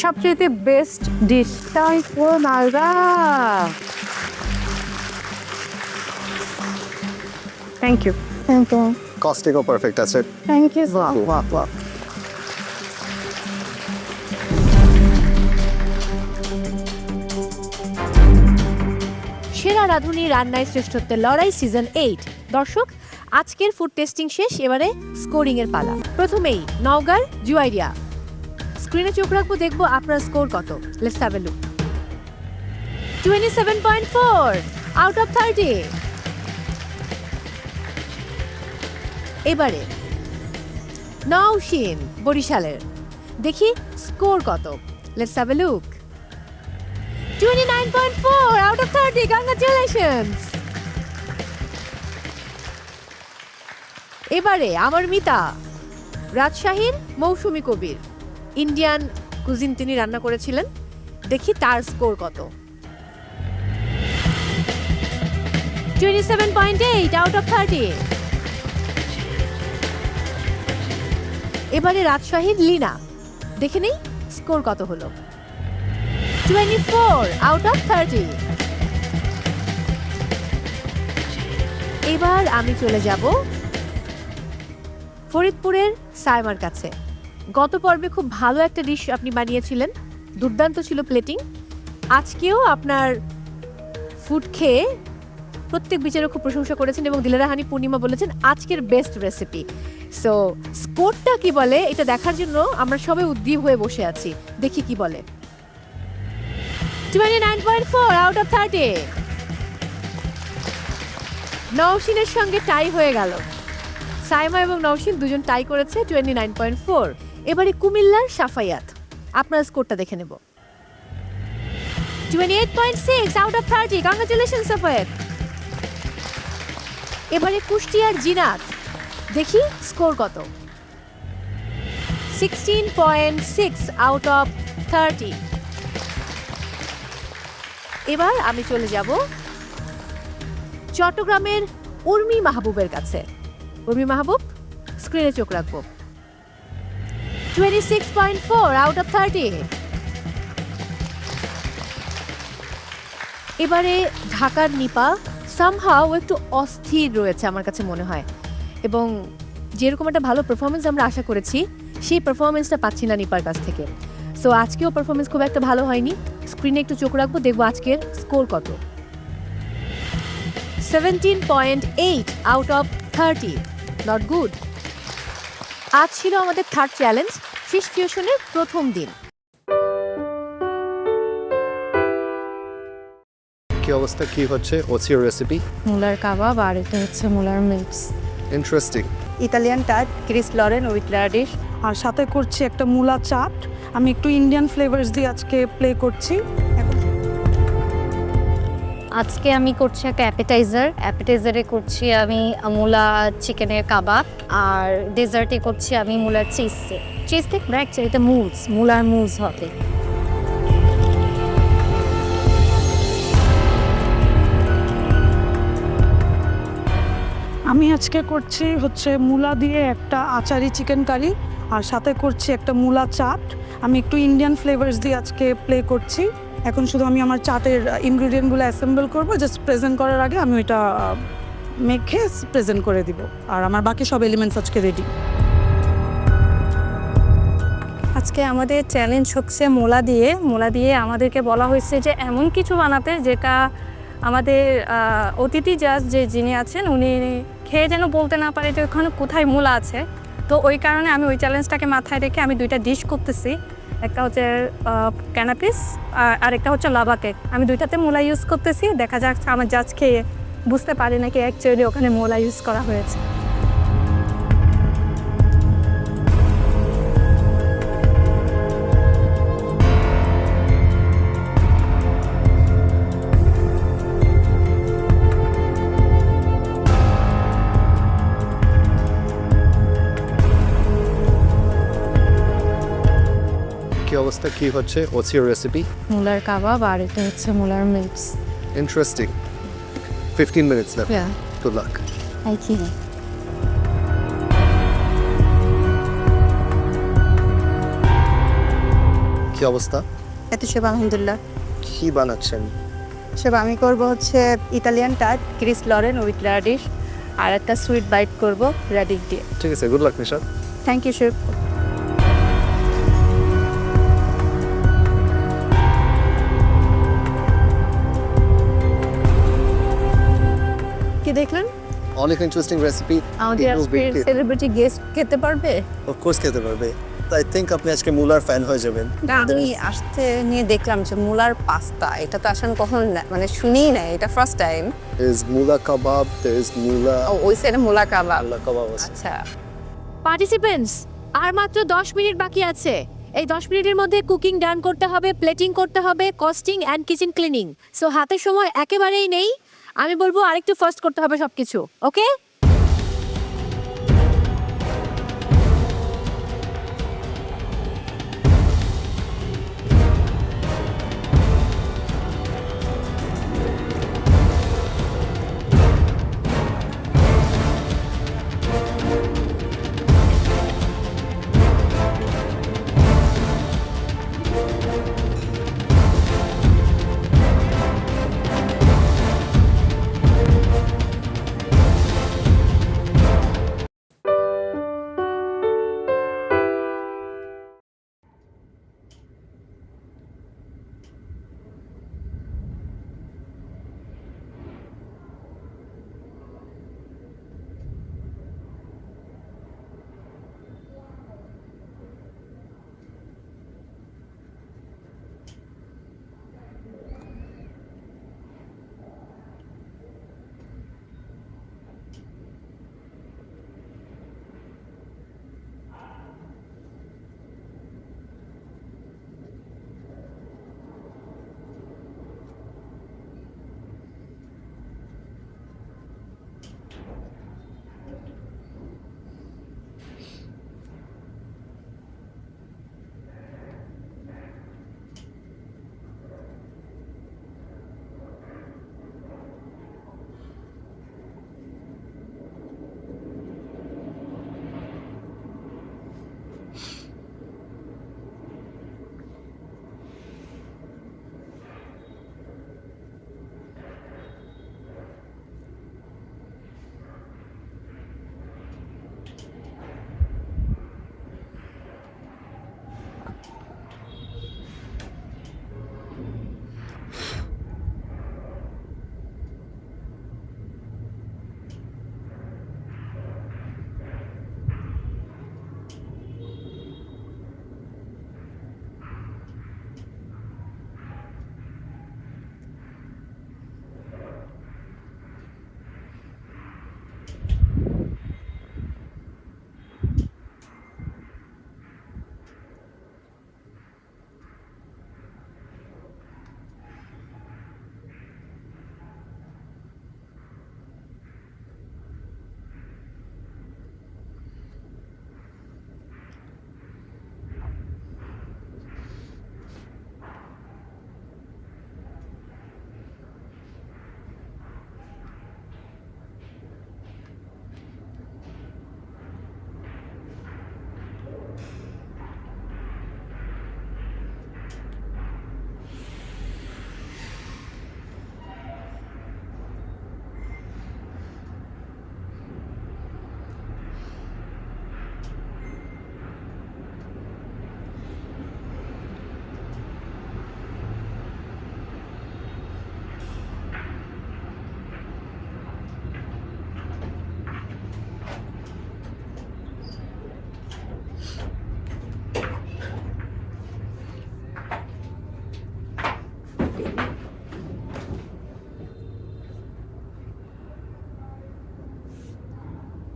সবচেয়ে best dish Malda. Thank you. Thank you. কস্টিংও পারফেক্ট আছে। Thank you. সেরা রাঁধুনি রান্নায় শ্রেষ্ঠত্বের লড়াই সিজন 8। দর্শক, আজকের ফুড টেস্টিং শেষ, এবারে স্কোরিং এর পালা। প্রথমেই নওগাঁর জুয়াইরিয়া। স্ক্রিনে চোখ রাখবো, দেখবো আপনার স্কোর কত। Let's have a look. 27.4 out of 30। এবারে নওশিন বরিশালের, দেখি স্কোর কত। Let's have a look. 29.4 out of 30. Congratulations. এবারে আমার মিতা রাজশাহীর মৌসুমী কবির, ইন্ডিয়ান কুজিন তিনি রান্না করেছিলেন, দেখি তার স্কোর কত। 27.8 out of 30. এবারে রাজশাহীর লীনা, দেখে নেই স্কোর কত হলো। 24 out of 30. এবার আমি চলে যাব ফরিদপুরের সাইমার কাছে। গত পর্বে খুব ভালো একটা ডিশ আপনি বানিয়েছিলেন, দুর্দান্ত ছিল প্লেটিং। আজকেও আপনার ফুড খেয়ে প্রত্যেক বিচারক খুব প্রশংসা করেছেন এবং দিলারা হানি পূর্ণিমা বলেছেন আজকের বেস্ট রেসিপি। সো স্কোরটা কি বলে এটা দেখার জন্য আমরা সবাই উদ্গ্রীব হয়ে বসে আছি, দেখি কি বলে। 29.4 out of 30. নওশিনের সঙ্গে টাই হয়ে গেল। সাইমা এবং নওশিন দুজন টাই করেছে 29.4। এবারে কুমিল্লার সাফায়াত, আপনার স্কোরটা দেখে নেব। 28.6 out of 30. Congratulations সাফায়াত। এবারে কুষ্টিয়ার জিনাত, দেখি স্কোর কত। 16.6 out of 30. এবার আমি চলে যাব চট্টগ্রামের উর্মি মাহবুবের কাছে। উর্মি মাহবুব, স্ক্রিনে চোখ রাখবো। 26.4 out of 30. এবারে ঢাকার নিপা সামহাও একটু অস্থির রয়েছে আমার কাছে মনে হয়, এবং যেরকম একটা ভালো পারফরমেন্স আমরা আশা করেছি সেই পারফরমেন্সটা পাচ্ছি না নিপার কাছ থেকে। সো আজকেও পারফরমেন্স খুব একটা ভালো হয়নি। স্ক্রিনে একটু চোখ রাখবো, দেখবো আজকের স্কোর কত। 17.8 out of 30. Not good. আজ ছিল আমাদের থার্ড চ্যালেঞ্জ, ফিশ ফিউশনের প্রথম দিন। কি অবস্থা, কি হচ্ছে? What's your recipe? মুলার কাবাব আর এটা হচ্ছে মুলার মিক্স। Interesting. ইতালিয়ান টাট ক্রিস লরেন উইথ র্যাডিশ, আর সাথে করছি একটা মূলা চাট। আমি একটু ইন্ডিয়ান ফ্লেভার্স দিয়ে আজকে প্লে করছি। আজকে আমি করছি একটা অ্যাপেটাইজারে করছি আমি মুলা চিকেনের কাবাব, আর ডেজার্টে করছি আমি মুলার চিজ স্টিক। অ্যাকচুয়ালি এটা মুলার মুজ হবে। আমি আজকে করছি হচ্ছে মূলা দিয়ে একটা আচারি চিকেন কারি, আর সাথে করছি একটা মূলা চাট। আমি একটু ইন্ডিয়ান ফ্লেভার্স দিয়ে আজকে প্লে করছি। এখন শুধু আমি আমার চাটের ইনগ্রিডিয়েন্টগুলো অ্যাসেম্বল করব, জাস্ট প্রেজেন্ট করার আগে আমি ওইটা মেখে প্রেজেন্ট করে দিব। আর আমার বাকি সব এলিমেন্টস আজকে রেডি। আজকে আমাদের চ্যালেঞ্জ হচ্ছে মূলা দিয়ে আমাদেরকে বলা হয়েছে যে এমন কিছু বানাতে যেটা আমাদের অতিথি জাজ যিনি আছেন উনি খেয়ে যেন বলতে না পারে যে ওখানে কোথায় মূলা আছে। তো ওই কারণে আমি ওই চ্যালেঞ্জটাকে মাথায় রেখে আমি দুইটা ডিশ করতেছি। একটা হচ্ছে ক্যানাপিস আর একটা হচ্ছে লাভা কেক। আমি দুইটাতে মূলা ইউজ করতেছি, দেখা যাক আমার জাজ খেয়ে বুঝতে পারি নাকি অ্যাকচুয়ালি ওখানে মূলা ইউজ করা হয়েছে। কি অবস্থা, কি হচ্ছে? What's your recipe? মূলার কাবাব আর এটা হচ্ছে মূলার mix. Interesting. 15 minutes left. Yeah. Good luck. Thank you. কি অবস্থা? এত সব আলহামদুলিল্লাহ। কি বানাচ্ছেন? সব আমি করব হচ্ছে ইতালিয়ান টার্ট ক্রিস লরেন উইথ রাডিশ আর একটা সুইট বাইট করব রাডিশ দিয়ে। ঠিক আছে, good luck Nishad. Thank you chef. কি দেখলেন? অনেক ইন্টারেস্টিং রেসিপি। আমাদের আজকে সেলিব্রিটি গেস্ট খেতে পারবে? অফকোর্স খেতে পারবে। আই থিংক আপনি আজকে মুলার ফ্যান হয়ে যাবেন। আমি আসতে নিয়ে দেখলাম যে মুলার পাস্তা, এটা তো আসলে কখন মানে শুনিই নাই, এটা first time. There's mula kebab, there's mula. ওই সাইডে মুলা কাবাব। Mula kebab আছে। আচ্ছা, পার্টিসিপেন্টস আর মাত্র 10 মিনিট বাকি আছে। এই 10 মিনিটের মধ্যে কুকিং ডান করতে হবে, প্লেটিং করতে হবে, costing and kitchen cleaning. So হাতে সময় একেবারেই নেই। আমি বলবো আরেকটু ফাস্ট করতে হবে সবকিছু, ওকে?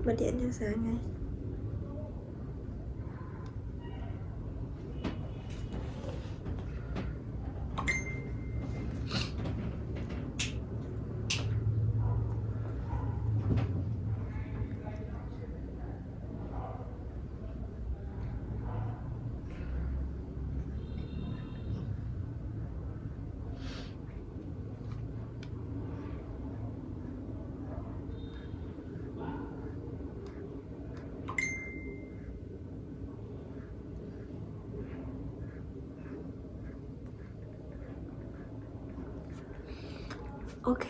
Bật điện cho sáng ngay. Ok,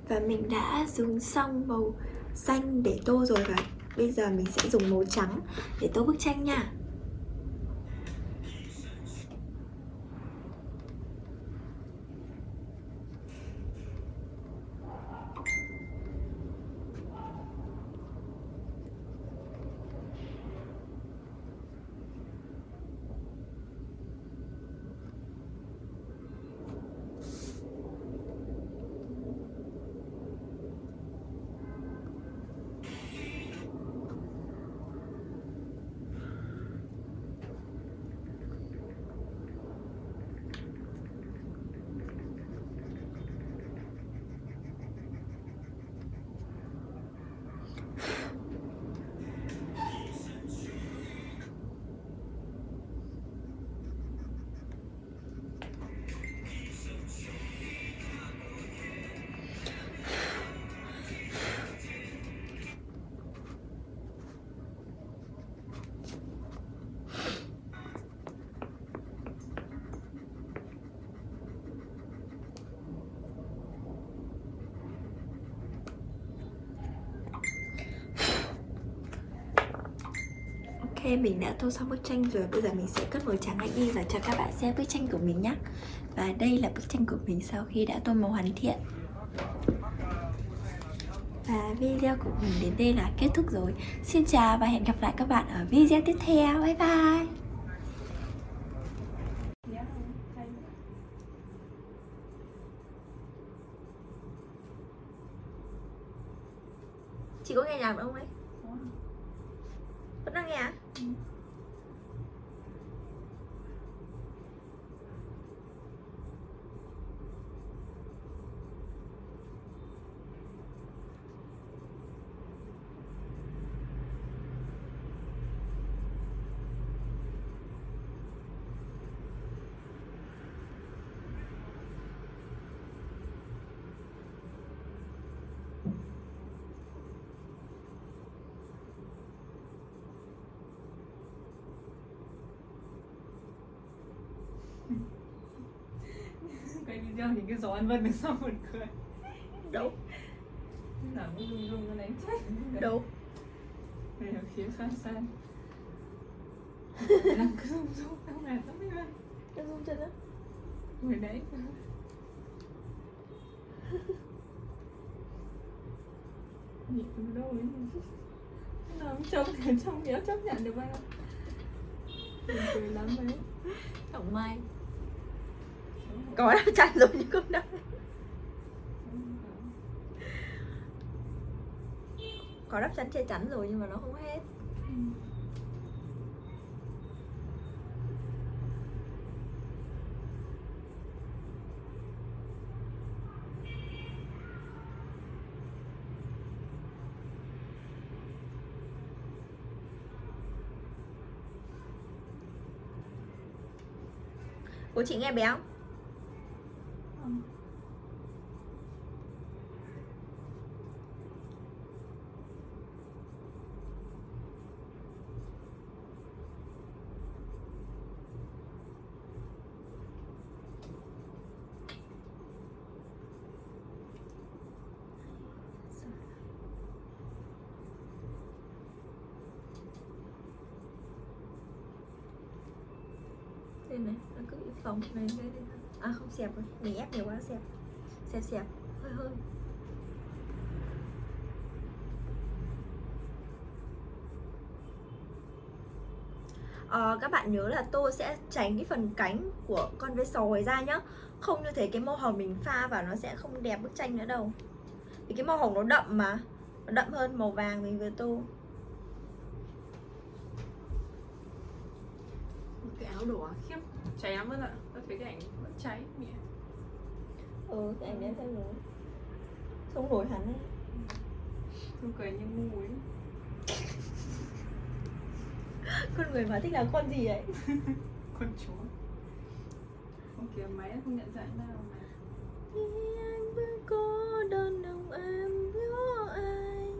và mình đã dùng xong màu xanh để tô rồi, và bây giờ mình sẽ dùng màu trắng để tô bức tranh nha. Ok, mình đã tô xong bức tranh rồi. Bây giờ mình sẽ cất màu trắng lại đi và cho các bạn xem bức tranh của mình nhé. Và đây là bức tranh của mình sau khi đã tô màu hoàn thiện. Và video của mình đến đây là kết thúc rồi. Xin chào và hẹn gặp lại các bạn ở video tiếp theo. Bye bye. Chị có nghe nhạc không ấy? Vẫn đang nghe à? Cái video những cái gió ăn vân đằng sau buồn cười. Đâu? Nào nó rung rung nó đánh chết. Đâu? Đây ở phía xa xa. Làm cứ rung rung tao mệt lắm đi mà. Nó rung chân á? Người đấy. Nhịp đâu ấy. Nào trong nhớ chấp nhận được bao không? Buồn cười lắm đấy. Không may. Có đã chặt rồi nhưng không đâu. Có đắp chắn che chắn rồi nhưng mà nó không hết. Ủa chị nghe bé không? Đây này, nó cứ bị phồng này đây. À không, xẹp rồi, mình ép nhiều quá xẹp. Xẹp, hơi. Các bạn nhớ là tô sẽ tránh cái phần cánh của con ve sòi ra nhá. Không như thế cái màu hồng mình pha vào nó sẽ không đẹp bức tranh nữa đâu. Vì cái màu hồng nó đậm mà. Nó đậm hơn màu vàng mình vừa tô. Cái áo đỏ khiếp, cháy lắm ạ. Tôi thấy cái ảnh vẫn cháy nhỉ. Cái ảnh đấy xem rồi. Không nổi hẳn ấy. Tôi cười như ngu ấy. Con người mà thích là con gì ấy? Con chó. Con kia máy không nhận dạng đâu mà. Khi anh vẫn có đơn lòng em nhớ ai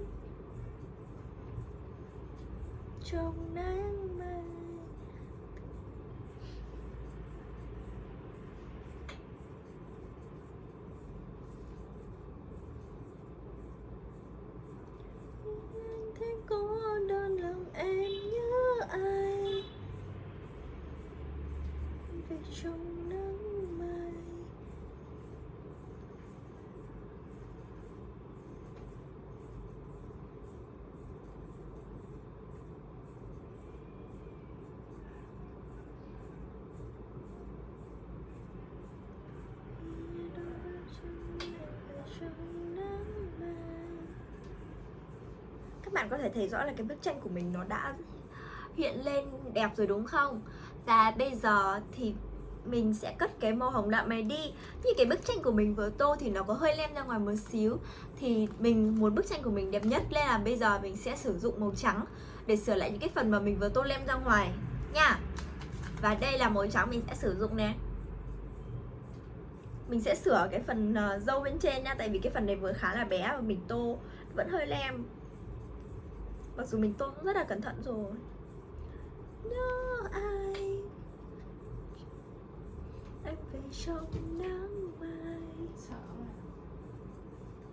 trong nắng mai. Anh thấy có đơn lòng em nhớ ai về trong nắng mai. Các bạn có thể thấy rõ là cái bức tranh của mình nó đã hiện lên đẹp rồi đúng không? Và bây giờ thì mình sẽ cất cái màu hồng đậm này đi. Như cái bức tranh của mình vừa tô thì nó có hơi lem ra ngoài một xíu. Thì mình muốn bức tranh của mình đẹp nhất, nên là bây giờ mình sẽ sử dụng màu trắng để sửa lại những cái phần mà mình vừa tô lem ra ngoài nha. Và đây là màu trắng mình sẽ sử dụng nè. Mình sẽ sửa cái phần râu bên trên nha. Tại vì cái phần này vừa khá là bé và mình tô vẫn hơi lem. Mặc dù mình tô cũng rất là cẩn thận rồi. Nhớ ai anh về trong nắng mai. Sợ mà.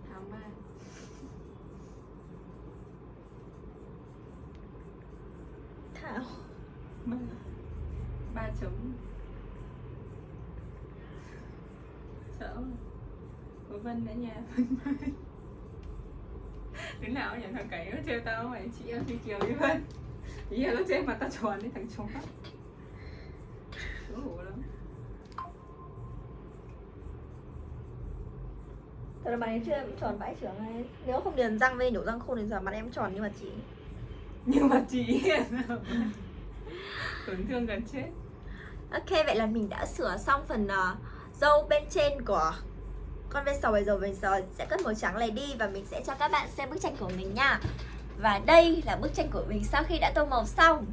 Thảo Mai. Thảo Mai. 3 chấm. Sợ mà. Của Vân đã nhà Vân Mai. Đứa nào nhận thằng cày nó trêu tao mày, chị em Phi Kiều với Vân. Ý là nó trêu mặt tao tròn đấy, thằng chó. Xấu hổ lắm. Thật là mặt em chưa bị tròn vãi trưởng này. Nếu không điền răng với nhổ răng khôn thì giờ mặt em tròn như mặt chị. Như mặt chị. Tổn thương gần chết. Ok, vậy là mình đã sửa xong phần râu bên trên của con ve sầu. Bây giờ mình sẽ cất màu trắng này đi và mình sẽ cho các bạn xem bức tranh của mình nha. Và đây là bức tranh của mình sau khi đã tô màu xong.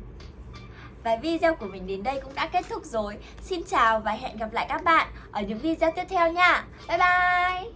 Và video của mình đến đây cũng đã kết thúc rồi. Xin chào và hẹn gặp lại các bạn ở những video tiếp theo nha. Bye bye.